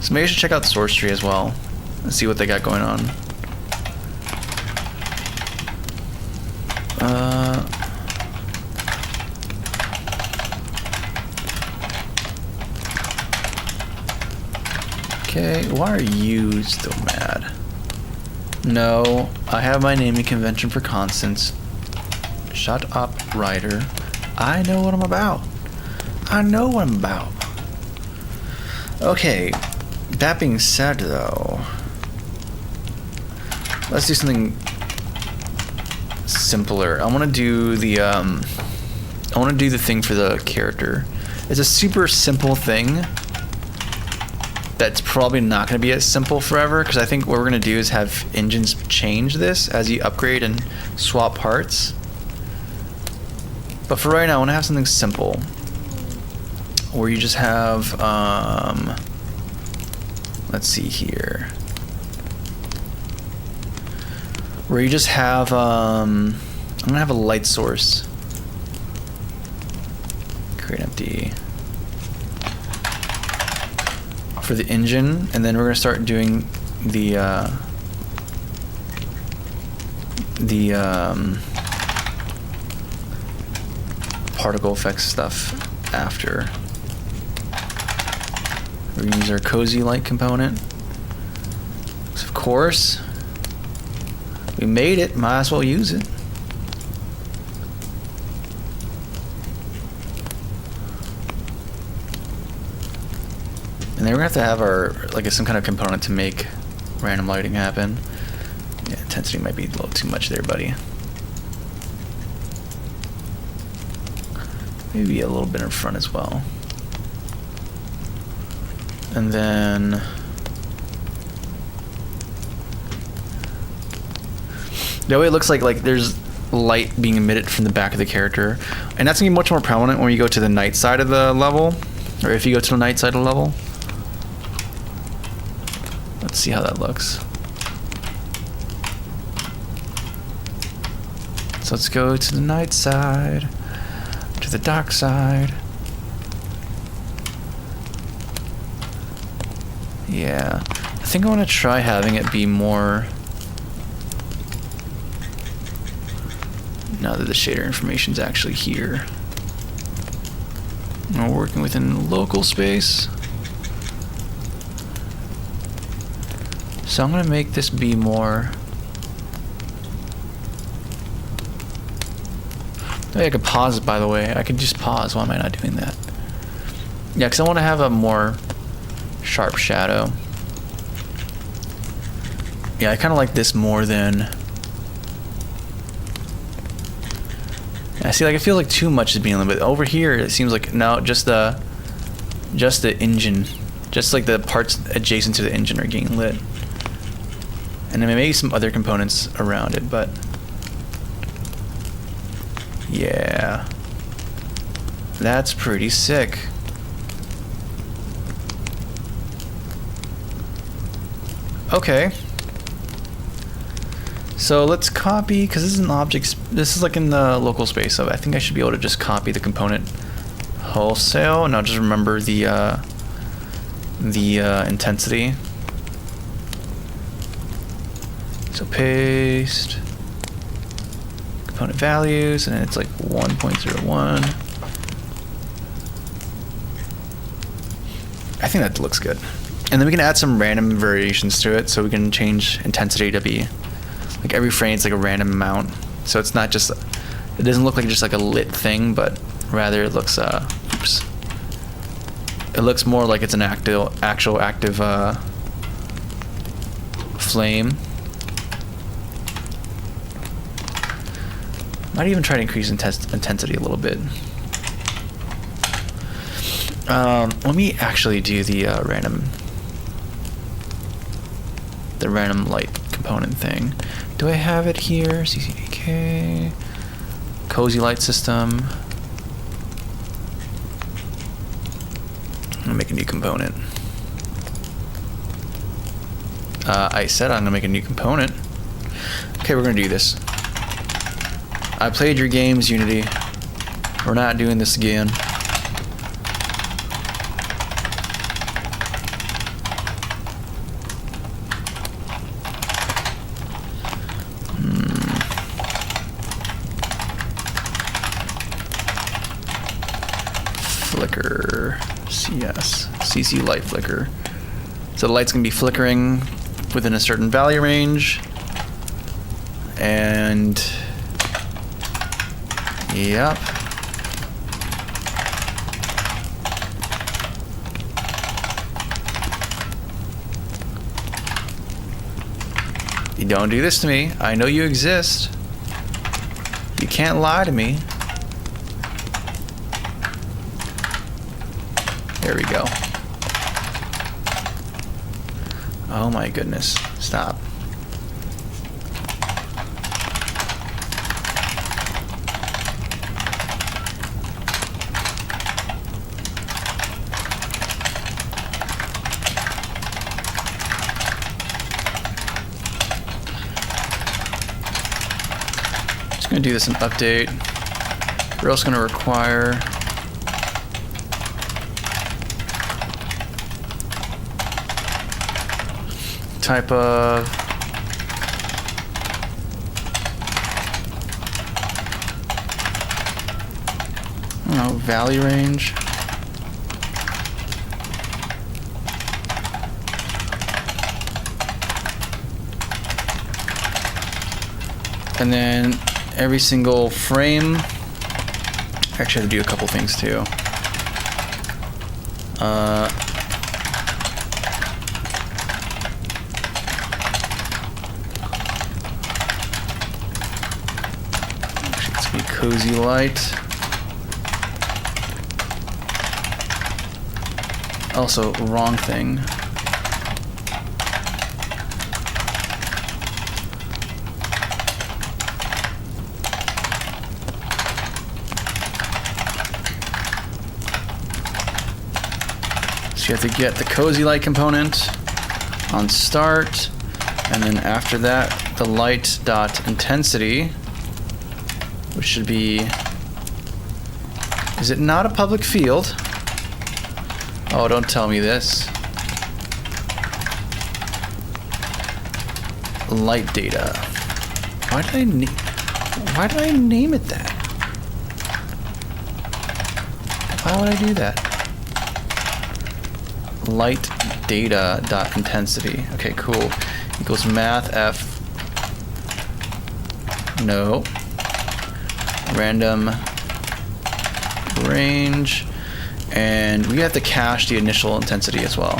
So maybe I should check out Source Tree as well and see what they got going on. Okay, why are you still mad? No, I have my naming convention for constants. Shut up, Ryder. I know what I'm about. I know what I'm about. Okay, that being said though, let's do something simpler. I want to do the thing for the character. It's a super simple thing that's probably not going to be as simple forever, because I think what we're going to do is have engines change this as you upgrade and swap parts. But for right now, I want to have something simple where you just have let's see here, where you just have I'm gonna have a light source. Create empty for the engine, and then we're gonna start doing the particle effects stuff after. We're gonna use our cozy light component. So of course, we made it, might as well use it. And then we're gonna have to have our like some kind of component to make random lighting happen. Yeah, intensity might be a little too much there, buddy. Maybe a little bit in front as well. And then that way it looks like there's light being emitted from the back of the character, and that's gonna be much more prominent when you go to the night side of the level, or if you go to the night side of the level. Let's see how that looks. So let's go to the night side, to the dark side. Yeah, I think I want to try having it be more, now that the shader information's actually here. And we're working within local space. So I'm gonna make this be more, oh, I could pause it, by the way. I could just pause. Why am I not doing that? Yeah, because I want to have a more sharp shadow. Yeah, I kind of like this more than, I see, like, I feel like too much is being lit, but over here it seems like no, just the engine, just like the parts adjacent to the engine are getting lit, and then maybe some other components around it. But yeah, that's pretty sick. Okay. So let's copy, because this is an object, this is like in the local space, so I think I should be able to just copy the component wholesale, and I'll just remember the intensity. So paste, component values, and it's like 1.01. I think that looks good. And then we can add some random variations to it, so we can change intensity to be like every frame it's like a random amount, so it's not just, it doesn't look like just like a lit thing, but rather it looks oops, it looks more like it's an actual active flame. Might even try to increase intensity a little bit. Let me actually do the random light component thing. Do I have it here? CCDK, cozy light system. I'm gonna make a new component. I said I'm gonna make a new component. Okay, we're gonna do this. I played your games, Unity. We're not doing this again. Flicker, CS, CC light flicker. So the light's gonna be flickering within a certain value range, and yep. You don't do this to me. I know you exist. You can't lie to me. There we go. Oh my goodness. Stop. Just gonna do this in update. We're also gonna require type of value range. And then every single frame, actually I have to do a couple things too. Cozy light. Also, wrong thing. So you have to get the cozy light component on start, and then after that, the light dot intensity, which should be, is it not a public field? Oh, don't tell me this. Light data. Why did I name it that? Why would I do that? Light data dot intensity. Okay, cool. Equals math f. No. Random range. And we have to cache the initial intensity as well.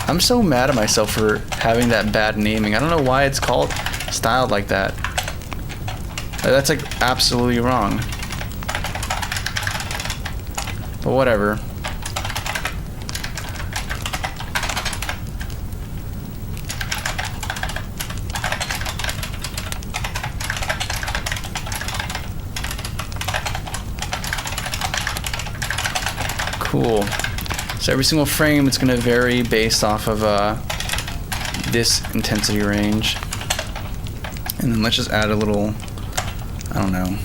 I'm so mad at myself for having that bad naming. I don't know why it's called styled like that. That's like absolutely wrong. But whatever. Cool. So every single frame, it's going to vary based off of this intensity range. And then let's just add a little, I don't know.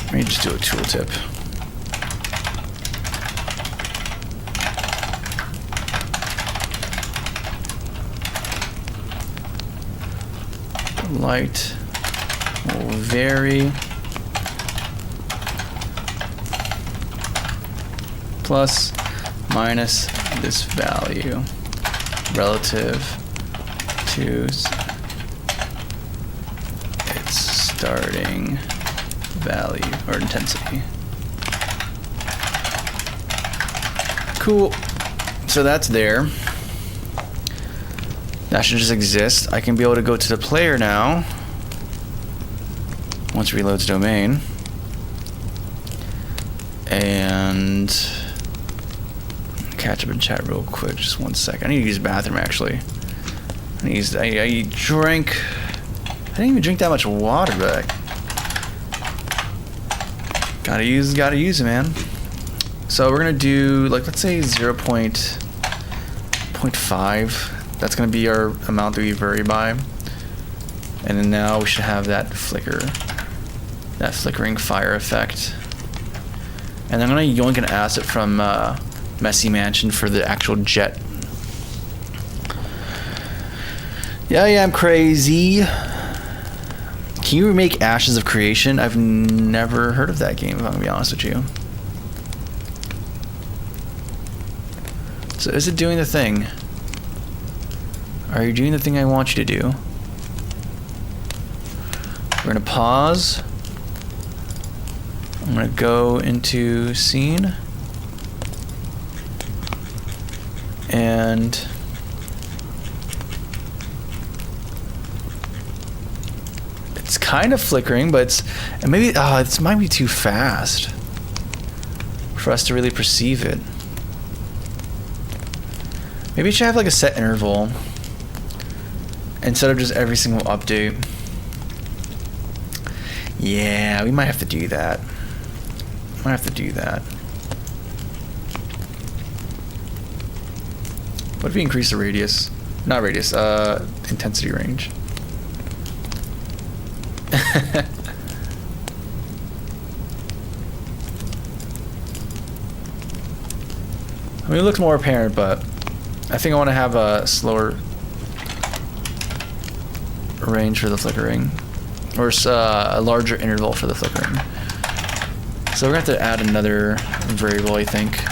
Let me just do a tooltip. Light will vary. Plus, minus this value relative to its starting value or intensity. Cool. So that's there. That should just exist. I can be able to go to the player now once it reloads domain. And catch up in chat real quick, just 1 second. I need to use the bathroom actually. I drank. I didn't even drink that much water, but gotta use it, man. So we're gonna do like, let's say 0.5. That's gonna be our amount that we vary by. And then now we should have that flickering fire effect. And I'm gonna yoink an asset from Messy Mansion for the actual jet. Yeah, I'm crazy. Can you remake Ashes of Creation? I've never heard of that game, if I'm gonna be honest with you. So is it doing the thing? Are you doing the thing I want you to do? We're gonna pause. I'm gonna go into scene. And it's kind of flickering, but it might be too fast for us to really perceive it. Maybe it should have like a set interval instead of just every single update. Yeah, we might have to do that. What if we increase the radius? Not radius, intensity range. I mean, it looks more apparent, but I think I want to have a slower range for the flickering, or a larger interval for the flickering. So we're going to have to add another variable, I think.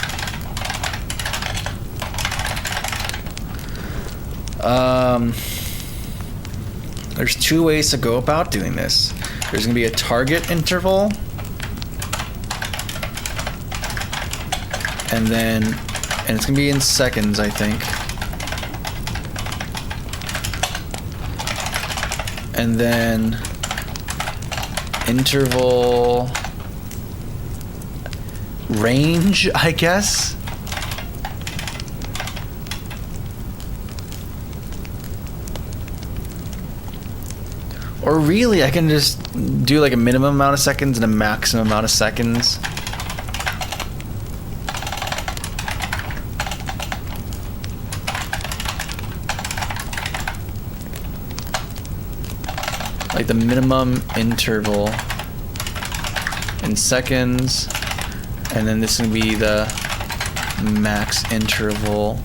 There's two ways to go about doing this. There's gonna be a target interval, and it's gonna be in seconds, I think. And then interval range, I guess. Or really, I can just do like a minimum amount of seconds and a maximum amount of seconds. Like the minimum interval in seconds, and then this is gonna be the max interval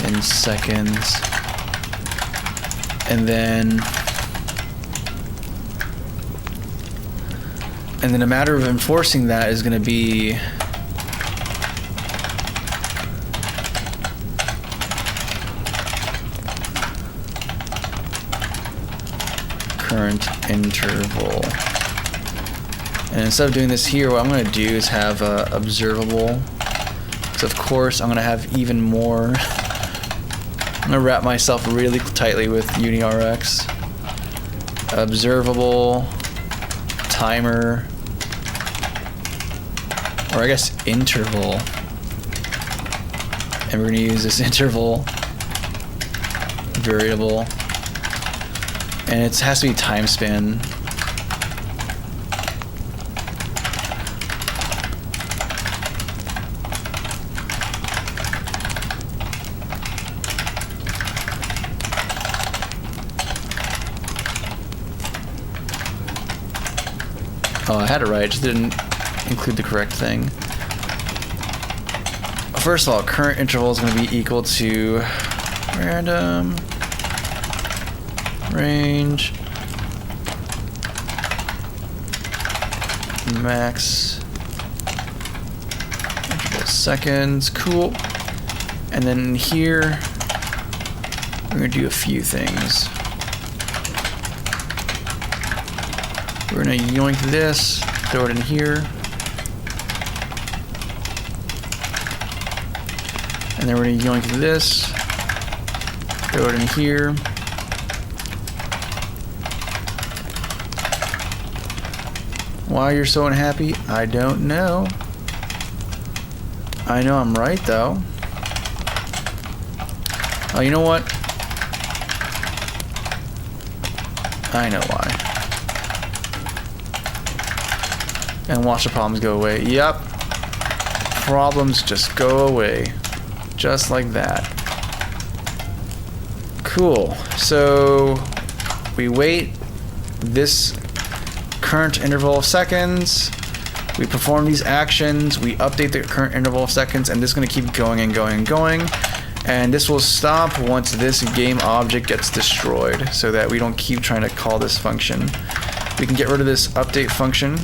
in seconds. And then a matter of enforcing that is going to be current interval. And instead of doing this here, what I'm going to do is have observable. So of course I'm going to have even more. I'm going to wrap myself really tightly with UniRX. Observable, timer, or I guess interval. And we're going to use this interval variable. And it has to be time span. Oh, I had it right, just didn't include the correct thing. First of all, current interval is going to be equal to random range max interval seconds. Cool. And then here, we're going to do a few things. We're going to yoink this, throw it in here. And then we're going to yoink this, throw it in here. Why you're so unhappy, I don't know. I know I'm right, though. Oh, you know what? I know why. And watch the problems go away. Yep. Problems just go away. Just like that. Cool. So we wait this current interval of seconds. We perform these actions. We update the current interval of seconds, and this is going to keep going and going and going. And this will stop once this game object gets destroyed, so that we don't keep trying to call this function. We can get rid of this update function.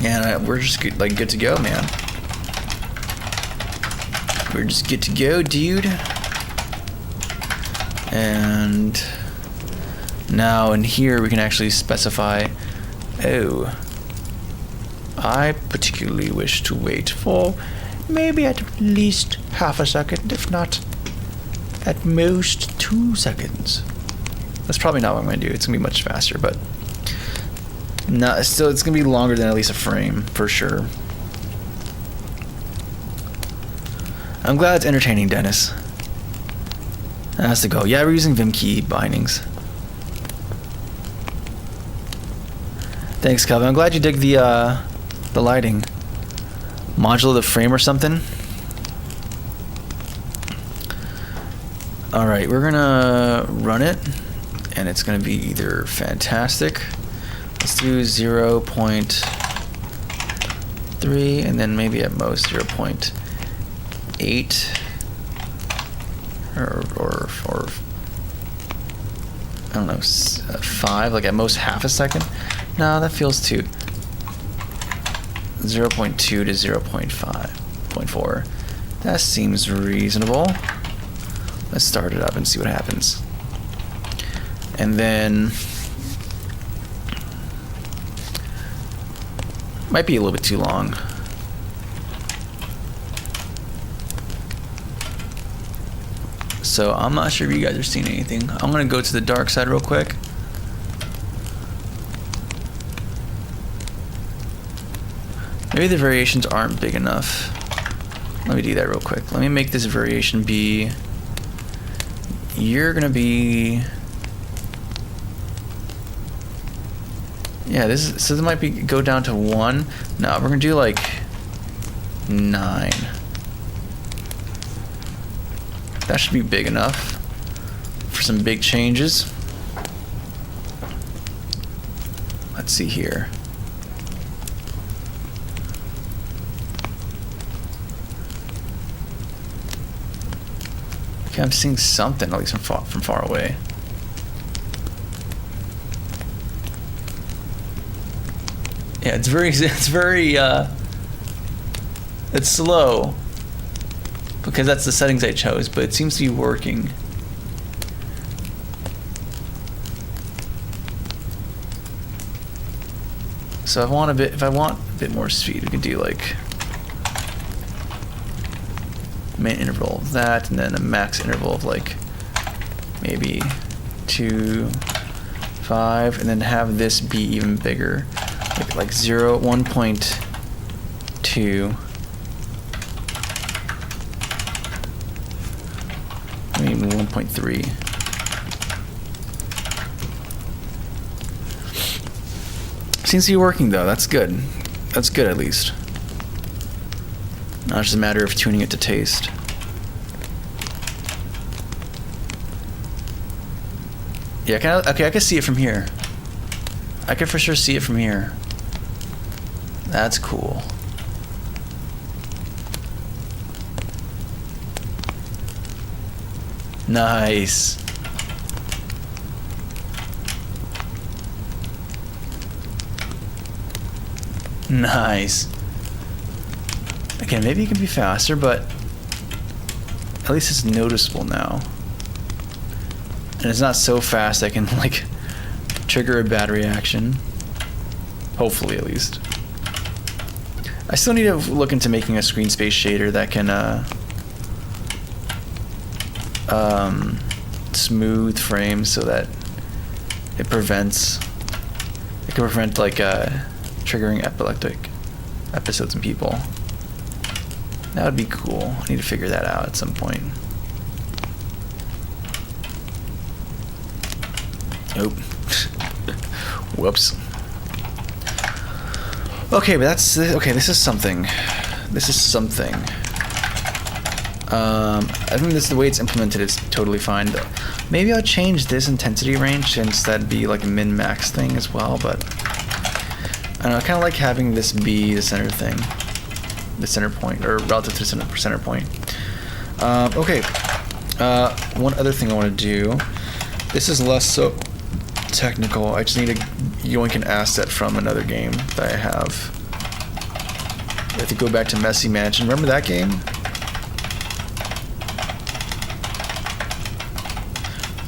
And we're just good to go, man. We're just good to go, dude. And now in here we can actually specify, oh, I particularly wish to wait for maybe at least half a second, if not at most 2 seconds. That's probably not what I'm going to do. It's going to be much faster, but no, still, it's gonna be longer than at least a frame for sure. I'm glad it's entertaining, Dennis. That has to go. Yeah, we're using Vim-key bindings. Thanks, Kelvin. I'm glad you dig the lighting. Modulo the frame or something. All right, we're gonna run it, and it's gonna be either fantastic. Let's do 0.3 and then maybe at most 0.8 or I don't know, 5, like at most half a second. No, that feels too. 0.2 to 0.4. That seems reasonable. Let's start it up and see what happens. And then might be a little bit too long. So I'm not sure if you guys are seeing anything. I'm gonna go to the dark side real quick. Maybe the variations aren't big enough. Let me do that real quick. Let me make this variation be, you're gonna be, yeah, so this might be, go down to 1. No, we're gonna do like 9. That should be big enough for some big changes. Let's see here. Okay, I'm seeing something, at least from far away. Yeah, it's slow because that's the settings I chose, but it seems to be working. So if I want a bit more speed, we could do like main interval of that, and then a max interval of like maybe 2, 5, and then have this be even bigger, like 0, 1.2, maybe 1.3. Seems to be working though. That's good. That's good at least. Now it's just a matter of tuning it to taste. Yeah, okay, I can see it from here. I can for sure see it from here. That's cool. Nice. Nice. Again, maybe it can be faster, but at least it's noticeable now. And it's not so fast I can like trigger a bad reaction. Hopefully, at least. I still need to look into making a screen space shader that can smooth frames so that it can prevent like triggering epileptic episodes in people. That would be cool. I need to figure that out at some point. Nope. Whoops. Okay, but that's okay. This is something. This is something. I think this the way it's implemented is totally fine. Maybe I'll change this intensity range since that'd be like a min-max thing as well. But I don't know. I kind of like having this be the center thing, the center point, or relative to the center point. Okay. One other thing I want to do. This is less so technical. I just need to yoink an asset from another game that I have. I have to go back to Messy Mansion. Remember that game?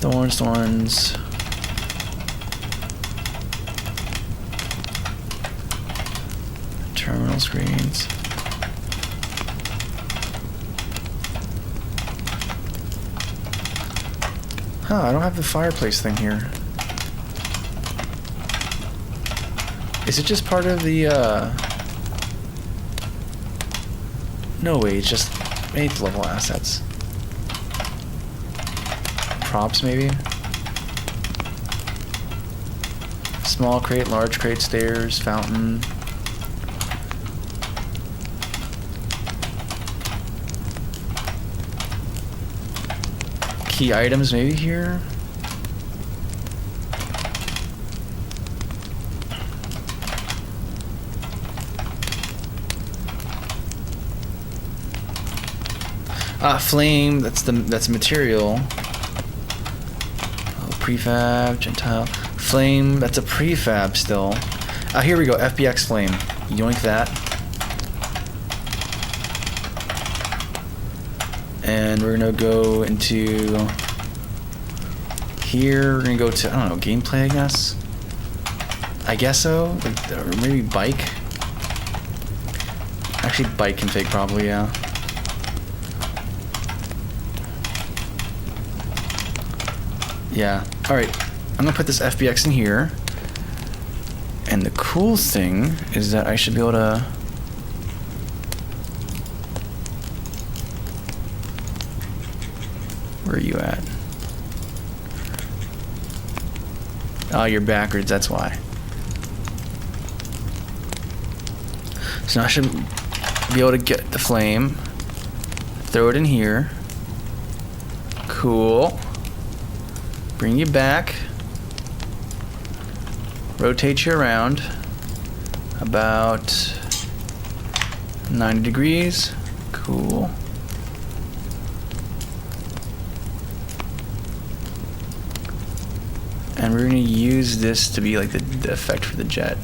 Thorns. Terminal screens. Huh, I don't have the fireplace thing here. Is it just part of the, No, wait, it's just 8th level assets. Props, maybe? Small crate, large crate, stairs, fountain. Key items, maybe here? Ah, flame, that's material. Oh, prefab, Gentile. Flame, that's a prefab still. Ah, here we go, FBX flame. Yoink that. And we're gonna go into here. We're gonna go to, I don't know, gameplay, I guess. I guess so. Or maybe bike. Actually, bike config probably, yeah. Yeah. All right. I'm gonna put this FBX in here. And the cool thing is that I should be able to. Where are you at? Oh, you're backwards, that's why. So now I should be able to get the flame, throw it in here. Cool. Bring you back. Rotate you around about 90 degrees. Cool. And we're going to use this to be like the effect for the jet.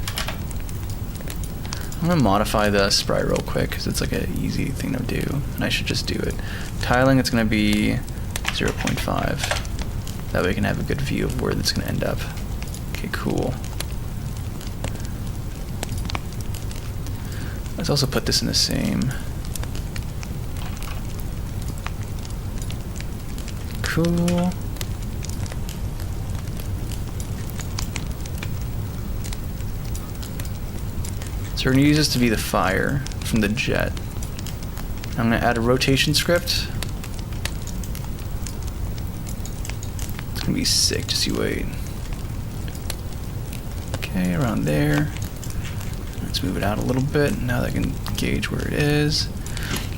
I'm going to modify the sprite real quick because it's like an easy thing to do. And I should just do it. Tiling, it's going to be 0.5. That way I can have a good view of where it's going to end up. Okay, cool. Let's also put this in the same. Cool. So we're going to use this to be the fire from the jet. I'm going to add a rotation script. It's going to be sick, just you wait. Okay, around there. Let's move it out a little bit. Now that I can gauge where it is.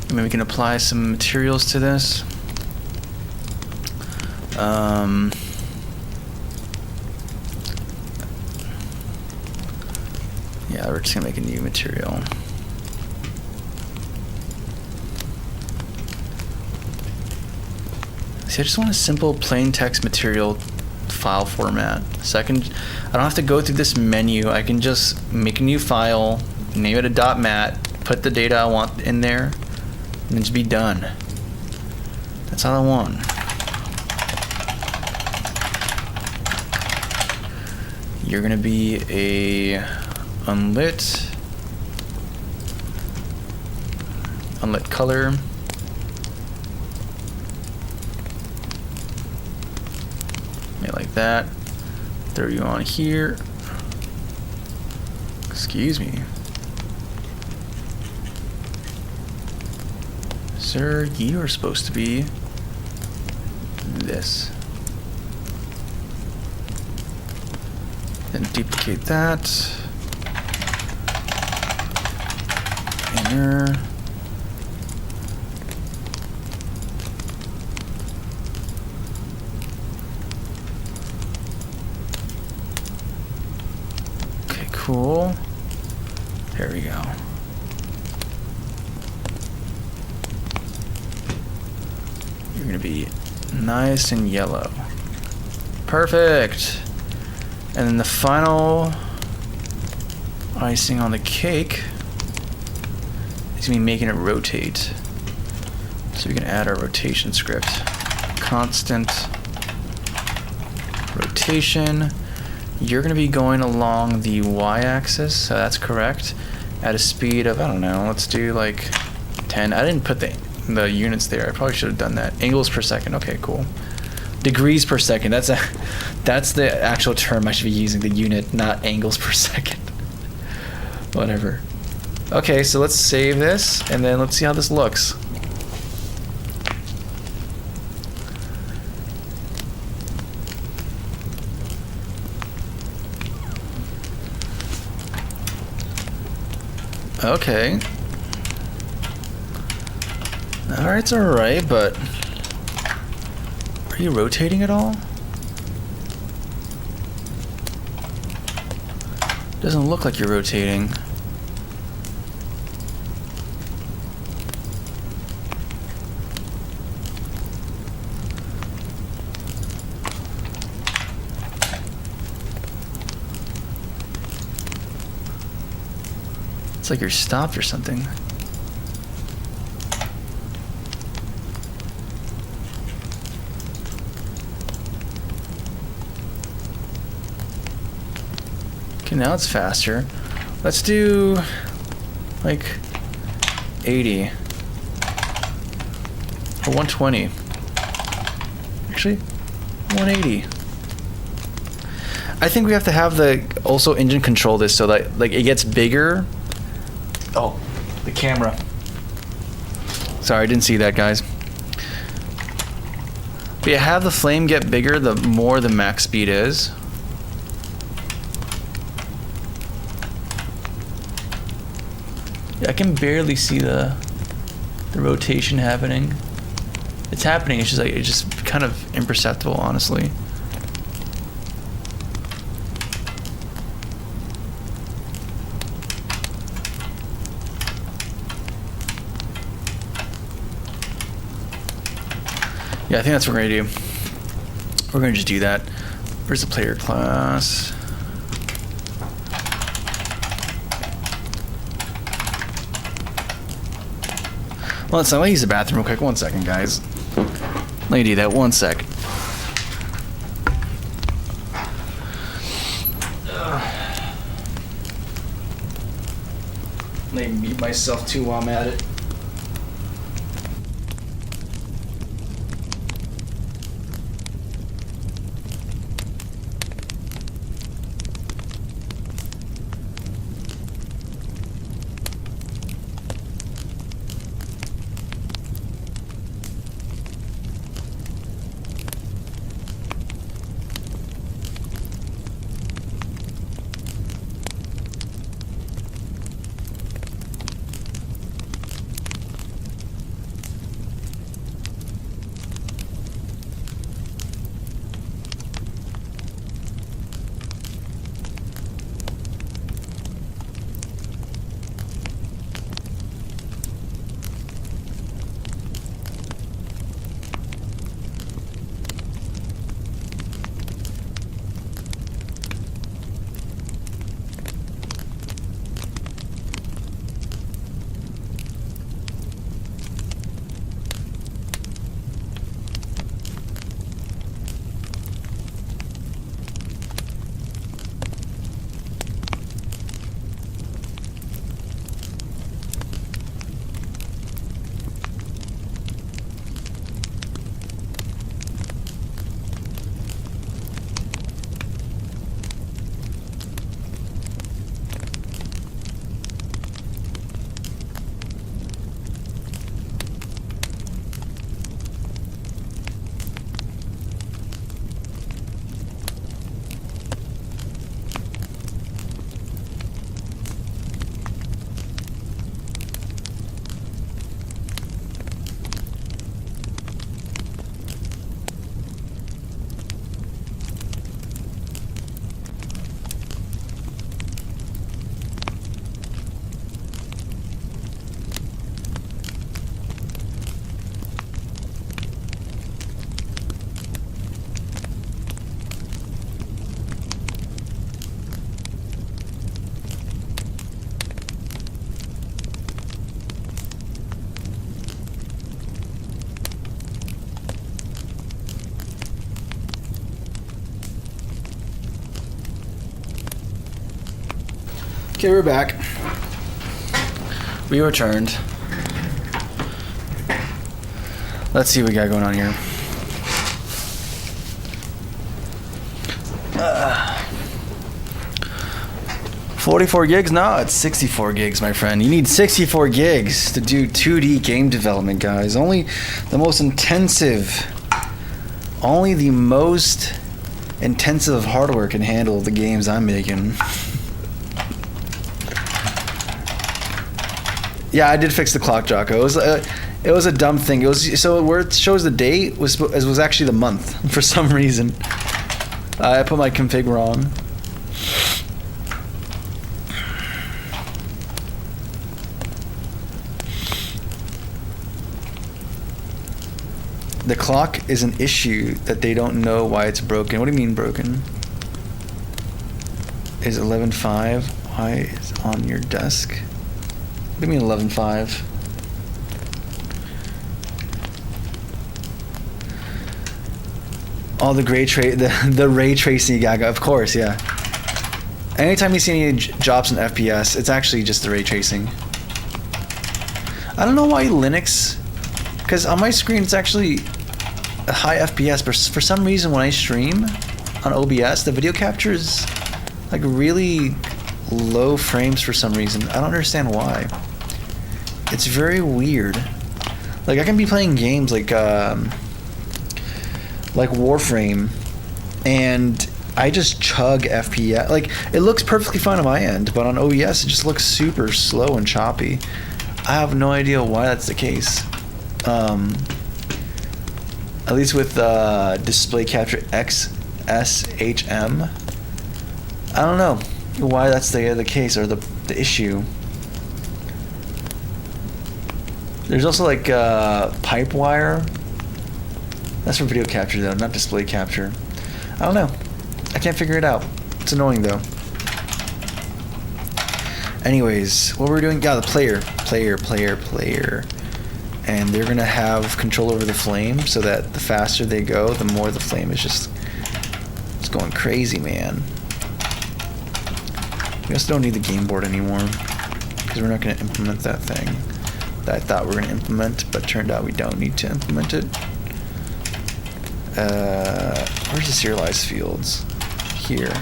And then we can apply some materials to this. Yeah, we're just gonna make a new material. See, I just want a simple plain text material file format. So I don't have to go through this menu. I can just make a new file, name it a .mat, put the data I want in there, and then just be done. That's all I want. You're gonna be a unlit color. Maybe like that. Throw you on here. Excuse me. Sir, you are supposed to be this. Then duplicate that. Inner. Okay, cool. There we go. You're gonna be nice and yellow. Perfect. And then the final icing on the cake is gonna be making it rotate. So we can add our rotation script. Constant rotation. You're gonna be going along the y-axis, so that's correct. At a speed of, I don't know, let's do like 10. I didn't put the units there. I probably should have done that. Angles per second. Okay, cool. Degrees per second. That's the actual term I should be using. The unit, not angles per second. Whatever. Okay, so let's save this and then let's see how this looks. Okay. Alright, it's alright, but are you rotating at all? Doesn't look like you're rotating. It's like you're stopped or something. now it's faster. Let's do like 80 or 120. Actually, 180. I think we have to have the also engine control this so that like it gets bigger. Oh, the camera. Sorry, I didn't see that, guys. But yeah, have the flame get bigger the more the max speed is. Yeah, I can barely see the rotation happening. It's happening, it's just kind of imperceptible, honestly. Yeah, I think that's what we're gonna do. We're gonna just do that. Where's the player class? Well, let me use the bathroom real quick. 1 second, guys. Let me do that. 1 sec. Let me mute myself too while I'm at it. Okay, we're back. We returned. Let's see what we got going on here. 44 gigs? No, it's 64 gigs, my friend. You need 64 gigs to do 2D game development, guys. Only the most intensive hardware can handle the games I'm making. Yeah, I did fix the clock, Jocko. It was a dumb thing. It was so where it shows the date was actually the month for some reason. I put my config wrong. The clock is an issue that they don't know why it's broken. What do you mean broken? Is 11.5? Why is it on your desk? What do you mean 11.5? Oh, the ray tracing gaga, of course, yeah. Anytime you see any drops in FPS, it's actually just the ray tracing. I don't know why Linux, because on my screen it's actually a high FPS, but for some reason when I stream on OBS, the video capture is like really low frames for some reason. I don't understand why. It's very weird. Like I can be playing games like Warframe, and I just chug FPS. Like it looks perfectly fine on my end, but on OBS it just looks super slow and choppy. I have no idea why that's the case. At least with Display Capture XSHM, I don't know why that's the case or the issue. There's also like Pipewire. That's for video capture though, not display capture. I don't know. I can't figure it out. It's annoying though. Anyways, what we're doing? Yeah, the player. And they're gonna have control over the flame so that the faster they go, the more the flame is just it's going crazy, man. We also don't need the game board anymore because we're not gonna implement that thing that I thought we were gonna implement, but turned out we don't need to implement it. Where's the serialized fields? Here.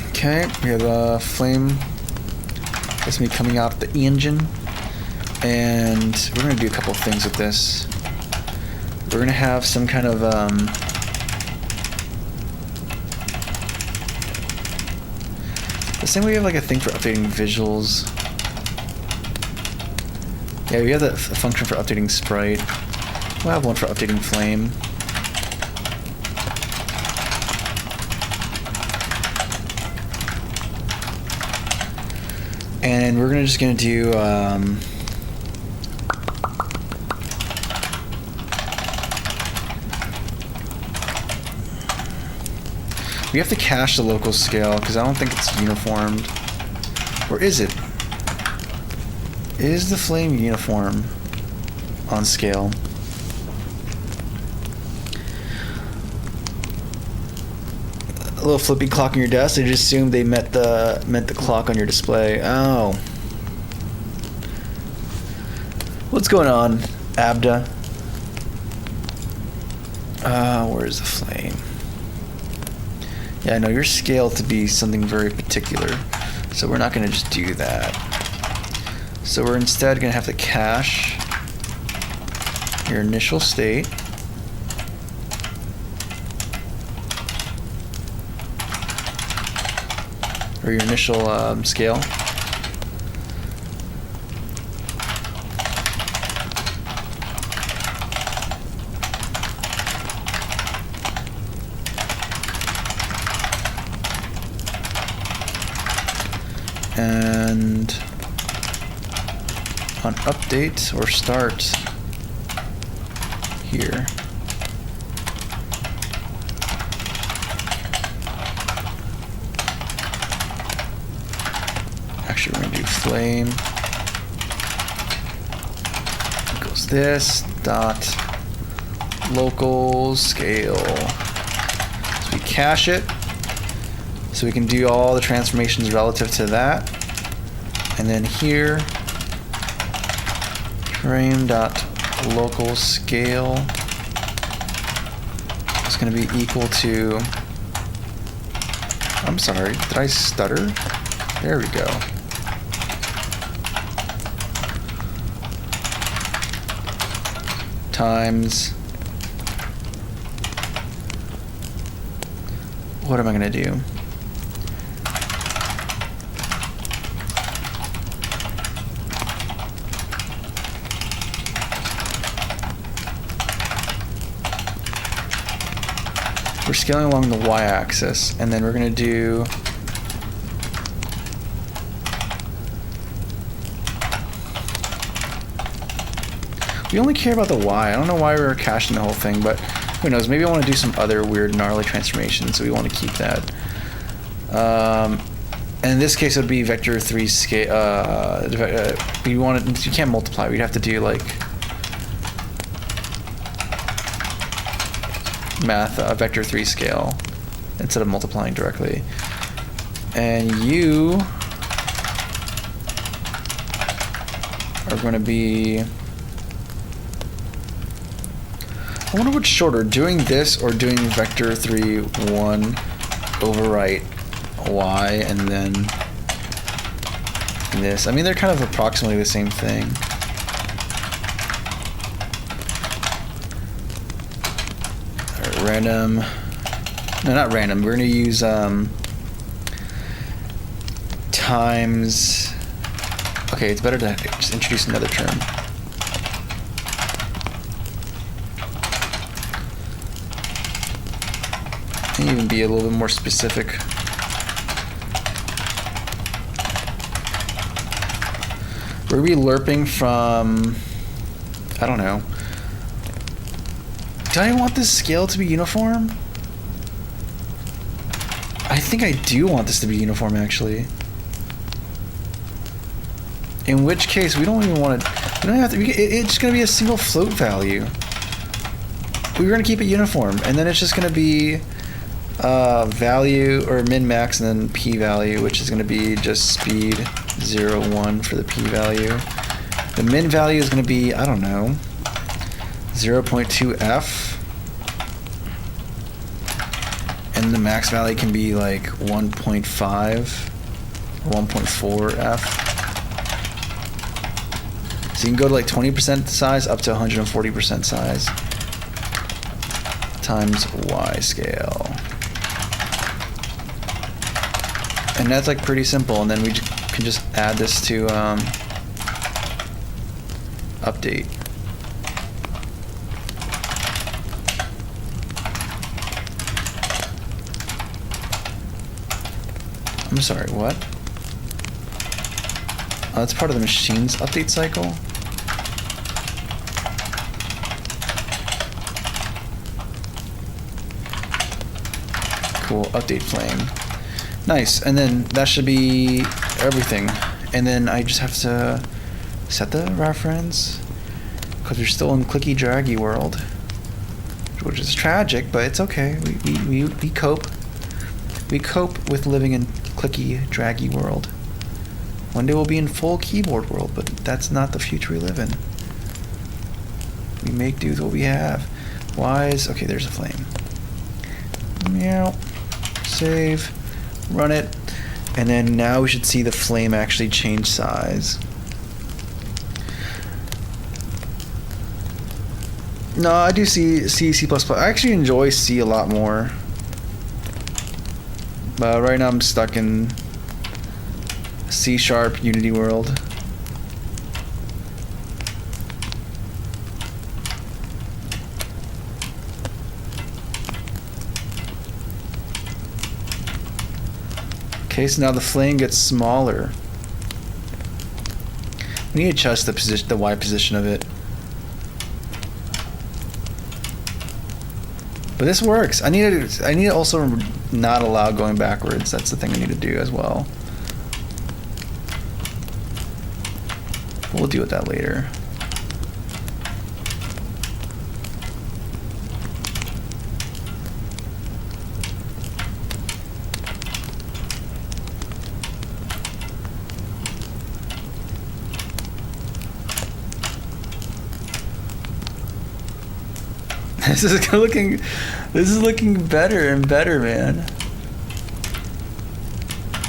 Okay, we have a flame that's gonna be coming out the engine, and we're gonna do a couple of things with this. We're gonna have some kind of the same way we have like a thing for updating visuals. Yeah, we have a function for updating sprite. We'll have one for updating flame. And we're just gonna do we have to cache the local scale because I don't think it's uniformed. Or is it? Is the flame uniform on scale? A little flippy clock on your desk. I just assumed they met the clock on your display. Oh, what's going on, Abda? Where's the flame? Yeah, I know you're scaled to be something very particular, so we're not going to just do that. So we're instead going to have to cache your initial state. Or your initial scale. And on update or start here. Actually, we're gonna do flame equals this dot local scale. So we cache it, so we can do all the transformations relative to that, and then here frame dot local scale is going to be equal to. I'm sorry, did I stutter? There we go. Times. What am I gonna do? We're scaling along the y-axis, and then we're gonna do. We only care about the Y. I don't know why we were caching the whole thing, but who knows? Maybe I want to do some other weird gnarly transformation, so we want to keep that. And And in this case, it would be vector 3 scale. You can't multiply. We'd have to do like math vector 3 scale instead of multiplying directly. And you are going to be. I wonder what's shorter, doing this or doing vector 3 1 overwrite y and then this. I mean, they're kind of approximately the same thing. All right, random. No, not random. We're going to use times. Okay, it's better to just introduce another term. Can even be a little bit more specific. We're gonna be lerping from, I don't know. Do I want this scale to be uniform? I think I do want this to be uniform, actually. In which case, we don't even want to. We don't have to. It's just gonna be a single float value. We're gonna keep it uniform, and then it's just gonna be value or min max and then p value, which is going to be just speed 0 1 for the p value. The min value is going to be, I don't know, 0.2 f, and the max value can be like 1.5 or 1.4 f. So you can go to like 20% size up to 140% size times y scale. And that's like pretty simple, and then we can just add this to update. I'm sorry, what? Oh, that's part of the machine's update cycle? Cool, update flame. Nice, and then that should be everything. And then I just have to set the reference, because we're still in clicky draggy world, which is tragic, but it's okay. We cope. We cope with living in clicky draggy world. One day we'll be in full keyboard world, but that's not the future we live in. We make do with what we have. Wise. Okay, there's a flame. Meow. Save. Run it, and then now we should see the flame actually change size. No, I do see C++. I actually enjoy C a lot more, but right now I'm stuck in C# Unity world. Okay, so now the flame gets smaller. We need to adjust the Y position of it. But this works. I need to also not allow going backwards. That's the thing I need to do as well. We'll deal with that later. This is looking better and better, man.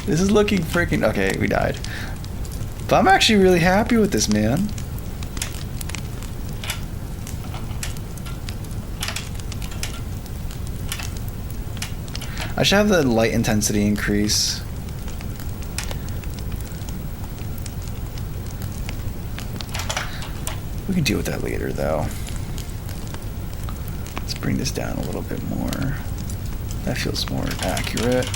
This is looking freaking... Okay, we died. But I'm actually really happy with this, man. I should have the light intensity increase. We can deal with that later, though. Bring this down a little bit more. That feels more accurate.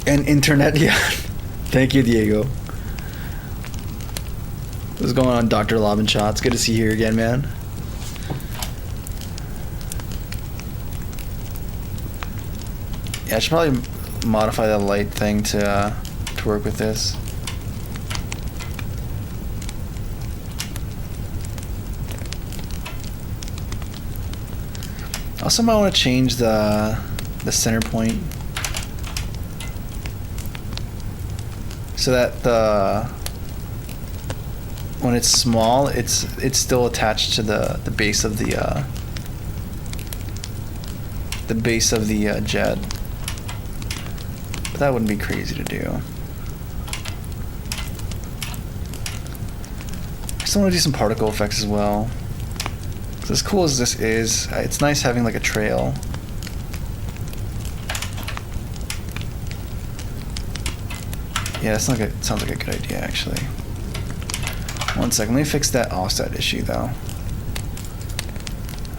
And internet, yeah. Thank you, Diego. What's going on, Dr. Lobinshaw? It's good to see you here again, man. Yeah, I should probably modify the light thing to work with this. Also, might want to change the center point so that when it's small, it's still attached to the base of the jet. But that wouldn't be crazy to do. I still want to do some particle effects as well. 'Cause as cool as this is, it's nice having like a trail. Yeah, that's not good. Sounds like a good idea, actually. One second, let me fix that offset issue though.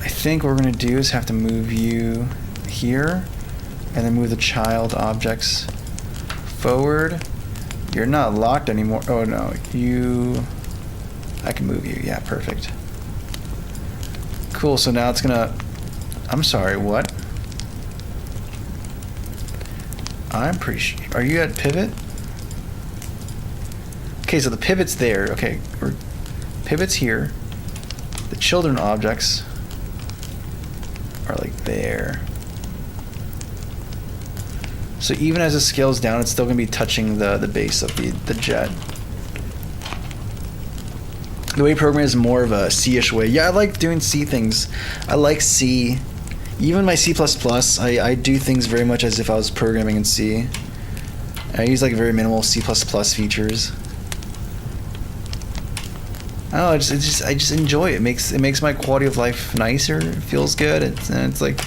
I think what we're gonna do is have to move you here, and then move the child objects forward. You're not locked anymore. Oh no, I can move you. Yeah, perfect. Cool, so now it's gonna, I'm sorry, what? I'm pretty sure, are you at pivot? Okay, so the pivot's there. Okay, pivot's here. The children objects are like there. So even as it scales down, it's still gonna be touching the base of the jet. The way programming is more of a C-ish way. Yeah, I like doing C things. I like C. Even my C++, I do things very much as if I was programming in C. I use like very minimal C++ features. I don't know, I just enjoy it. It makes my quality of life nicer. It feels good. It's like,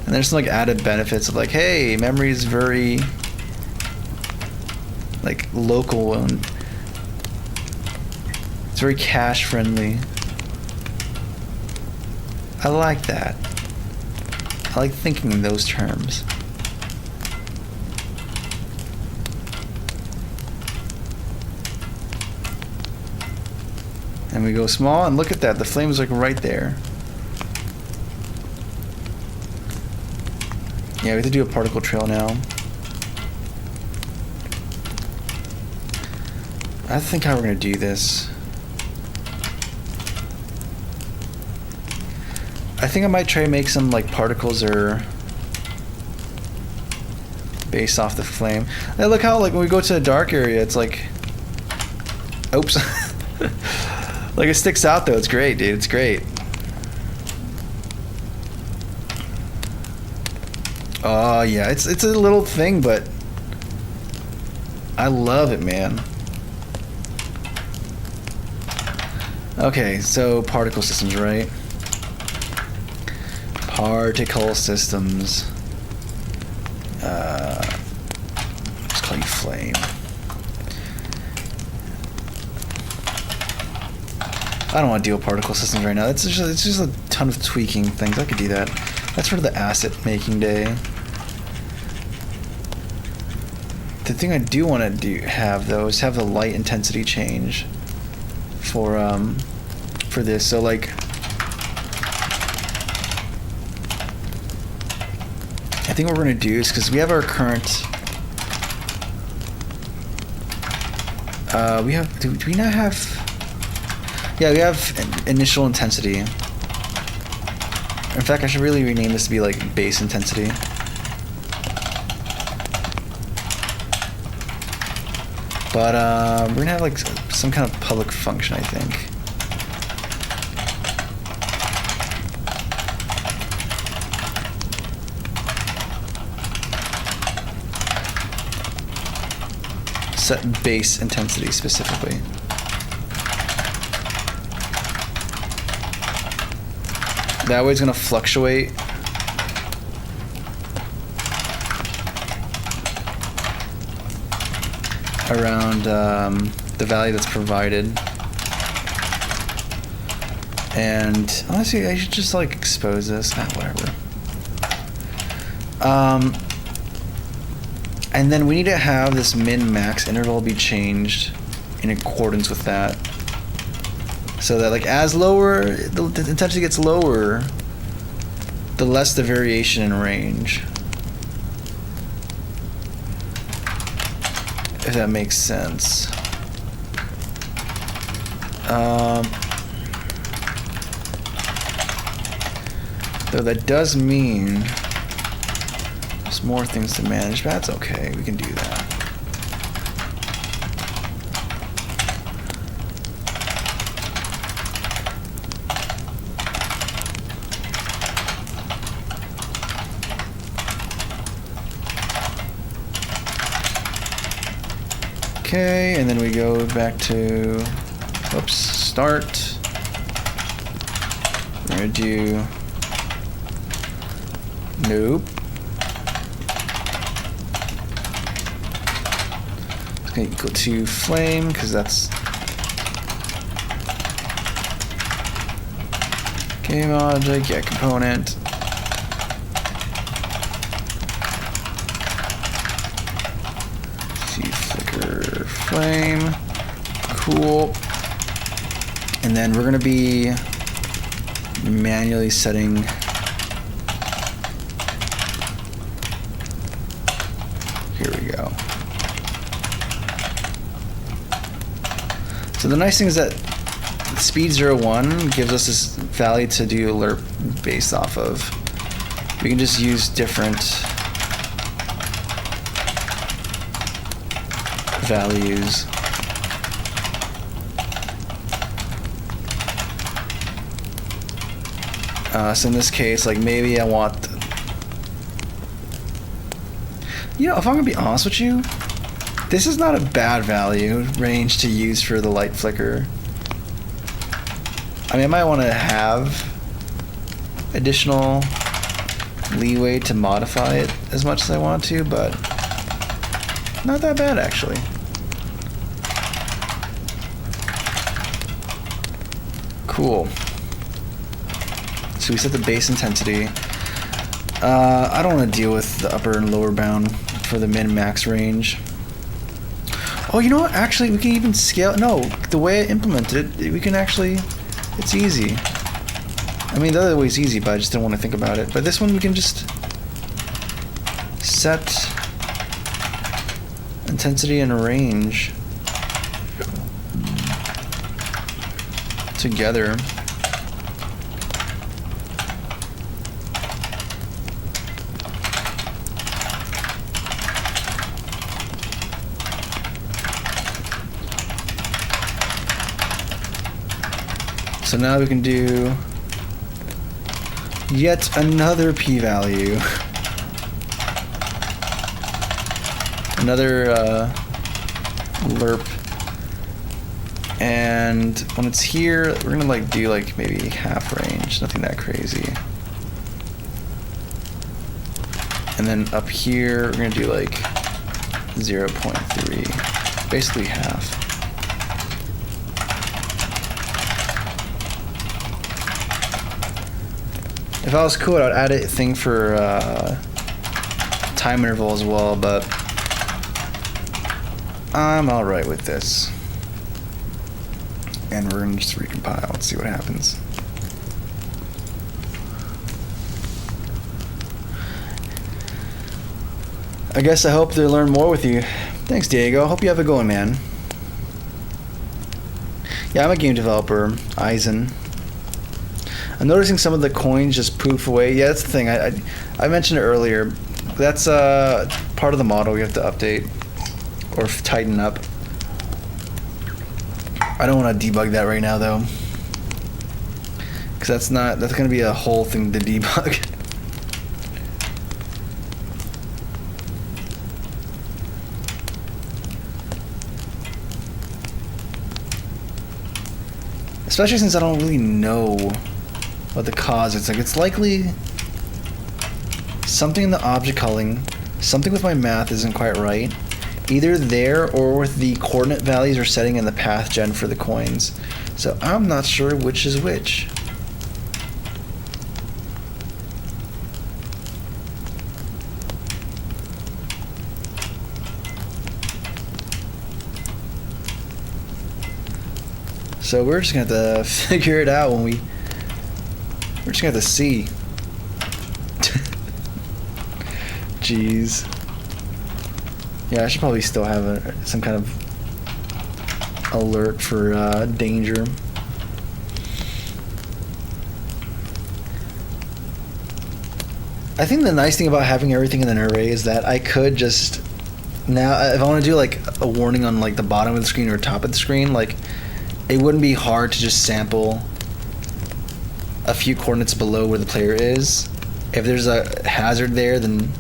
and there's some like added benefits of like, hey, memory is very like local and it's very cache friendly. I like that. I like thinking in those terms. And we go small, and look at that. The flame is like right there. Yeah, we have to do a particle trail now. I think how we're gonna do this. I think I might try to make some like particles or based off the flame. Hey, look how like when we go to a dark area, it's like, oops. Like it sticks out though. It's great, dude. It's great. Oh yeah, it's a little thing, but I love it, man. Okay, so particle systems, right? Particle systems. Let's call you flame. I don't want to deal with particle systems right now. It's just a ton of tweaking things. I could do that. That's for the asset making day. The thing I do want to have though is have the light intensity change for this. So like, I think what we're gonna do is because we have our current. We have. Do we not have? Yeah, we have initial intensity. In fact, I should really rename this to be like base intensity. But we're gonna have like some kind of public function, I think. Set base intensity specifically. That way it's gonna fluctuate around the value that's provided. And honestly, I should just like expose this. Whatever. And then we need to have this min-max interval be changed in accordance with that. So that like as lower, the intensity gets lower, the less the variation in range. If that makes sense. Though that does mean there's more things to manage, but that's okay. We can do that. Okay, and then we go back to, oops, start. We're gonna do, nope. It's gonna equal to flame, because that's, game object, get component. Flame, cool. And then we're gonna be manually setting here we go. So the nice thing is that speed 01 gives us this value to do lerp based off of. We can just use different values. So in this case, like maybe I want, you know, if I'm gonna be honest with you, this is not a bad value range to use for the light flicker. I mean, I might want to have additional leeway to modify it as much as I want to, but not that bad actually. Cool. So we set the base intensity. I don't want to deal with the upper and lower bound for the min-max range. Oh, you know what? Actually, we can even scale. No, the way I implemented it, we can actually. It's easy. I mean, the other way is easy, but I just didn't want to think about it. But this one, we can just set intensity and range together. So now we can do yet another p-value. Another lerp. And when it's here, we're gonna like do like maybe half range, nothing that crazy. And then up here, we're gonna do like 0.3, basically half. If I was cool, I'd add a thing for time interval as well, but I'm alright with this. And we're gonna just recompile and see what happens. I guess I hope to learn more with you. Thanks, Diego. Hope you have a good one, man. Yeah, I'm a game developer, Eisen. I'm noticing some of the coins just poof away. Yeah, that's the thing. I mentioned it earlier. That's part of the model we have to update or tighten up. I don't want to debug that right now though, because that's going to be a whole thing to debug. Especially since I don't really know what the cause is. Like, it's likely something in the object culling, something with my math isn't quite right. Either there or with the coordinate values or setting in the path gen for the coins. So I'm not sure which is which. So we're just gonna have to figure it out when we're just gonna have to see. Jeez. Yeah, I should probably still have some kind of alert for danger. I think the nice thing about having everything in an array is that I could just now, if I want to do like a warning on like the bottom of the screen or top of the screen, like it wouldn't be hard to just sample a few coordinates below where the player is. If there's a hazard there, then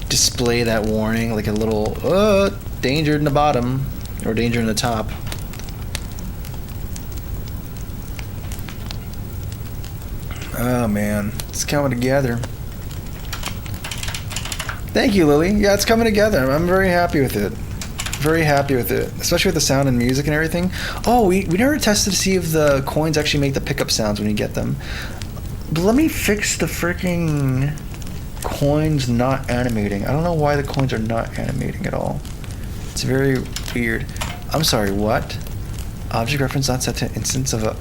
display that warning, like a little danger in the bottom or danger in the top. Oh man, it's coming together. Thank you, Lily. Yeah, it's coming together. I'm very happy with it. Very happy with it, especially with the sound and music and everything. Oh, we never tested to see if the coins actually make the pickup sounds when you get them. But let me fix the freaking coins not animating. I don't know why the coins are not animating at all. It's very weird. I'm sorry, what? Object reference not set to instance of a...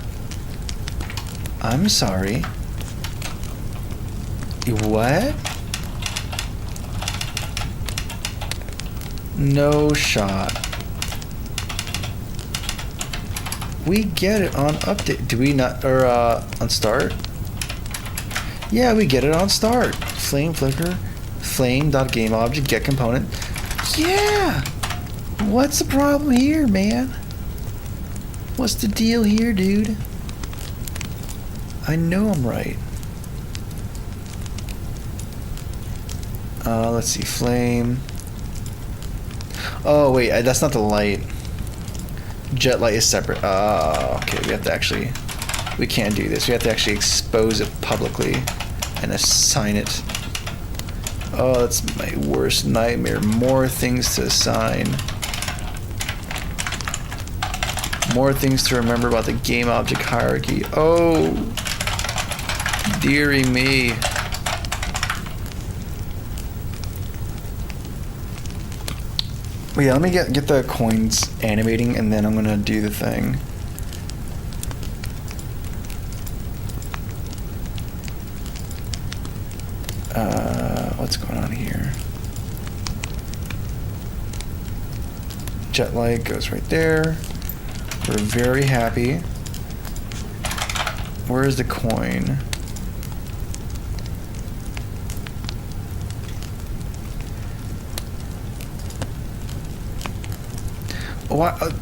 I'm sorry. What? No shot. We get it on update. Do we not, or on start? Yeah, we get it on start. Flame flicker, flame.gameObject get component. Yeah. What's the problem here, man? What's the deal here, dude? I know I'm right. Let's see, flame. Oh wait, that's not the light. Jet light is separate. Okay, we have to actually, we can't do this. We have to actually expose it publicly and assign it. Oh, that's my worst nightmare. More things to assign. More things to remember about the game object hierarchy. Oh, dearie me. But yeah, let me get the coins animating, and then I'm gonna do the thing. What's going on here? Jet light goes right there. We're very happy. Where is the coin? What?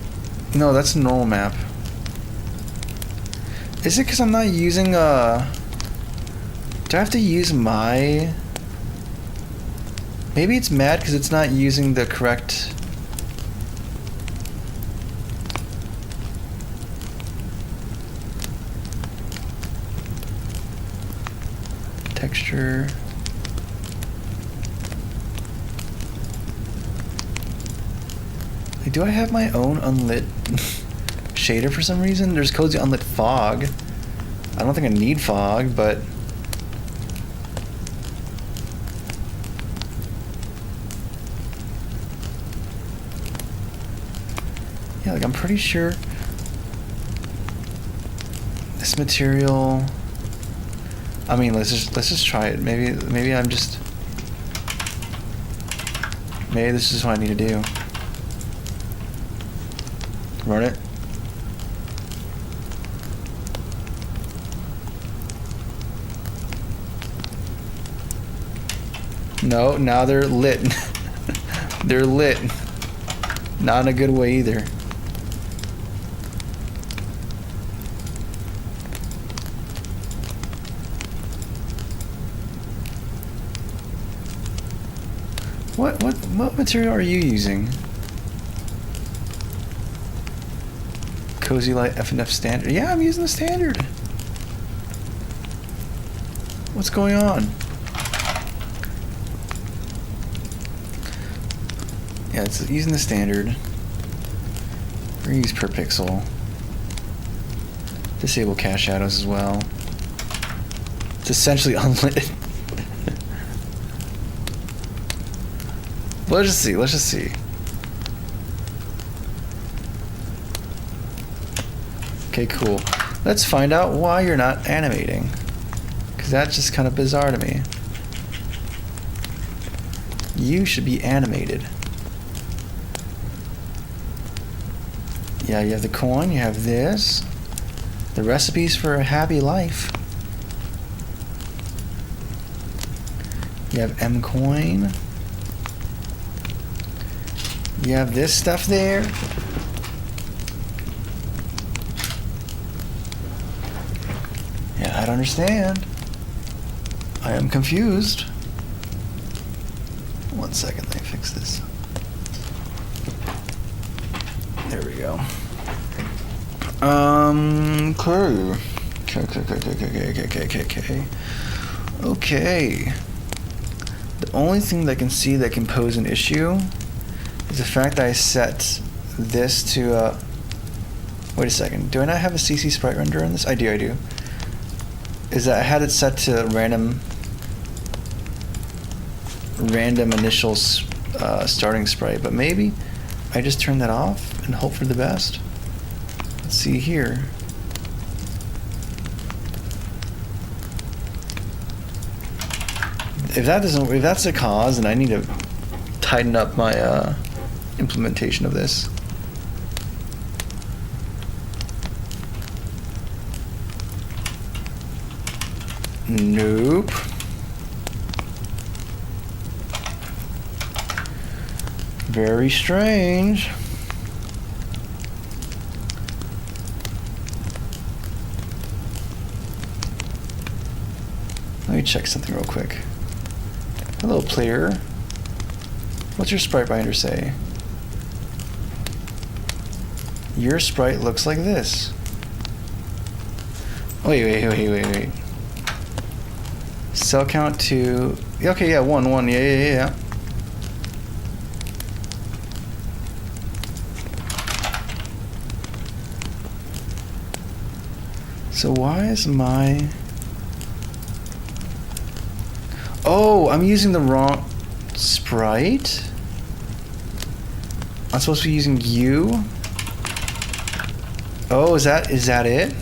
No, that's a normal map. Is it because I'm not using do I have to use my... Maybe it's mad because it's not using the correct... texture. Like, do I have my own unlit shader for some reason? There's cozy unlit fog. I don't think I need fog, but... yeah, like I'm pretty sure this material... I mean, let's just try it. Maybe I'm just... maybe this is what I need to do. Run it. No, now they're lit. They're lit. Not in a good way either. What material are you using? Cozy Light FNF standard. Yeah, I'm using the standard. What's going on? Yeah, it's using the standard. We're gonna use per pixel. Disable cache shadows as well. It's essentially unlit. Let's just see. Let's just see. Okay, cool. Let's find out why you're not animating. Because that's just kind of bizarre to me. You should be animated. Yeah, you have the coin, you have this. The recipes for a happy life. You have M coin. You have this stuff there. Yeah, I don't understand. I am confused. 1 second, let me fix this. There we go. Okay. The only thing that I can see that can pose an issue is the fact that I set this to, wait a second. Do I not have a CC sprite render on this? I do. Is that I had it set to random initial starting sprite, but maybe I just turn that off and hope for the best. Let's see here. If that's the cause, then I need to tighten up my implementation of this. Nope. Very strange. Let me check something real quick. Hello, player. What's your sprite binder say? Your sprite looks like this. Wait. Cell count to... Okay, yeah, 1. Yeah. So why is my... Oh, I'm using the wrong sprite? I'm supposed to be using you? Oh, is that it?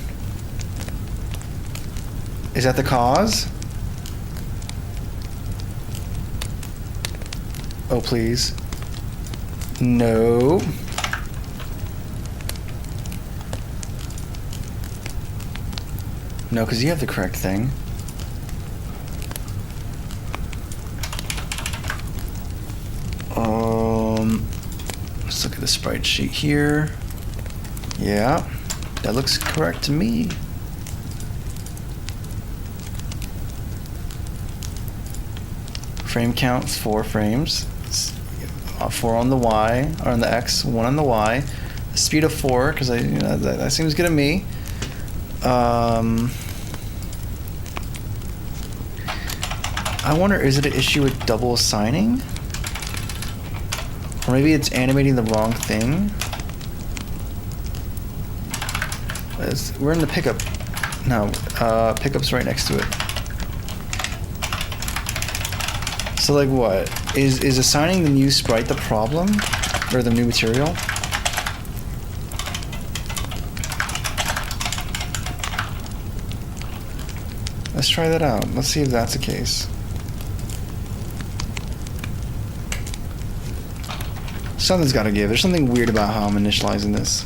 Is that the cause? Oh, please. No. No, because you have the correct thing. Let's look at the sprite sheet here. Yeah, that looks correct to me. Frame count 4 frames. 4 on the Y, or on the X, 1 on the Y. The speed of 4, because that seems good to me. I wonder, is it an issue with double assigning? Or maybe it's animating the wrong thing? We're in the pickup. No, pickup's right next to it. So like what? Is assigning the new sprite the problem? Or the new material? Let's try that out. Let's see if that's the case. Something's gotta give. There's something weird about how I'm initializing this.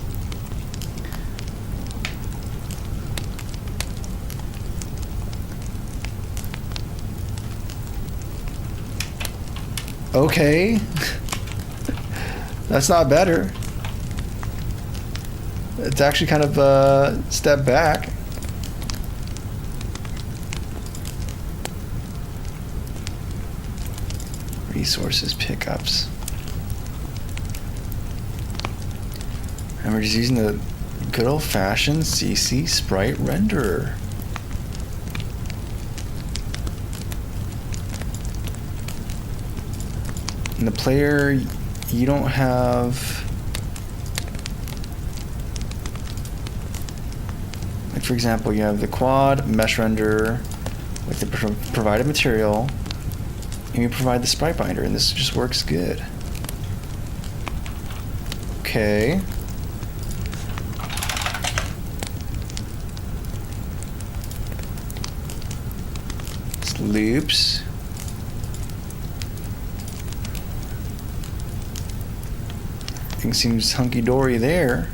Okay. That's not better. It's actually kind of a step back. Resources pickups. And we're just using the good old-fashioned CC sprite renderer. And the player, you don't have... Like for example, you have the quad mesh renderer with the provided material, and you provide the sprite binder, and this just works good. Okay. loops. Everything seems hunky-dory there.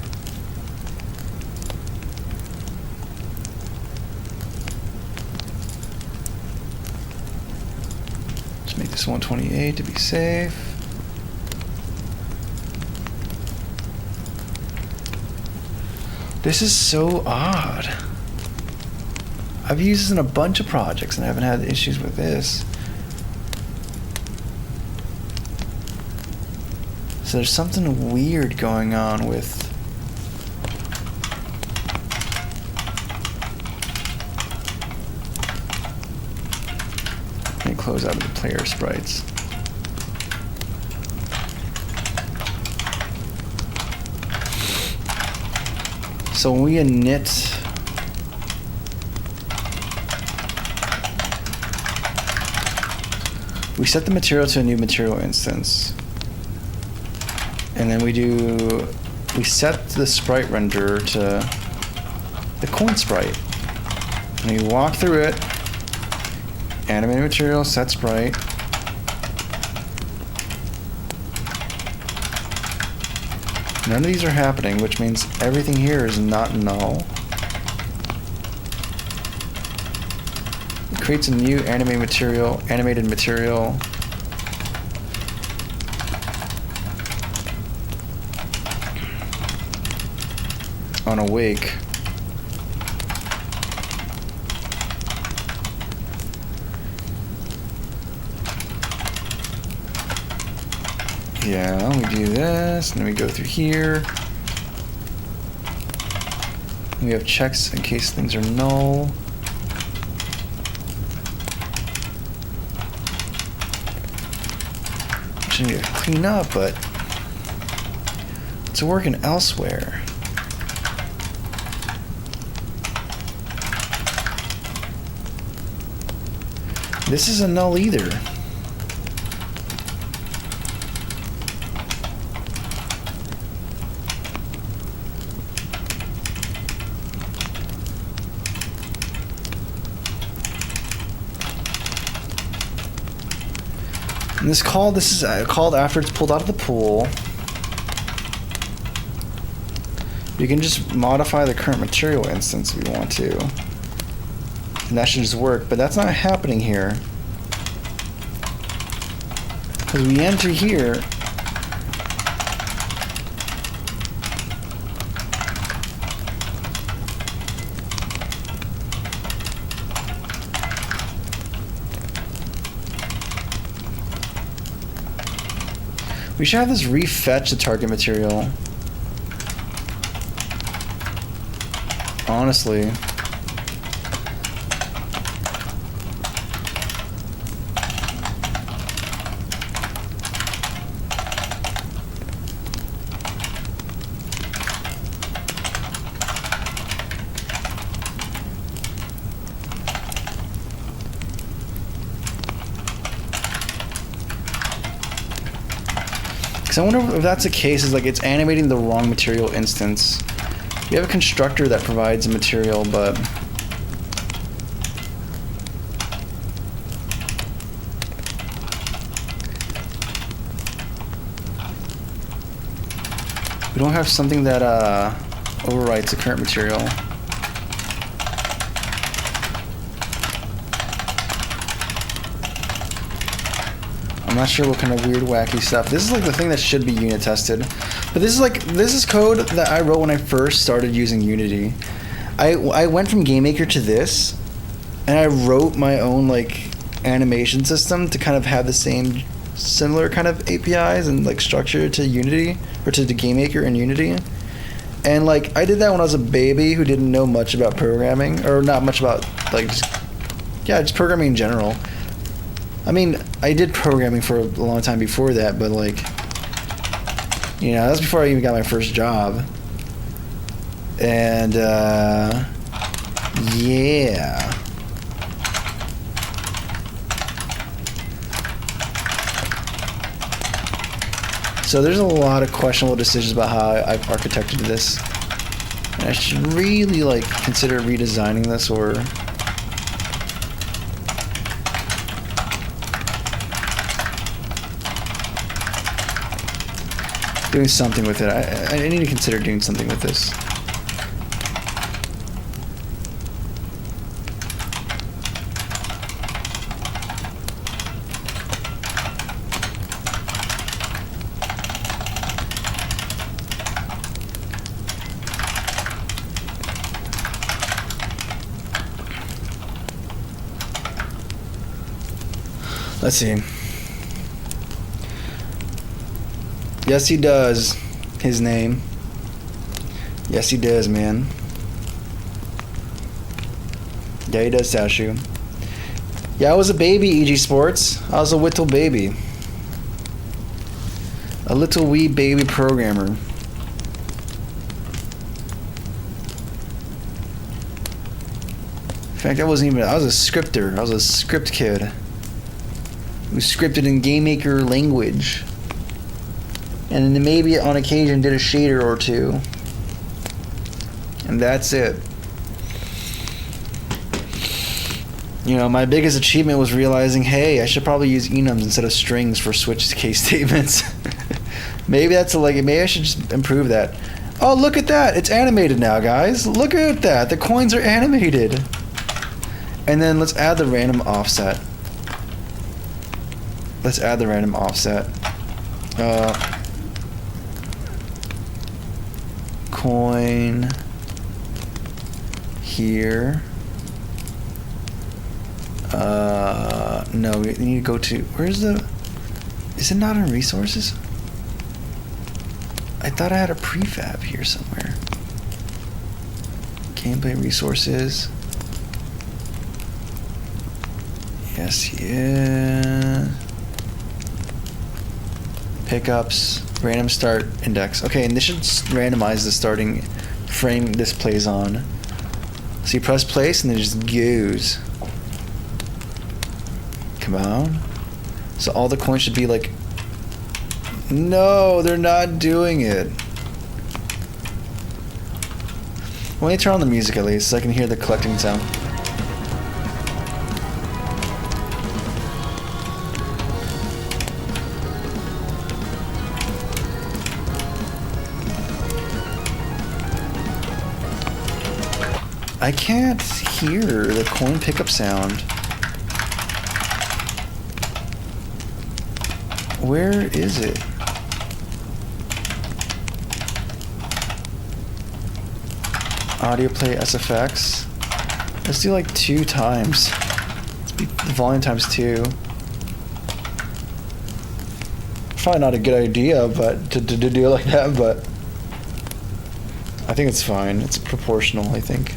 Let's make this 128 to be safe. This is so odd. I've used this in a bunch of projects and I haven't had issues with this. So there's something weird going on with... Let me close out of the player sprites. So when we init we set the material to a new material instance. And then we set the sprite renderer to the coin sprite. And we walk through it, animate material, set sprite. None of these are happening, which means everything here is not null. It creates a new animated material. On awake. Yeah, we do this, and then we go through here. We have checks in case things are null. Which I need to clean up, but it's working elsewhere. This isn't null either. And this is called after it's pulled out of the pool. You can just modify the current material instance if you want to. And that should just work, but that's not happening here. Because we enter here. We should have this refetch the target material. Honestly. I wonder if that's the case, is like it's animating the wrong material instance. We have a constructor that provides a material, but we don't have something that overwrites the current material. I'm not sure what kind of weird wacky stuff. This is like the thing that should be unit tested. But this is code that I wrote when I first started using Unity. I went from GameMaker to this, and I wrote my own like animation system to kind of have the same similar kind of APIs and like structure to Unity or to the GameMaker in Unity. And like I did that when I was a baby who didn't know much about programming, or not much about like just programming in general. I mean, I did programming for a long time before that, but like, you know, that was before I even got my first job. And, yeah. So there's a lot of questionable decisions about how I've architected this. And I should really like consider redesigning this or Doing something with it. I need to consider doing something with this. Let's see. Yes, he does. His name. Yes, he does, man. Yeah, he does, Sashu. Yeah, I was a baby, EG Sports. I was a little baby. A little wee baby programmer. In fact, I was a scripter. I was a script kid. Who scripted in GameMaker language. And then maybe on occasion did a shader or two. And that's it. You know, my biggest achievement was realizing, hey, I should probably use enums instead of strings for switch case statements. Maybe I should just improve that. Oh, look at that. It's animated now, guys. Look at that. The coins are animated. And then let's add the random offset. Let's add the random offset. Coin here. No, we need to go to, where's the, is it not in resources? I thought I had a prefab here somewhere. Gameplay resources. Yes, yeah. Pickups, random start index. Okay, and this should randomize the starting frame this plays on. So you press place and it just goes. Come on. So all the coins should be like, no, they're not doing it. Let me turn on the music at least so I can hear the collecting sound. I can't hear the coin pickup sound. Where is it? Audio play SFX. Let's do like 2 times. Let's be volume times 2. Probably not a good idea, but to do it like that, but I think it's fine. It's proportional, I think.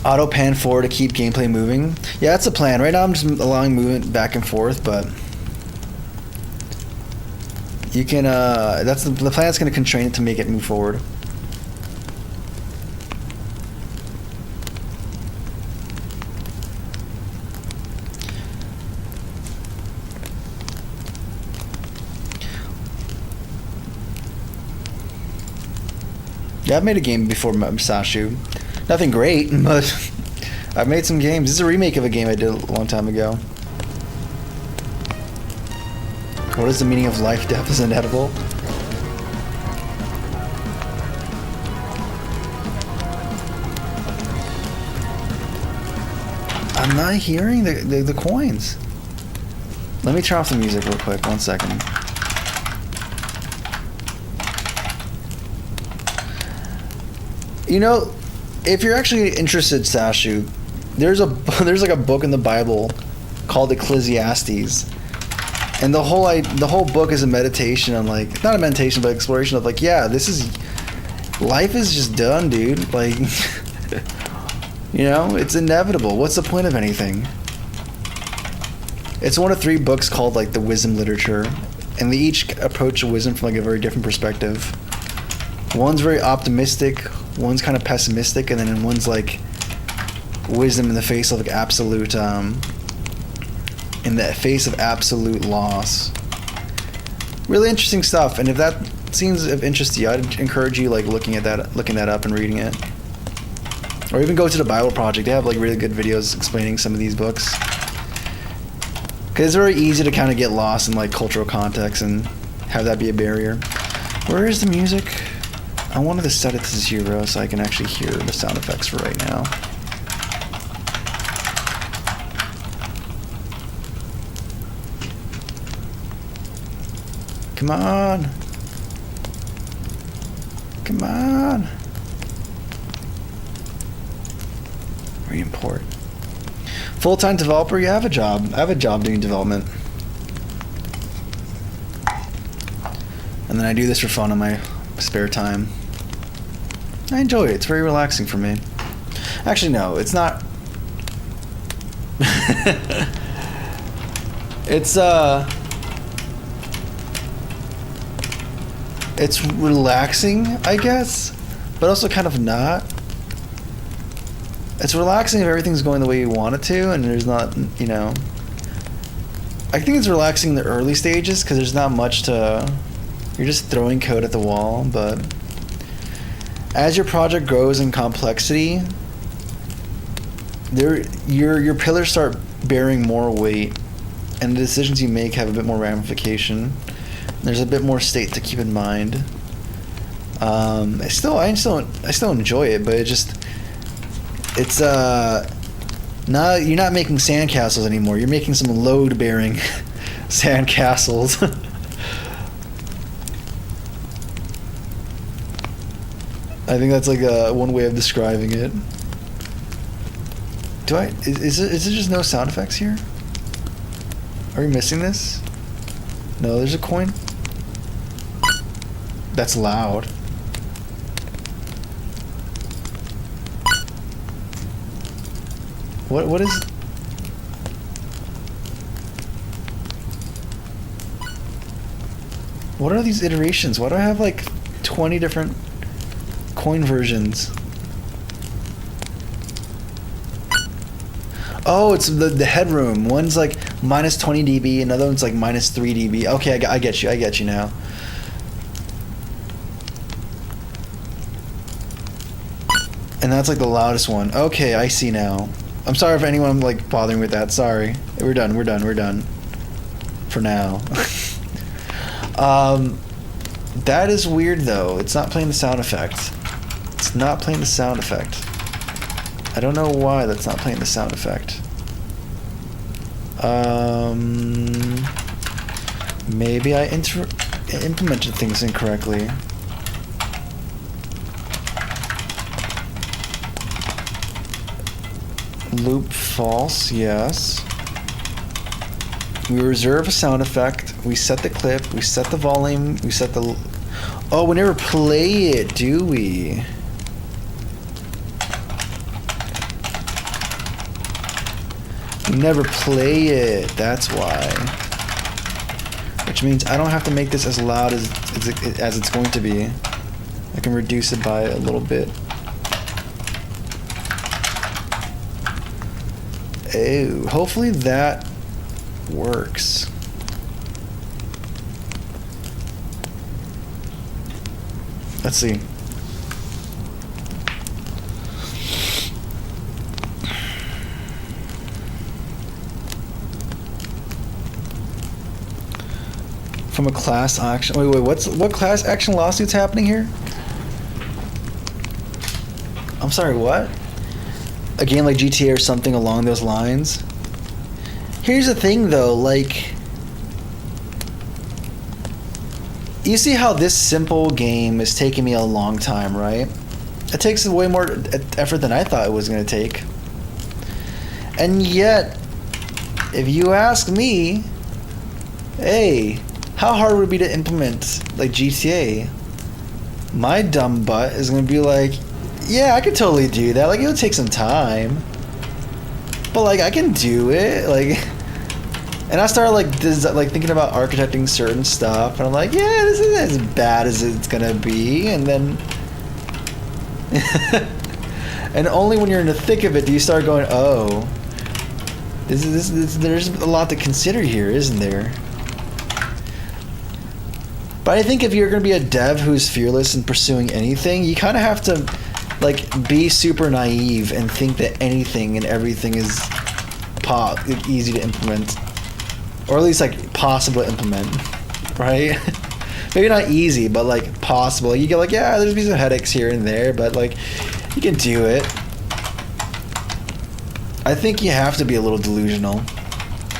Auto pan forward to keep gameplay moving. Yeah, that's the plan. Right now I'm just allowing movement back and forth, but you can that's the plan's going to constrain it to make it move forward. Yeah, I've made a game before, Sashu. Nothing great, but I've made some games. This is a remake of a game I did a long time ago. What is the meaning of life? Death is inevitable. I'm not hearing the coins. Let me turn off the music real quick. 1 second. You know, if you're actually interested, Sashu, there's like a book in the Bible called Ecclesiastes, and the whole book is a meditation on, like, not a meditation but exploration of, like, yeah, life is just done, dude. Like, you know, it's inevitable. What's the point of anything? It's one of 3 books called, like, the wisdom literature, and they each approach wisdom from, like, a very different perspective. One's very optimistic, one's kind of pessimistic, and then one's like wisdom in the face of, like, absolute loss. Really interesting stuff, and if that seems of interest to you, I'd encourage you, like, looking that up and reading it. Or even go to the Bible Project. They have like really good videos explaining some of these books. Because it's very easy to kind of get lost in like cultural context and have that be a barrier. Where is the music? I wanted to set it to 0 so I can actually hear the sound effects for right now. Come on. Come on. Re-import. Full-time developer? Yeah, I have a job. I have a job doing development. And then I do this for fun on my spare time. I enjoy it. It's very relaxing for me. Actually, no, it's not. It's relaxing, I guess, but also kind of not. It's relaxing if everything's going the way you want it to, and there's not, you know. I think it's relaxing in the early stages because there's not much to. You're just throwing code at the wall, but as your project grows in complexity, your pillars start bearing more weight, and the decisions you make have a bit more ramification. There's a bit more state to keep in mind. I still enjoy it, but it's not, you're not making sandcastles anymore. You're making some load-bearing sandcastles. I think that's like one way of describing it. Is it just no sound effects here? Are we missing this? No, there's a coin. That's loud. What is? What are these iterations? Why do I have like 20 different coin versions? Oh, it's the headroom. One's like minus 20 dB, another one's like minus 3 dB. Okay, I get you now. And that's like the loudest one. Okay, I see now. I'm sorry if anyone like bothering with that. Sorry. We're done. For now. That is weird though. It's not playing the sound effect. I don't know why that's not playing the sound effect. Maybe I implemented things incorrectly. Loop false, yes. We reserve a sound effect. We set the clip. We set the volume. We set the... Oh, we never play it, do we? We never play it. That's why. Which means I don't have to make this as loud as it's going to be. I can reduce it by a little bit. Oh, hopefully that works. Let's see. From a class action. Wait, what class action lawsuit's happening here? I'm sorry, what? A game like GTA or something along those lines? Here's the thing though, like, you see how this simple game is taking me a long time, right? It takes way more effort than I thought it was going to take. And yet, if you ask me, hey, how hard would it be to implement like GTA? My dumb butt is going to be like, yeah, I could totally do that. Like, it'll take some time, but like I can do it. Like, and I started like thinking about architecting certain stuff, and I'm like, yeah, this isn't as bad as it's gonna be. And then, and only when you're in the thick of it do you start going, oh, there's a lot to consider here, isn't there? But I think if you're going to be a dev who's fearless in pursuing anything, you kind of have to like be super naive and think that anything and everything is easy to implement, or at least like possible to implement, right? Maybe not easy, but like possible. You get like, yeah, there's be some headaches here and there, but like you can do it. I think you have to be a little delusional.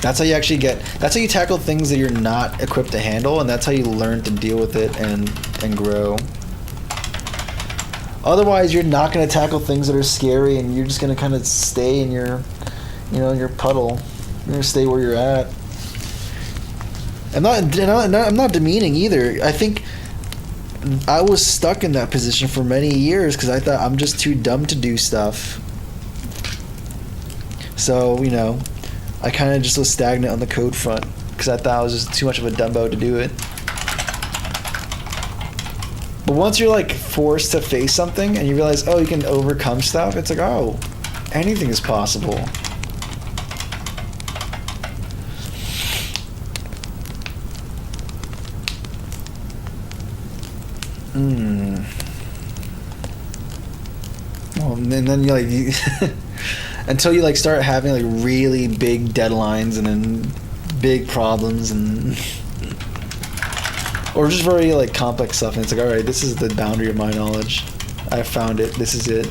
That's how you actually that's how you tackle things that you're not equipped to handle, and that's how you learn to deal with it and grow. Otherwise, you're not going to tackle things that are scary, and you're just going to kind of stay in your, in your puddle. You're going to stay where you're at. I'm not demeaning either. I think I was stuck in that position for many years because I thought I'm just too dumb to do stuff. So, I kind of just was stagnant on the code front because I thought I was just too much of a dumbo to do it. But once you're like forced to face something and you realize, oh, you can overcome stuff, it's like, oh, anything is possible. Well, and then you until you like start having like really big deadlines and then big problems and or just very like complex stuff, and it's like, all right, this is the boundary of my knowledge. I found it. This is it.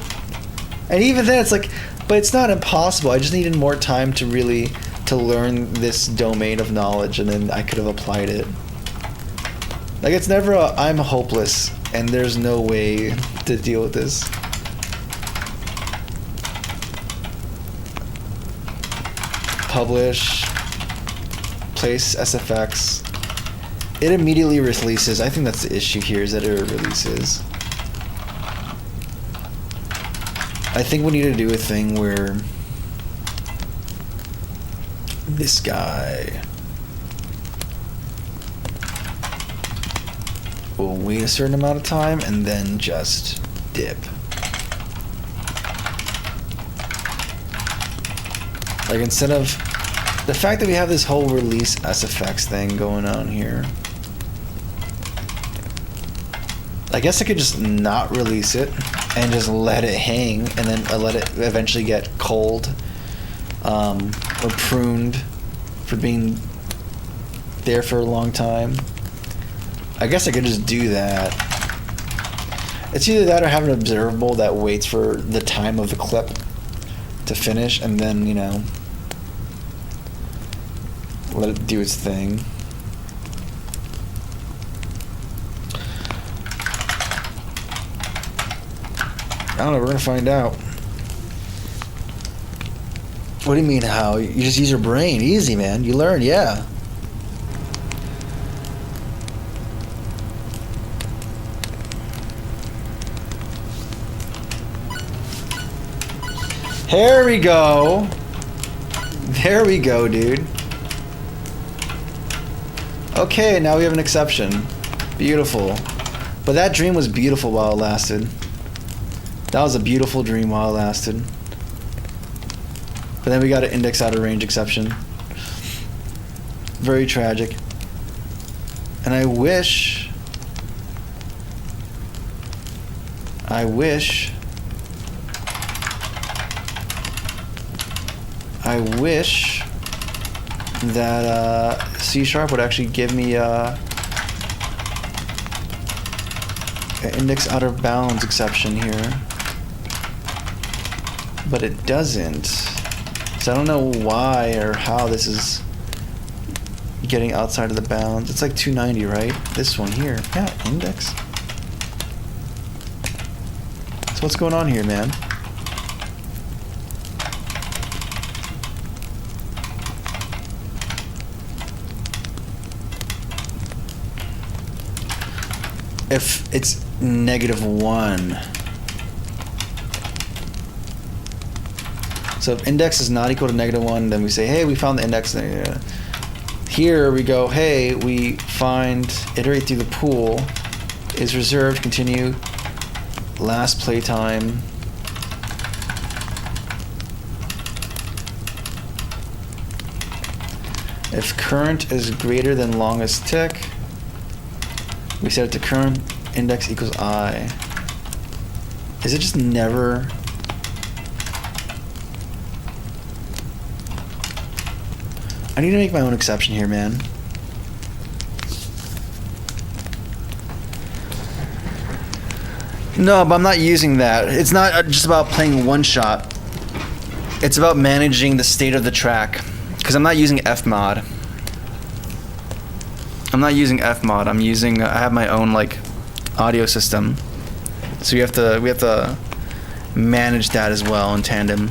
And even then, it's like, but it's not impossible. I just needed more time to really to learn this domain of knowledge, and then I could have applied it. Like, it's never I'm hopeless and there's no way to deal with this. Publish, place SFX. It immediately releases. I think that's the issue here, is that it releases. I think we need to do a thing where this guy will wait a certain amount of time and then just dip. Like, instead of the fact that we have this whole release SFX thing going on here, I guess I could just not release it and just let it hang, and then let it eventually get cold or pruned for being there for a long time. I guess I could just do that. It's either that or have an observable that waits for the time of the clip to finish and then, let it do its thing. I don't know, we're gonna find out. What do you mean how? You just use your brain. Easy, man. You learn, yeah. There we go. There we go, dude. Okay, now we have an exception. Beautiful. But that dream was beautiful while it lasted. That was a beautiful dream while it lasted. But then we got an index out of range exception. Very tragic. And I wish that C# would actually give me an index out of bounds exception here. But it doesn't. So I don't know why or how this is getting outside of the bounds. It's like 290, right? This one here. Yeah, index. So what's going on here, man? If it's -1. So if index is not equal to -1, then we say, hey, we found the index. Here we go, hey, we find, iterate through the pool, is reserved, continue, last playtime. If current is greater than longest tick, we set it to current index equals I. Is it just never... I need to make my own exception here, man. No, but I'm not using that. It's not just about playing one shot. It's about managing the state of the track. Because I'm not using Fmod. I'm not using Fmod. I'm using... I have my own, like, audio system. So we have to manage that as well in tandem.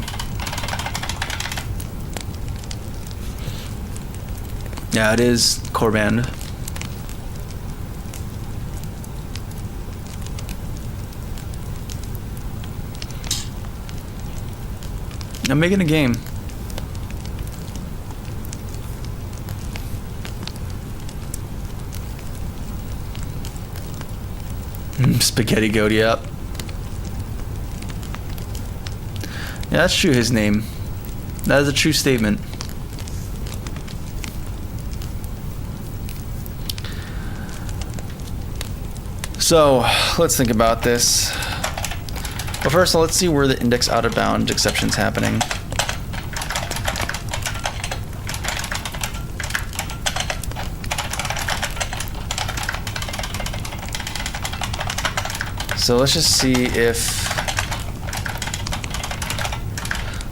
Yeah, it is core band. I'm making a game. Spaghetti Goat, yep. Yeah, that's true, his name. That is a true statement. So, let's think about this. But first, let's see where the index out of bound exception's happening. So let's just see if...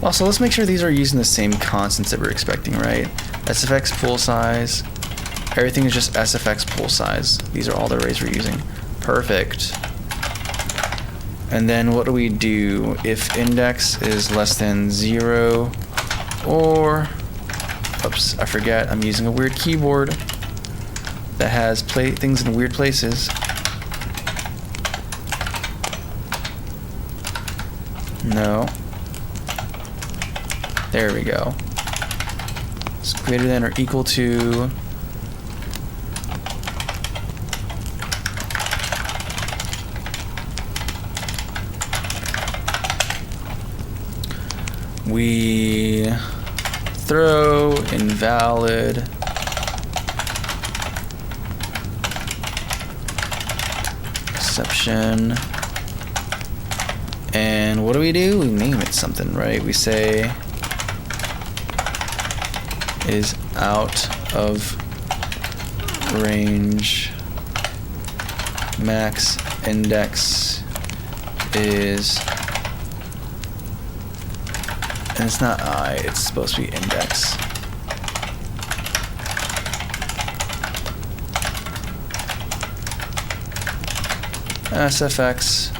Also, let's make sure these are using the same constants that we're expecting, right? SFX pool size. Everything is just SFX pool size. These are all the arrays we're using. Perfect. And then what do we do if index is less than 0 or... Oops, I forget. I'm using a weird keyboard that has things in weird places. No. There we go. It's greater than or equal to... We throw invalid exception. And what do? We name it something, right? We say is out of range, max index is, and it's not I, it's supposed to be index. SFX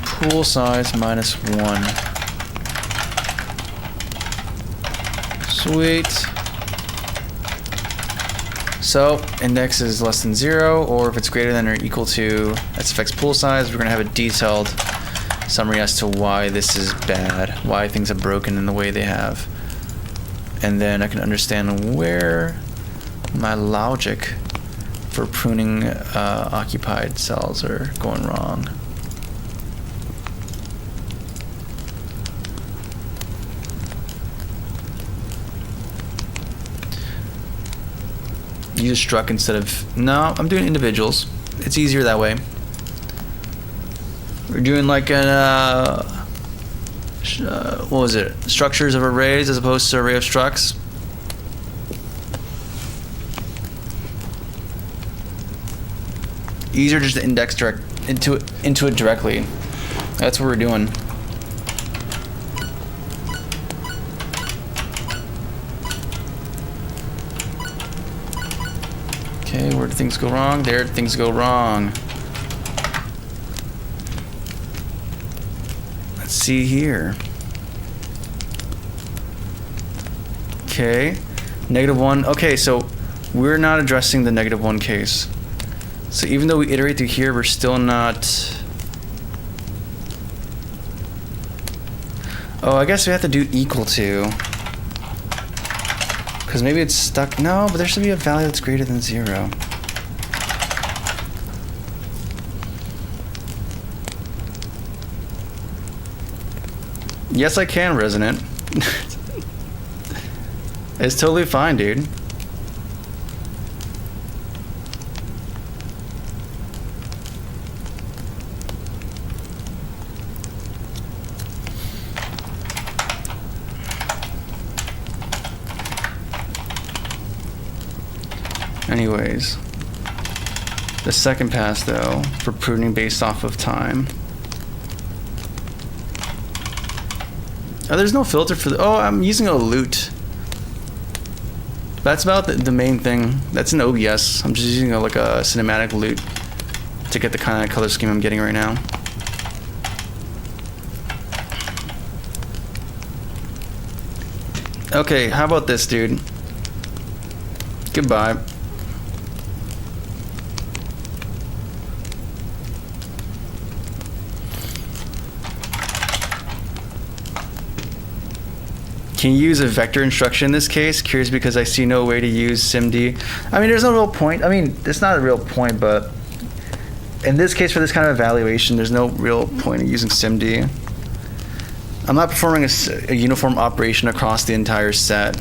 pool size -1. Sweet. So index is less than 0, or if it's greater than or equal to SFX pool size, we're gonna have a detailed summary as to why this is bad, why things have broken in the way they have. And then I can understand where my logic for pruning occupied cells are going wrong. Use struct instead of... No, I'm doing individuals. It's easier that way. We're doing like an... what was it? Structures of arrays as opposed to array of structs. Easier just to index direct into it directly. That's what we're doing. Okay, where did things go wrong? There, things go wrong. Let's see here. Okay, -1. Okay, so we're not addressing the -1 case. So even though we iterate through here, we're still not... Oh, I guess we have to do equal to. Because maybe it's stuck. No, but there should be a value that's greater than 0. Yes, I can, Resonant. It's totally fine, dude. Anyways, the second pass though, for pruning based off of time. Oh, there's no filter for the, oh, I'm using a loot. That's about the main thing. That's an OBS. I'm just using like a cinematic loot to get the kind of color scheme I'm getting right now. Okay, how about this, dude? Goodbye. Can you use a vector instruction in this case? Curious because I see no way to use SIMD. I mean, there's no real point. I mean, it's not a real point, but in this case, for this kind of evaluation, there's no real point in using SIMD. I'm not performing a uniform operation across the entire set.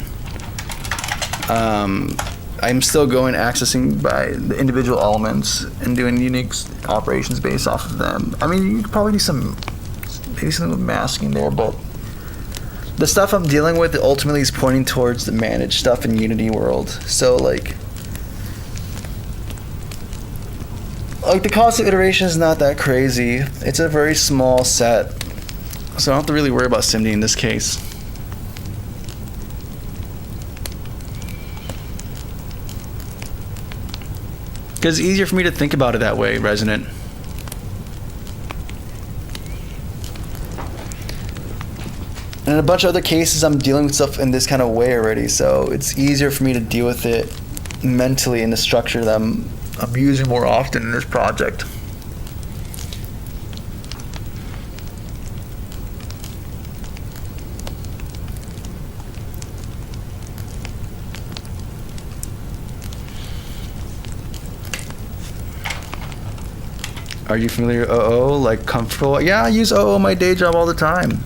I'm still accessing by the individual elements and doing unique operations based off of them. I mean, you could probably do maybe some masking there, but the stuff I'm dealing with ultimately is pointing towards the managed stuff in Unity world. So like the cost of iteration is not that crazy. It's a very small set, so I don't have to really worry about SIMD in this case. Because it's easier for me to think about it that way, Resonant. And in a bunch of other cases, I'm dealing with stuff in this kind of way already, so it's easier for me to deal with it mentally in the structure that I'm using more often in this project. Are you familiar with OO? Like comfortable? Yeah, I use OO in my day job all the time.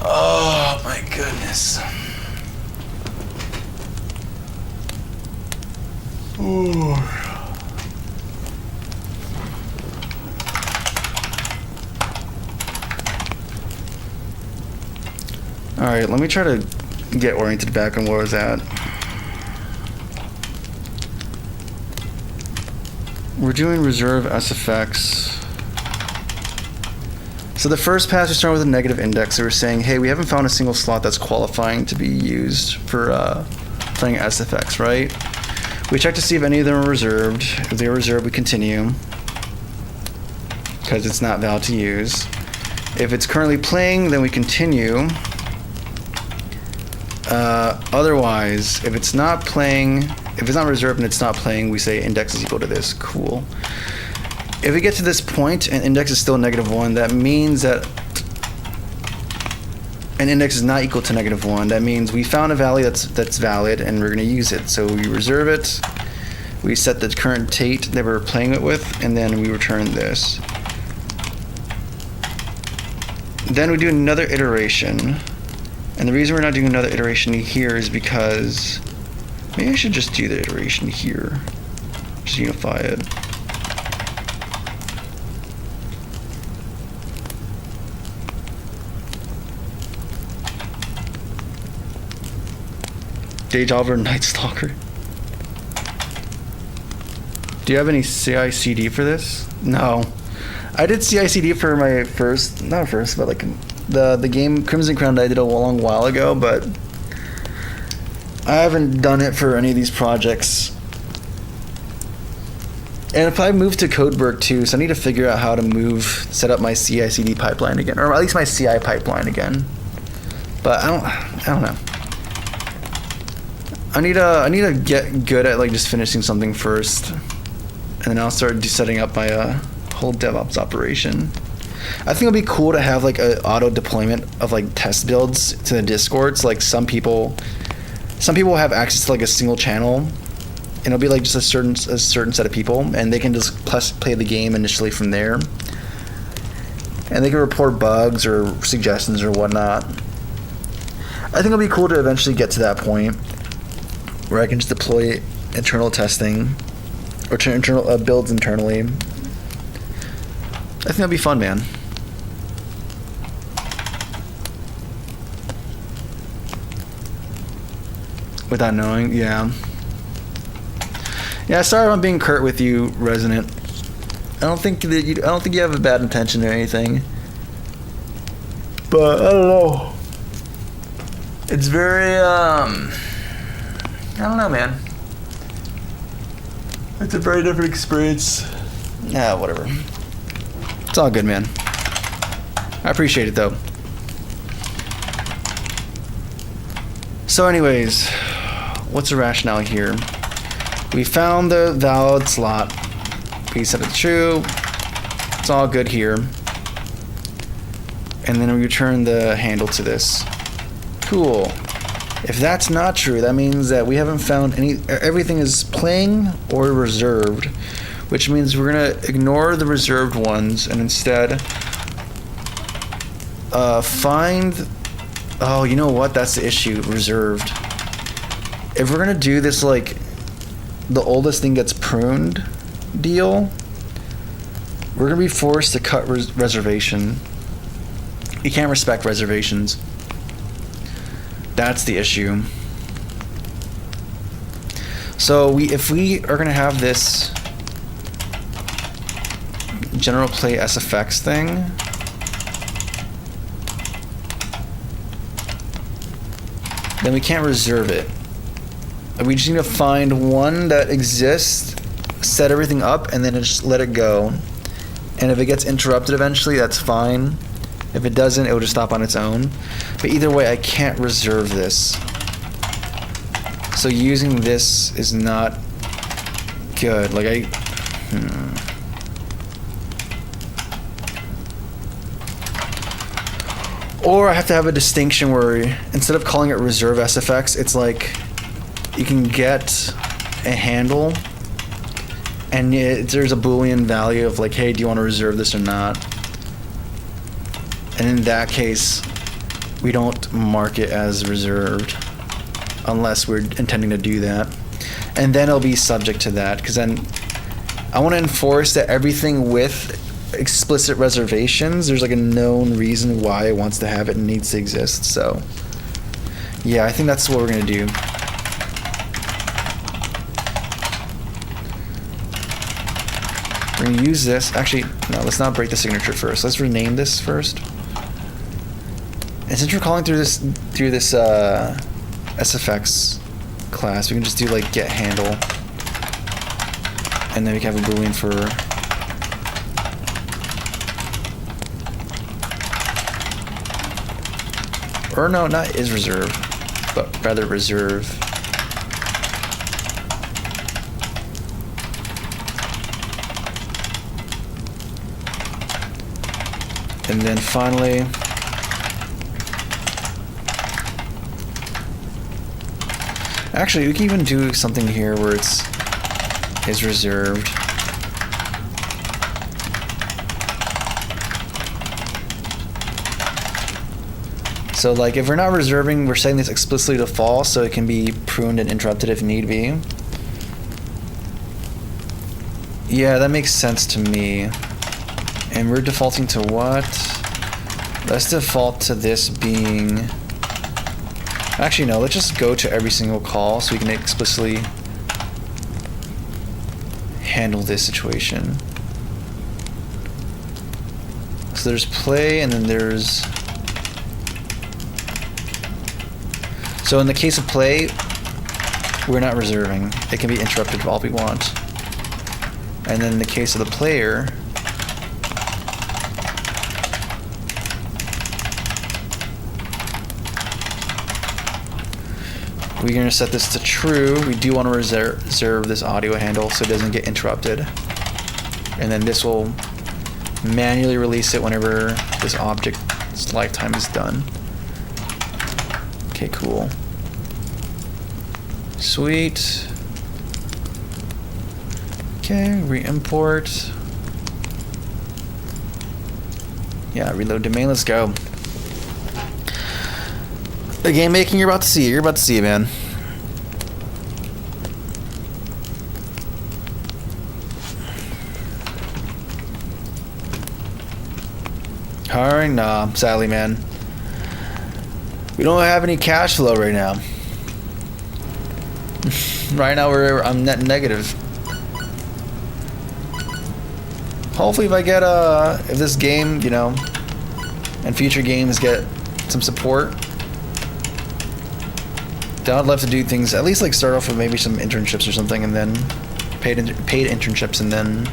Oh my goodness. Ooh. All right, let me try to get oriented back on where I was at. We're doing reserve SFX. So the first pass, we started with a negative index. So we're saying, hey, we haven't found a single slot that's qualifying to be used for playing SFX, right? We check to see if any of them are reserved. If they are reserved, we continue, because it's not valid to use. If it's currently playing, then we continue. Otherwise, if it's not playing, if it's not reserved and it's not playing, we say index is equal to this. Cool. If we get to this point and index is still -1, that means that an index is not equal to -1. That means we found a value that's valid and we're going to use it. So we reserve it, we set the current state that we're playing it with, and then we return this. Then we do another iteration. And the reason we're not doing another iteration here is because maybe I should just do the iteration here. Just unify it. Daydriver, Night Stalker. Do you have any CI/CD for this? No. I did CI/CD for my but like the game Crimson Crown that I did a long while ago, but I haven't done it for any of these projects. And if I move to Codeberg too, so I need to figure out how to set up my CI/CD pipeline again, or at least my CI pipeline again. But I don't know. I need to get good at like just finishing something first, and then I'll start setting up my whole DevOps operation. I think it'll be cool to have like a auto deployment of like test builds to the Discords. Like some people have access to like a single channel, and it'll be like just a certain set of people, and they can just play the game initially from there, and they can report bugs or suggestions or whatnot. I think it'll be cool to eventually get to that point where I can just deploy internal testing or internal builds internally. I think that'd be fun, man. Without knowing, yeah. Yeah, sorry if I'm being curt with you, Resonant. I don't think you have a bad intention or anything. But I don't know. It's very I don't know, man. It's a very different experience. Yeah, whatever. It's all good, man. I appreciate it, though. So anyways, what's the rationale here? We found the valid slot. We set it true. It's all good here. And then we return the handle to this. Cool. If that's not true, that means that we haven't found everything is playing or reserved, which means we're gonna ignore the reserved ones and instead find. Oh, you know what? That's the issue. Reserved. If we're gonna do this like the oldest thing gets pruned deal, we're gonna be forced to cut reservation. You can't respect reservations. That's the issue. So if we are gonna have this general play SFX thing, then we can't reserve it. We just need to find one that exists, set everything up, and then just let it go. And if it gets interrupted eventually, that's fine. If it doesn't, it will just stop on its own. But either way, I can't reserve this. So using this is not good. Like Or I have to have a distinction where instead of calling it reserve SFX, it's like you can get a handle and there's a Boolean value of like, hey, do you want to reserve this or not? And in that case, we don't mark it as reserved unless we're intending to do that. And then it'll be subject to that, because then I want to enforce that everything with explicit reservations, there's like a known reason why it wants to have it and needs to exist. So yeah, I think that's what we're gonna do. We're gonna use this. Actually, no, let's not break the signature first. Let's rename this first. And since we're calling through this SFX class, we can just do like get handle, and then we can have a Boolean for or no, not is reserved, but rather reserve. And then finally, actually, we can even do something here where it's is reserved. So like if we're not reserving, we're setting this explicitly to false so it can be pruned and interrupted if need be. Yeah, that makes sense to me. And we're defaulting to what? Let's default to this being... Actually, no, let's just go to every single call so we can explicitly handle this situation. So there's play and then there's... So in the case of play, we're not reserving. It can be interrupted all we want. And then in the case of the player, we're going to set this to true. We do want to reserve this audio handle so it doesn't get interrupted. And then this will manually release it whenever this object's lifetime is done. Okay, cool. Sweet. Okay, re-import. Yeah, reload domain, let's go. The game making you're about to see. You're about to see it, man. Alright, nah, sadly, man. We don't have any cash flow right now. Right now I'm net negative. Hopefully if this game, you know, and future games get some support, then I'd love to do things, at least like start off with maybe some internships or something, and then paid internships, and then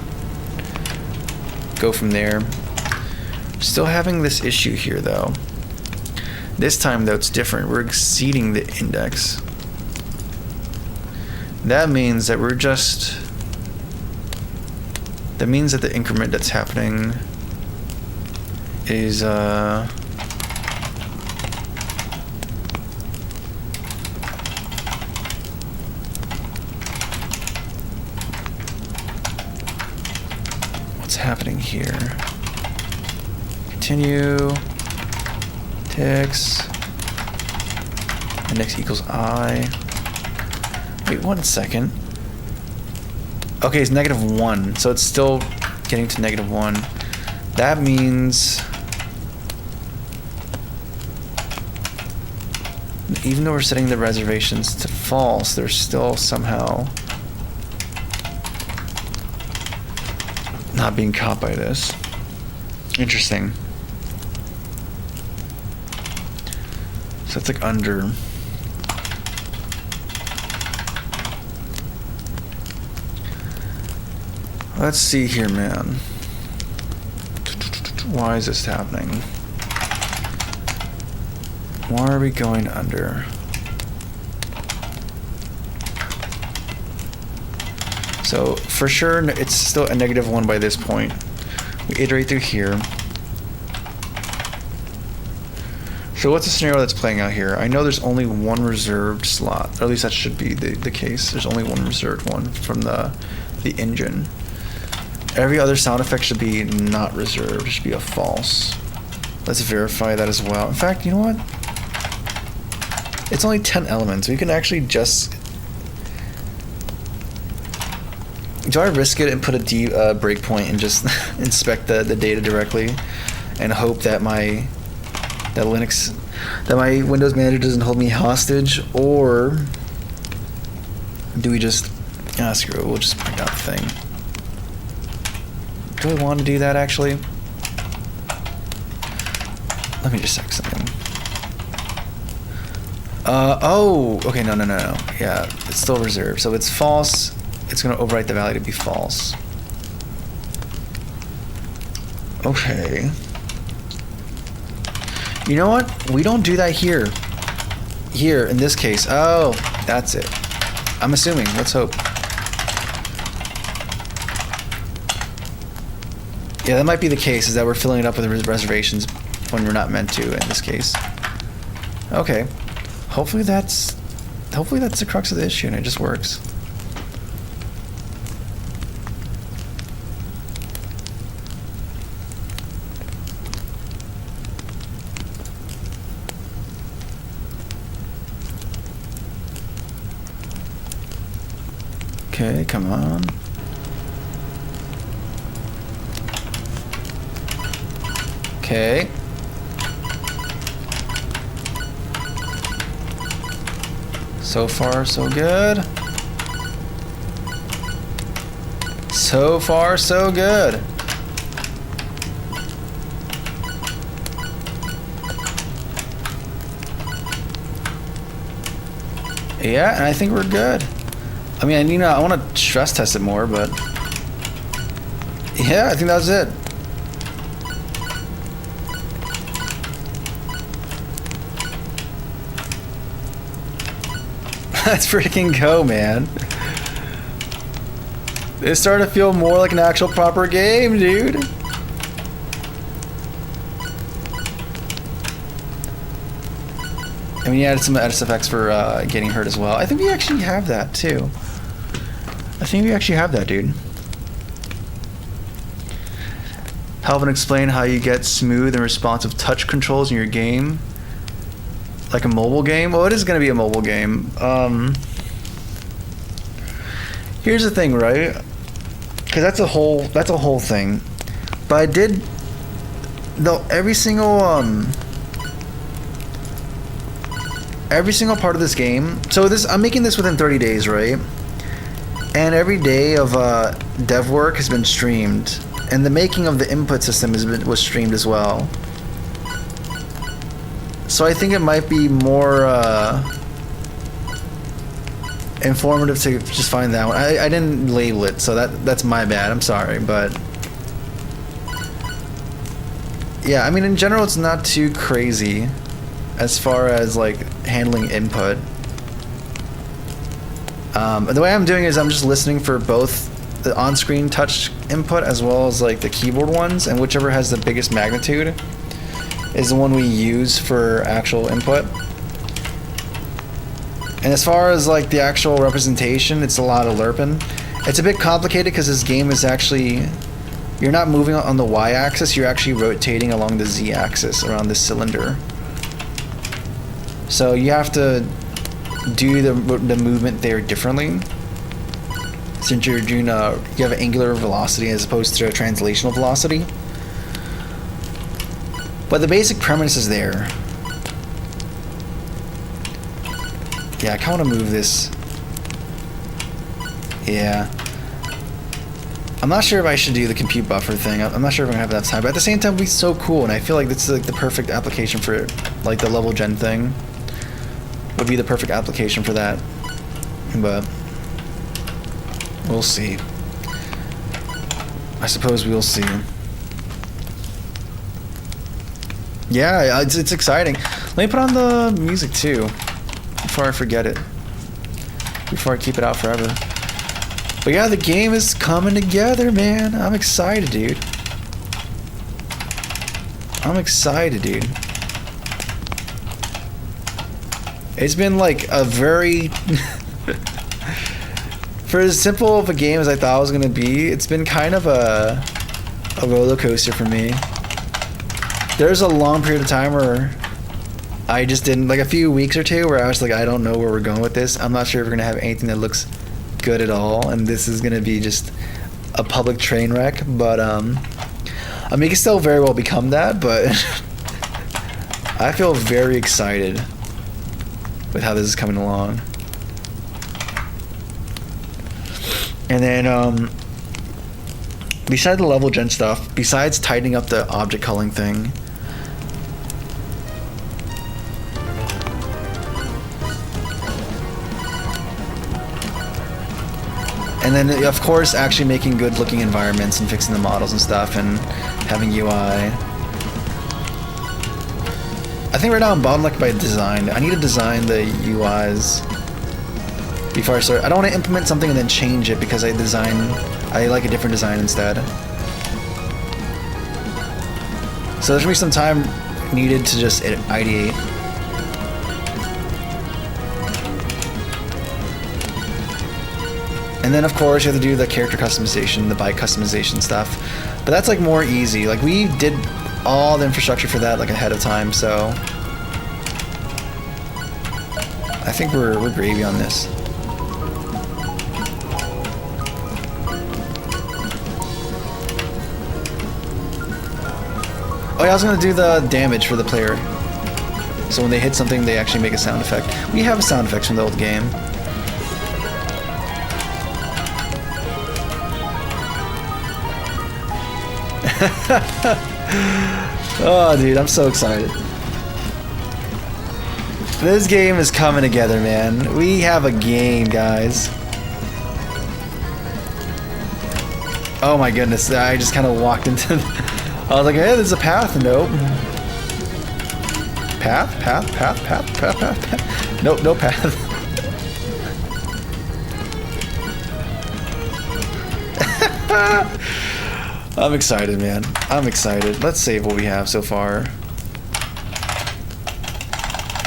go from there. Still having this issue here though. This time though it's different. We're exceeding the index. That means that that means that the increment that's happening is what's happening here? Continue ticks index equals I. Wait 1 second. Okay, it's -1, so it's still getting to -1. That means even though we're setting the reservations to false, they're still somehow not being caught by this. Interesting. So it's like under. Let's see here, man. Why is this happening? Why are we going under? So for sure, it's still a -1 by this point. We iterate through here. So what's the scenario that's playing out here? I know there's only one reserved slot, or at least that should be the case. There's only one reserved one from the engine. Every other sound effect should be not reserved. It should be a false. Let's verify that as well. In fact, you know what? It's only 10 elements. We can actually just... Do I risk it and put a breakpoint and just inspect the data directly and hope that my Windows Manager doesn't hold me hostage? Or do we just... screw it. We'll just print out the thing. Do I want to do that, actually? Let me just check something. Oh, okay, no. Yeah, it's still reserved. So it's false. It's going to overwrite the value to be false. Okay. You know what? We don't do that here. Here, in this case. Oh, that's it. I'm assuming. Let's hope. Yeah, that might be the case, is that we're filling it up with reservations when we're not meant to in this case. Okay. Hopefully that's the crux of the issue and it just works. Okay, come on. Okay. So far, so good. So far, so good. Yeah, and I think we're good. I mean, I want to stress test it more, but yeah, I think that was it. Let's freaking go, man. It's starting to feel more like an actual proper game, dude. I mean, you added some SFX for getting hurt as well. I think we actually have that, too. I think we actually have that, dude. Help and explain how you get smooth and responsive touch controls in your game. Like a mobile game? Well, it is going to be a mobile game. Here's the thing, right? Because that's a whole thing. But I did, though, every single every single part of this game. So this, I'm making this within 30 days, right? And every day of dev work has been streamed, and the making of the input system was streamed as well. So I think it might be more informative to just find that one. I didn't label it, so that's my bad. I'm sorry, but yeah, I mean, in general, it's not too crazy as far as like handling input. The way I'm doing it is I'm just listening for both the on-screen touch input as well as like the keyboard ones, and whichever has the biggest magnitude is the one we use for actual input. And as far as like the actual representation, it's a lot of lerping. It's a bit complicated because this game is actually, you're not moving on the y-axis, you're actually rotating along the z-axis around this cylinder. So you have to do the movement there differently, since you're doing you have an angular velocity as opposed to a translational velocity. But the basic premise is there. Yeah, I kind of want to move this. Yeah. I'm not sure if I should do the compute buffer thing. I'm not sure if I'm gonna have enough time, but at the same time, it'd be so cool, and I feel like this is like the perfect application for it. Like the level gen thing would be the perfect application for that. But we'll see. I suppose we'll see. Yeah, it's exciting. Let me put on the music too, before I forget it. Before I keep it out forever. But yeah, the game is coming together, man. I'm excited, dude. I'm excited, dude. It's been like a very... For as simple of a game as I thought it was going to be, it's been kind of a roller coaster for me. There's a long period of time where I just didn't, like a few weeks or two, where I was like, I don't know where we're going with this. I'm not sure if we're going to have anything that looks good at all, and this is going to be just a public train wreck. But I mean, it can still very well become that, but I feel very excited with how this is coming along. And then besides the level gen stuff, besides tightening up the object culling thing, and then of course actually making good looking environments and fixing the models and stuff and having UI. I think right now I'm bottlenecked by design. I need to design the UIs before I start. I don't want to implement something and then change it because I like a different design instead. So there's gonna be some time needed to just ideate. And then of course you have to do the character customization, the bike customization stuff. But that's like more easy. Like we did all the infrastructure for that like ahead of time, so I think we're gravy on this. Oh yeah, I was gonna do the damage for the player. So when they hit something, they actually make a sound effect. We have sound effects from the old game. Oh, dude, I'm so excited. This game is coming together, man. We have a game, guys. Oh my goodness, I just kind of walked into... I was like, hey, there's a path. Nope. Path? Nope, no path. I'm excited, man. I'm excited. Let's save what we have so far.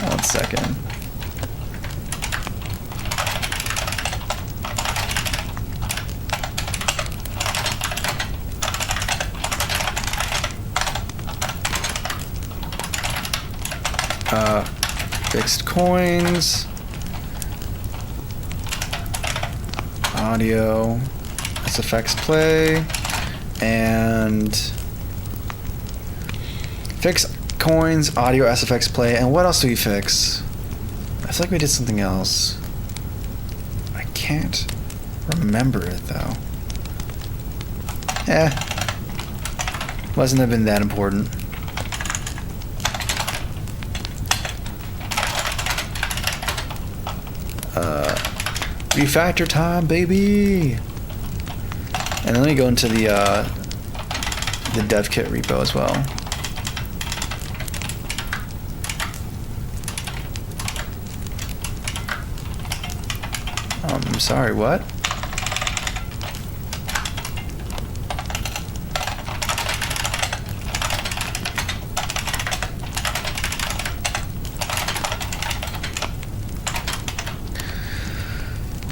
1 second. Fixed coins. Audio. SFX play. And fix coins, audio, SFX play, and what else do we fix? feel like we did something else. I can't remember it though. Mustn't have been that important. Refactor time, baby. And let me go into the dev kit repo as well. I'm sorry, what?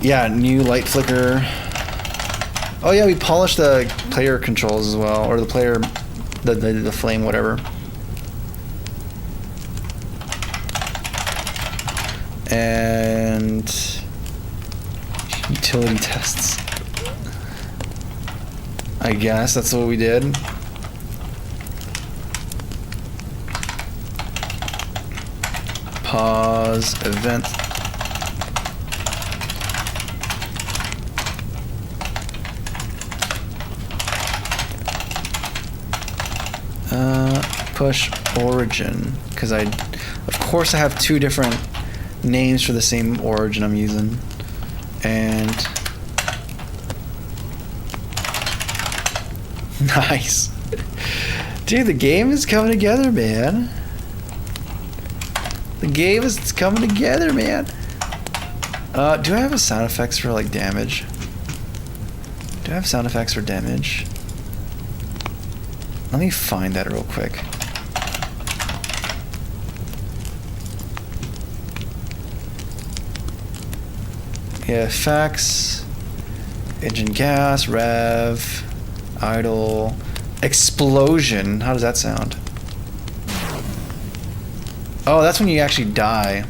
Yeah, new light flicker. Oh yeah, we polished the player controls as well, or the player, the flame, whatever. And utility tests. I guess that's what we did. Pause event. Push origin, because of course I have two different names for the same origin I'm using, and nice, dude. The game is coming together, man. The game is coming together, man. Do I have a sound effects for like damage? Do I have sound effects for damage? Let me find that real quick. Yeah, effects, engine gas, rev, idle, explosion. How does that sound? Oh, that's when you actually die.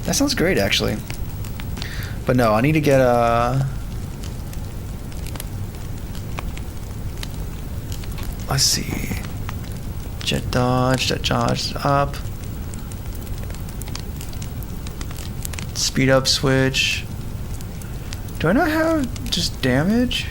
That sounds great, actually. But no, I need to get a... Let's see. Jet dodge up. Speed up switch. Do I not have just damage?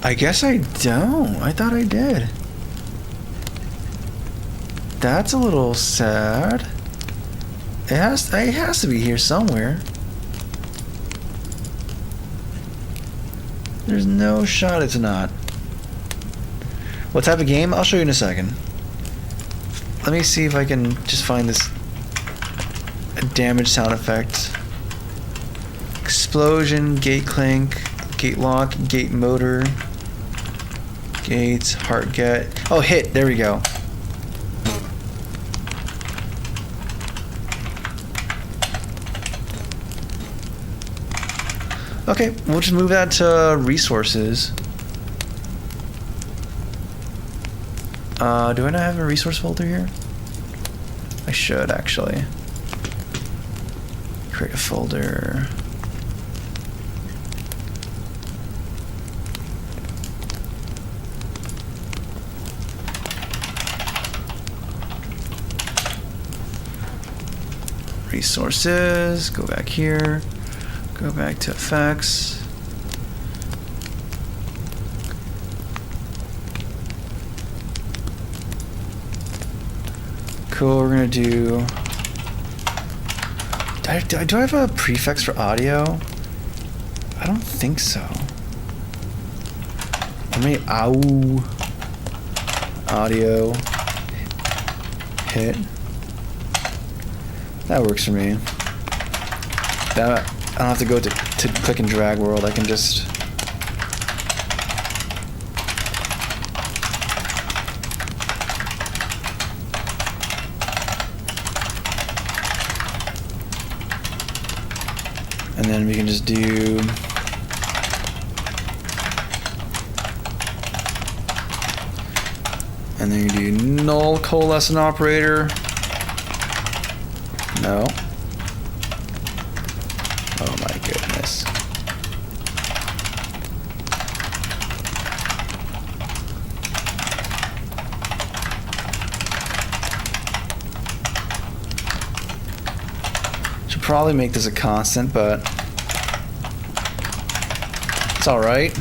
I guess I don't. I thought I did. That's a little sad. It has to be here somewhere. There's no shot it's not. What type of game? I'll show you in a second. Let me see if I can just find this damage sound effect. Explosion, gate clink, gate lock, gate motor, gates, heart get. Oh, hit. There we go. Okay, we'll just move that to resources. Do I not have a resource folder here? I should actually. Create a folder. Resources, go back here. Go back to effects. Cool, we're gonna do... Do I have a prefix for audio? I don't think so. Audio. Hit. That works for me. That... I don't have to go to click and drag world. I can just... And then we can just do... And then you do null coalescent operator. No. Oh my goodness. probably make this a constant, but it's all right.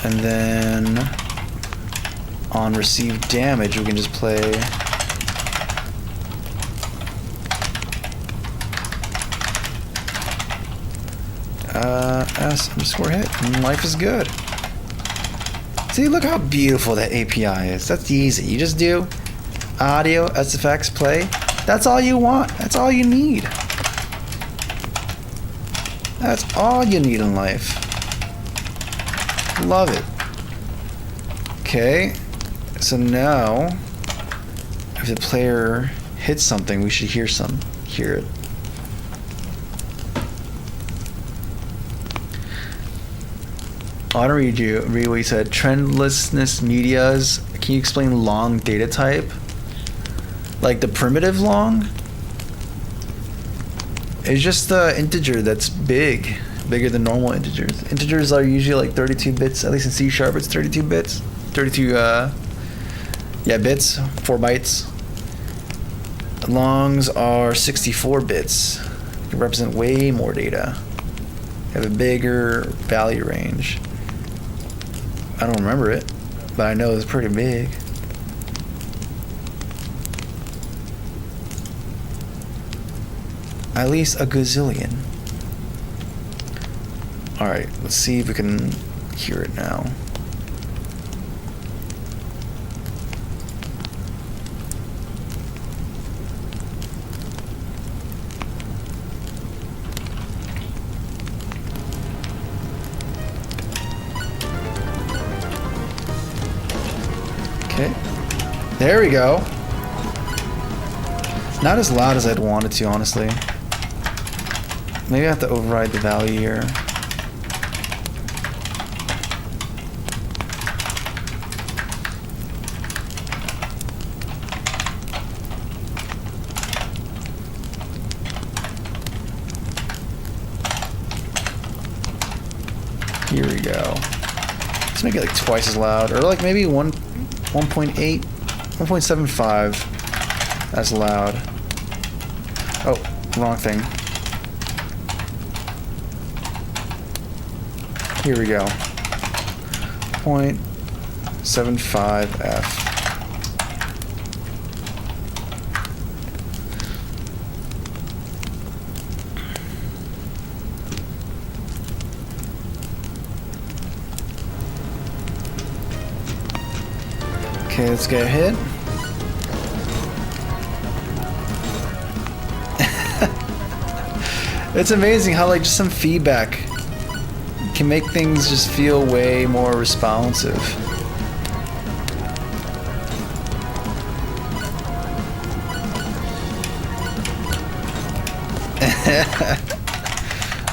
And then on received damage, we can just play S underscore hit, and life is good. See, look how beautiful that API is. That's easy. You just do audio, SFX, play. That's all you want. That's all you need. That's all you need in life. Love it. Okay, so now if the player hits something, we should hear it. I want to read what you said. Trendlessness medias. Can you explain long data type? Like the primitive long? It's just the integer that's bigger than normal integers. Integers are usually like 32 bits, at least in C#, it's 32 bits. 32, bits, 4 bytes. The longs are 64 bits. They represent way more data. They have a bigger value range. I don't remember it, but I know it's pretty big. At least a gazillion. Alright, let's see if we can hear it now. Okay. There we go. Not as loud as I'd want it to, honestly. Maybe I have to override the value here. Here we go. Let's make it like twice as loud, or like maybe 1.8, 1.75 as loud. Oh, wrong thing. Here we go. 0.75 F. Okay, let's get a hit. It's amazing how like just some feedback can make things just feel way more responsive.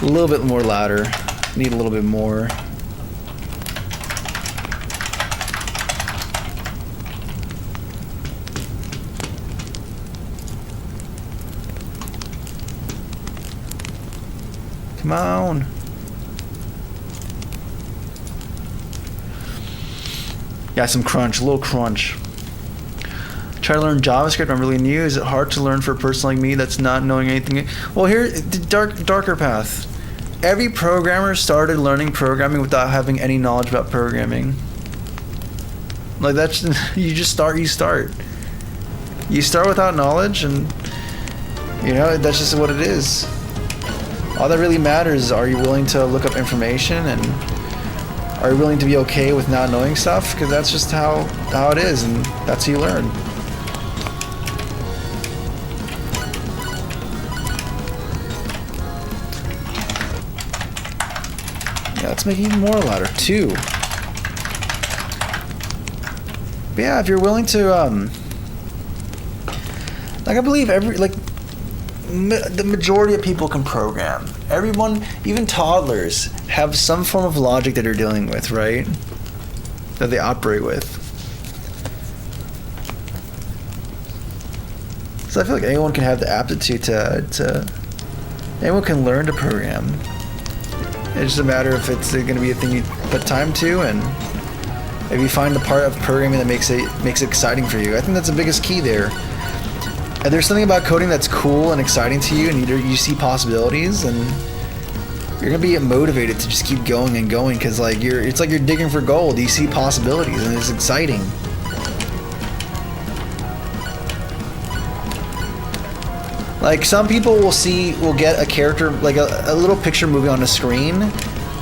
A little bit more louder. Need a little bit more. Come on. Yeah, some crunch, a little crunch. Try to learn JavaScript. I'm really new. Is it hard to learn for a person like me that's not knowing anything? Well, here, the darker path. Every programmer started learning programming without having any knowledge about programming. Like that's you start without knowledge, and you know that's just what it is. All that really matters is, are you willing to look up information, and are you willing to be okay with not knowing stuff? Because that's just how it is, and that's how you learn. Yeah, let's make it even more louder, 2. But yeah, if you're willing to, like I believe the majority of people can program. Everyone, even toddlers, have some form of logic that they're dealing with, right? That they operate with. So I feel like anyone can have the aptitude to anyone can learn to program. It's just a matter if it's going to be a thing you put time to, and if you find the part of programming that makes it exciting for you. I think that's the biggest key there. And there's something about coding that's cool and exciting to you, and you see possibilities, and you're gonna be motivated to just keep going and going, because like it's like you're digging for gold. You see possibilities, and it's exciting. Like some people will get a character, like a little picture movie on the screen,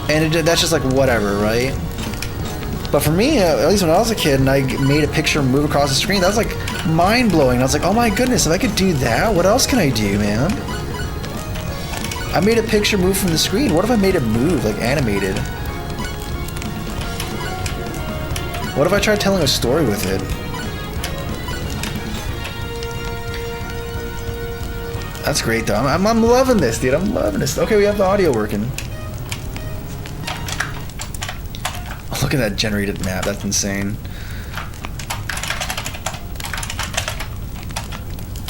and that's just like whatever, right? But for me, at least when I was a kid and I made a picture move across the screen, that was like mind blowing. I was like, oh my goodness, if I could do that, what else can I do, man? I made a picture move from the screen. What if I made it move, like animated? What if I tried telling a story with it? That's great though. I'm loving this, dude. I'm loving this. Okay, we have the audio working. Oh, look at that generated map. That's insane.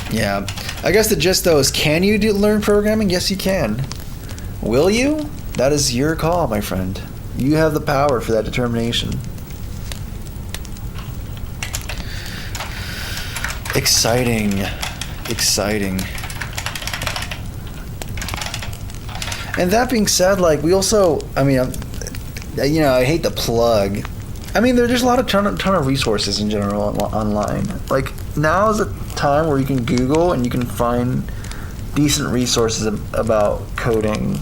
Yeah. I guess the gist though is, can you learn programming? Yes, you can. Will you? That is your call, my friend. You have the power for that determination. Exciting. Exciting. And that being said, like, we also, I mean, you know, I hate the plug. I mean, there's a lot of ton of resources in general online. Like, now is a time where you can Google and you can find decent resources about coding.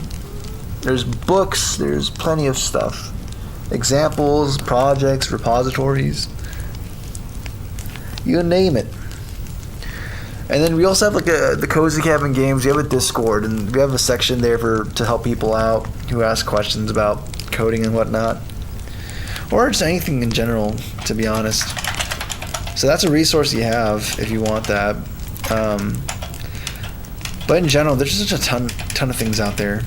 There's books, there's plenty of stuff. Examples, projects, repositories. You name it. And then we also have like the Cozy Cabin Games. We have a Discord, and we have a section there to help people out who ask questions about coding and whatnot, or just anything in general, to be honest. So that's a resource you have if you want that. But in general, there's just a ton of things out there.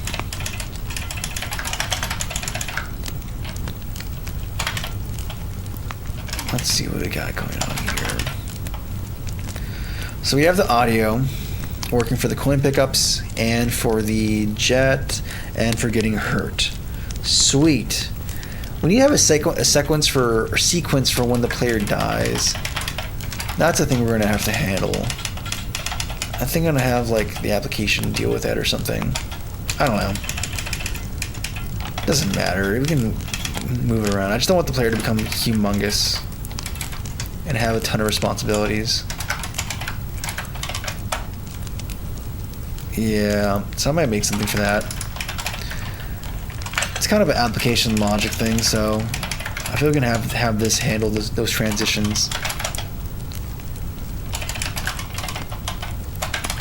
Let's see what we got going on here. So we have the audio working for the coin pickups and for the jet and for getting hurt. Sweet. When you have a sequence for when the player dies, that's a thing we're gonna have to handle. I think I'm gonna have like the application deal with that or something. I don't know. Doesn't matter. We can move it around. I just don't want the player to become humongous and have a ton of responsibilities. Yeah, so I might make something for that. It's kind of an application logic thing, so I feel we're gonna have this handle those transitions.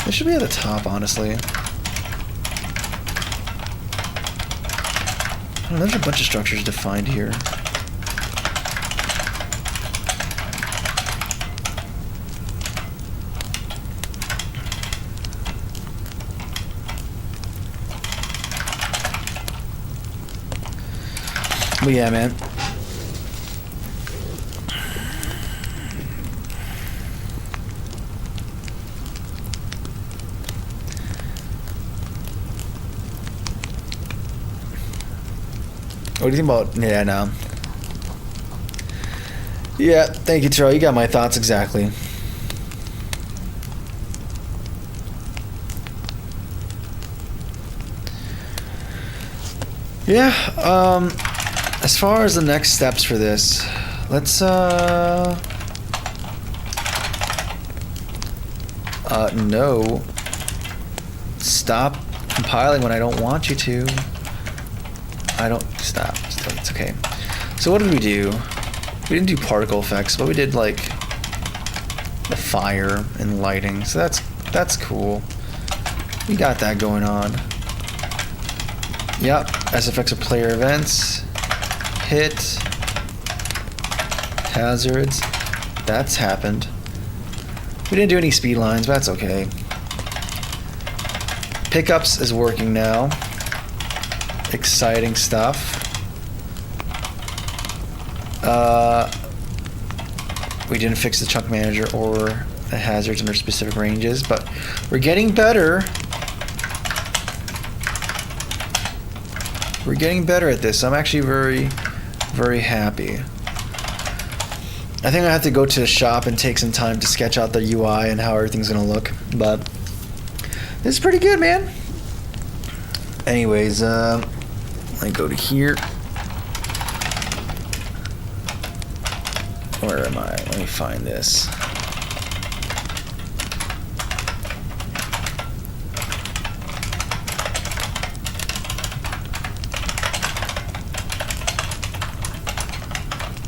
It should be at the top, honestly. I don't know, there's a bunch of structures defined here. But yeah, man. What do you think about... Yeah, no. Yeah, thank you, Terrell. You got my thoughts exactly. Yeah, as far as the next steps for this, let's, no. Stop compiling when I don't want you to. Stop. It's okay. So what did we do? We didn't do particle effects, but we did, like, the fire and lighting. So that's cool. We got that going on. Yep, SFX are player events. Hit. Hazards. That's happened. We didn't do any speed lines, but that's okay. Pickups is working now. Exciting stuff. We didn't fix the chunk manager or the hazards under specific ranges, but we're getting better. We're getting better at this. I'm actually very, very happy. I think I have to go to the shop and take some time to sketch out the UI and how everything's gonna look. But this is pretty good, man. Anyways, let me go to here. Where am I? Let me find this.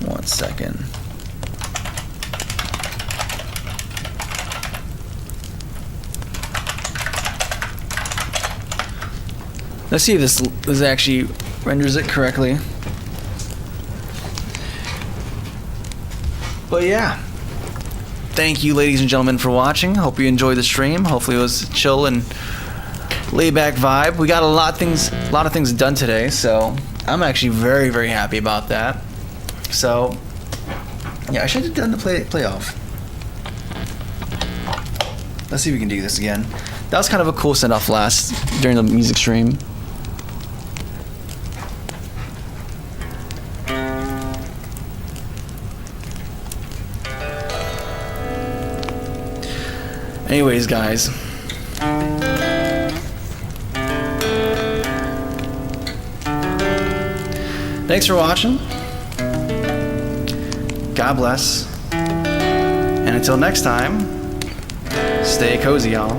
One second. Let's see if this actually renders it correctly. But yeah, thank you, ladies and gentlemen, for watching. Hope you enjoyed the stream. Hopefully, it was chill and laid back vibe. We got a lot of things done today, so I'm actually very, very happy about that. So yeah, I should have done the playoff. Let's see if we can do this again. That was kind of a cool send-off during the music stream. Anyways, guys. Thanks for watching. God bless. And until next time, stay cozy, y'all.